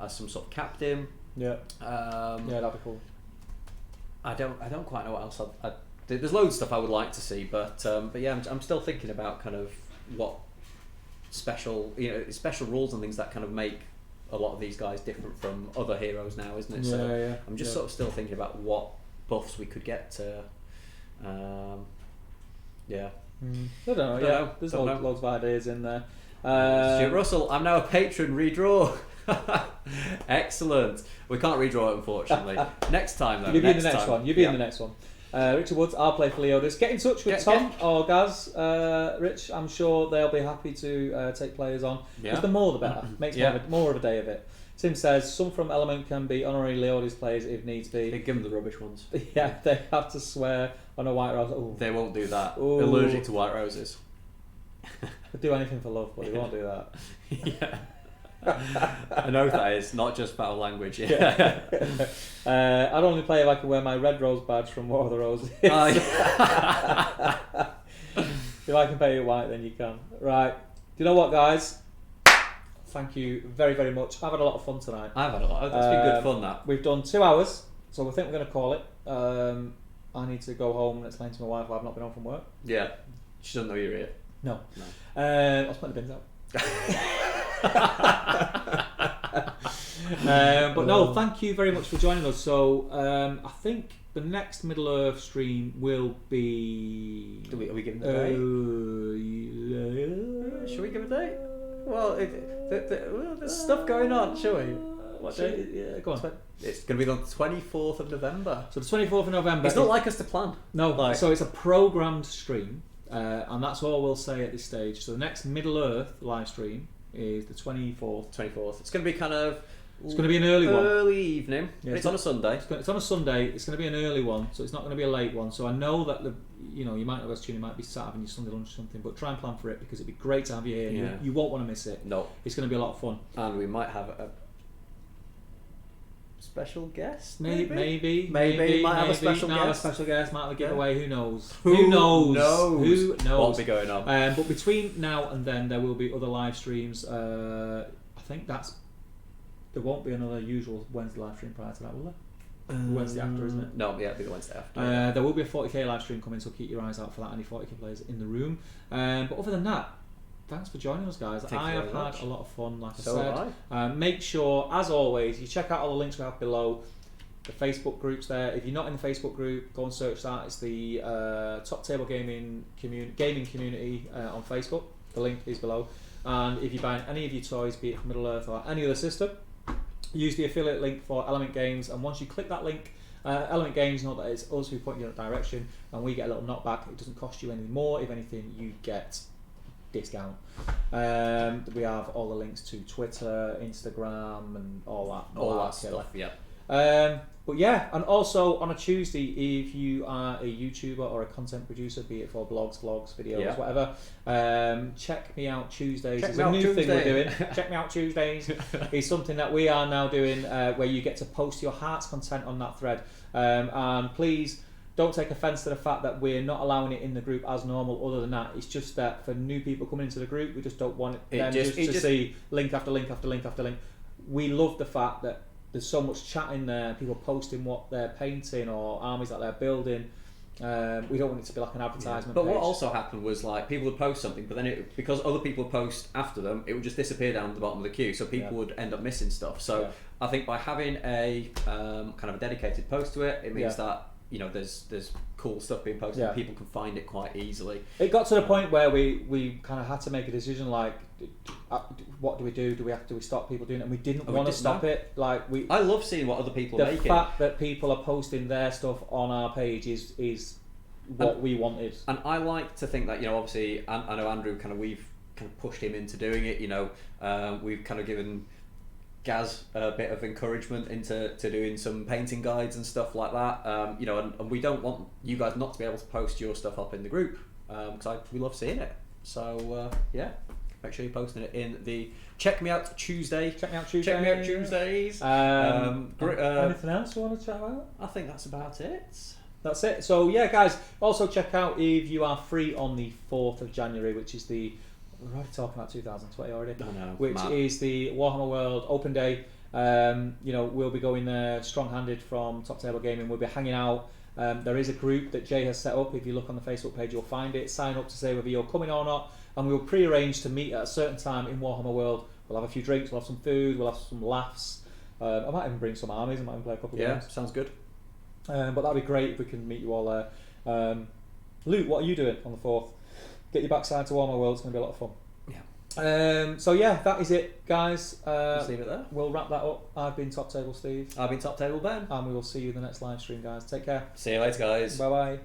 as some sort of captain. Yeah. That'd be cool. I don't quite know what else there's loads of stuff I would like to see, but yeah, I'm still thinking about kind of what special rules and things that kind of make a lot of these guys different from other heroes now, isn't it? I'm just sort of still thinking about what buffs we could get to. I don't know. There's loads of ideas in there. Stuart Russell, I'm now a patron. Redraw. Excellent. We can't redraw it, unfortunately. Next time, though. You'll be in the next one. You'll be in the next one. Richard Woods, I'll play for Leodis. Get in touch with Tom or Gaz. Rich, I'm sure they'll be happy to take players on. Because the more the better. Makes more of a day of it. Tim says, some from Element can be honorary Leodis players if needs be. They give them the rubbish ones. Yeah, they have to swear on a white rose. Ooh. They won't do that. Ooh. Allergic to white roses. They'd do anything for love, but they won't do that. Yeah. I know that is not just foul language. I'd only play if I could wear my red rose badge from War of the Roses. If I can pay you white, then you can. Right. Do you know what, guys? Thank you very, very much. I've had a lot of fun tonight. I've had a lot. It's been good fun, that. We've done 2 hours, so I think we're going to call it. I need to go home and explain to my wife why I've not been home from work. Yeah. She doesn't know you're here. No. I'll split the bins out. But no, thank you very much for joining us. So I think the next Middle Earth stream will be. Are we giving the date? Should we give a date? Well, there's stuff going on, shall we? What date? Yeah, go on. It's going to be on the 24th of November. So the 24th of November. It's not like us to plan. No, so it's a programmed stream. And that's all we'll say at this stage. So the next Middle Earth live stream is the 24th. It's going to be kind of. It's going to be an early one. Early evening. Yeah, it's on a Sunday. It's on a Sunday. It's going to be an early one, so it's not going to be a late one. So I know that you might not go to tune. You might be sat having your Sunday lunch or something, but try and plan for it because it'd be great to have you here. Yeah. You won't want to miss it. No, it's going to be a lot of fun. And we might have a special guest. Maybe might have a special guest. Might have a giveaway. Who knows? Who knows? Who knows? What'll be going on? But between now and then, there will be other live streams. I think there won't be another usual Wednesday live stream prior to that, will there? Wednesday after, isn't it? No, yeah, it'll be the Wednesday after. There will be a 40k live stream coming, so keep your eyes out for that. Any 40k players in the room. But other than that, thanks for joining us, guys. I have had a lot of fun, like I said. Make sure, as always, you check out all the links we have below. The Facebook group's there. If you're not in the Facebook group, go and search that. It's the Top Table Gaming community on Facebook. The link is below. And if you're buying any of your toys, be it from Middle Earth or any other system, use the affiliate link for Element Games. And once you click that link, Element Games know that it's us who put you in that direction, and we get a little knockback. It doesn't cost you any more. If anything, you get discount. We have all the links to Twitter, Instagram, and all that stuff. Yeah. But yeah, and also on a Tuesday, if you are a YouTuber or a content producer, be it for blogs, vlogs, videos, whatever, check me out Tuesdays. It's a new thing we're doing. Check me out Tuesdays is something that we are now doing, where you get to post your heart's content on that thread. And please don't take offence to the fact that we're not allowing it in the group as normal. Other than that, it's just that for new people coming into the group, we just don't want them to see link after link after link after link. We love the fact that there's so much chat in there, people posting what they're painting or armies that they're building. We don't want it to be like an advertisement But page. what also happened was, like, people would post something, but then because other people would post after them, it would just disappear down the bottom of the queue, so people would end up missing stuff. So I think by having a kind of a dedicated post to it, it means that there's cool stuff being posted and people can find it quite easily. It got to the point where we kind of had to make a decision, like, what do we do? Do we stop people doing it? And we didn't want to stop it. Like, I love seeing what other people are making. The fact that people are posting their stuff on our page is what we wanted. And I like to think that, obviously, I know Andrew we've kind of pushed him into doing it. We've kind of given Gaz a bit of encouragement into doing some painting guides and stuff like that. And we don't want you guys not to be able to post your stuff up in the group, because we love seeing it. So Make sure you're posting it in the Check Me Out Tuesday. Check me out Tuesday. Check Me Out Tuesdays. Anything else you want to chat about? I think that's about it. That's it. So yeah, guys, also check out if you are free on the 4th of January, which is we're already talking about 2020 already. I know, which mad. is the Warhammer World Open Day. We'll be going there strong-handed from Top Table Gaming. We'll be hanging out. There is a group that Jay has set up. If you look on the Facebook page, you'll find it. Sign up to say whether you're coming or not, and we'll pre-arrange to meet at a certain time in Warhammer World. We'll have a few drinks, we'll have some food, we'll have some laughs. I might even bring some armies. I might even play a couple of games. Yeah, sounds good. But that'd be great if we can meet you all there. Luke, what are you doing on the 4th? Get your backside to Warhammer World. It's going to be a lot of fun. So yeah, that is it, guys. Let's leave it there. We'll wrap that up. I've been Top Table Steve. I've been Top Table Ben. And we will see you in the next live stream, guys. Take care. See you later, guys. Bye bye.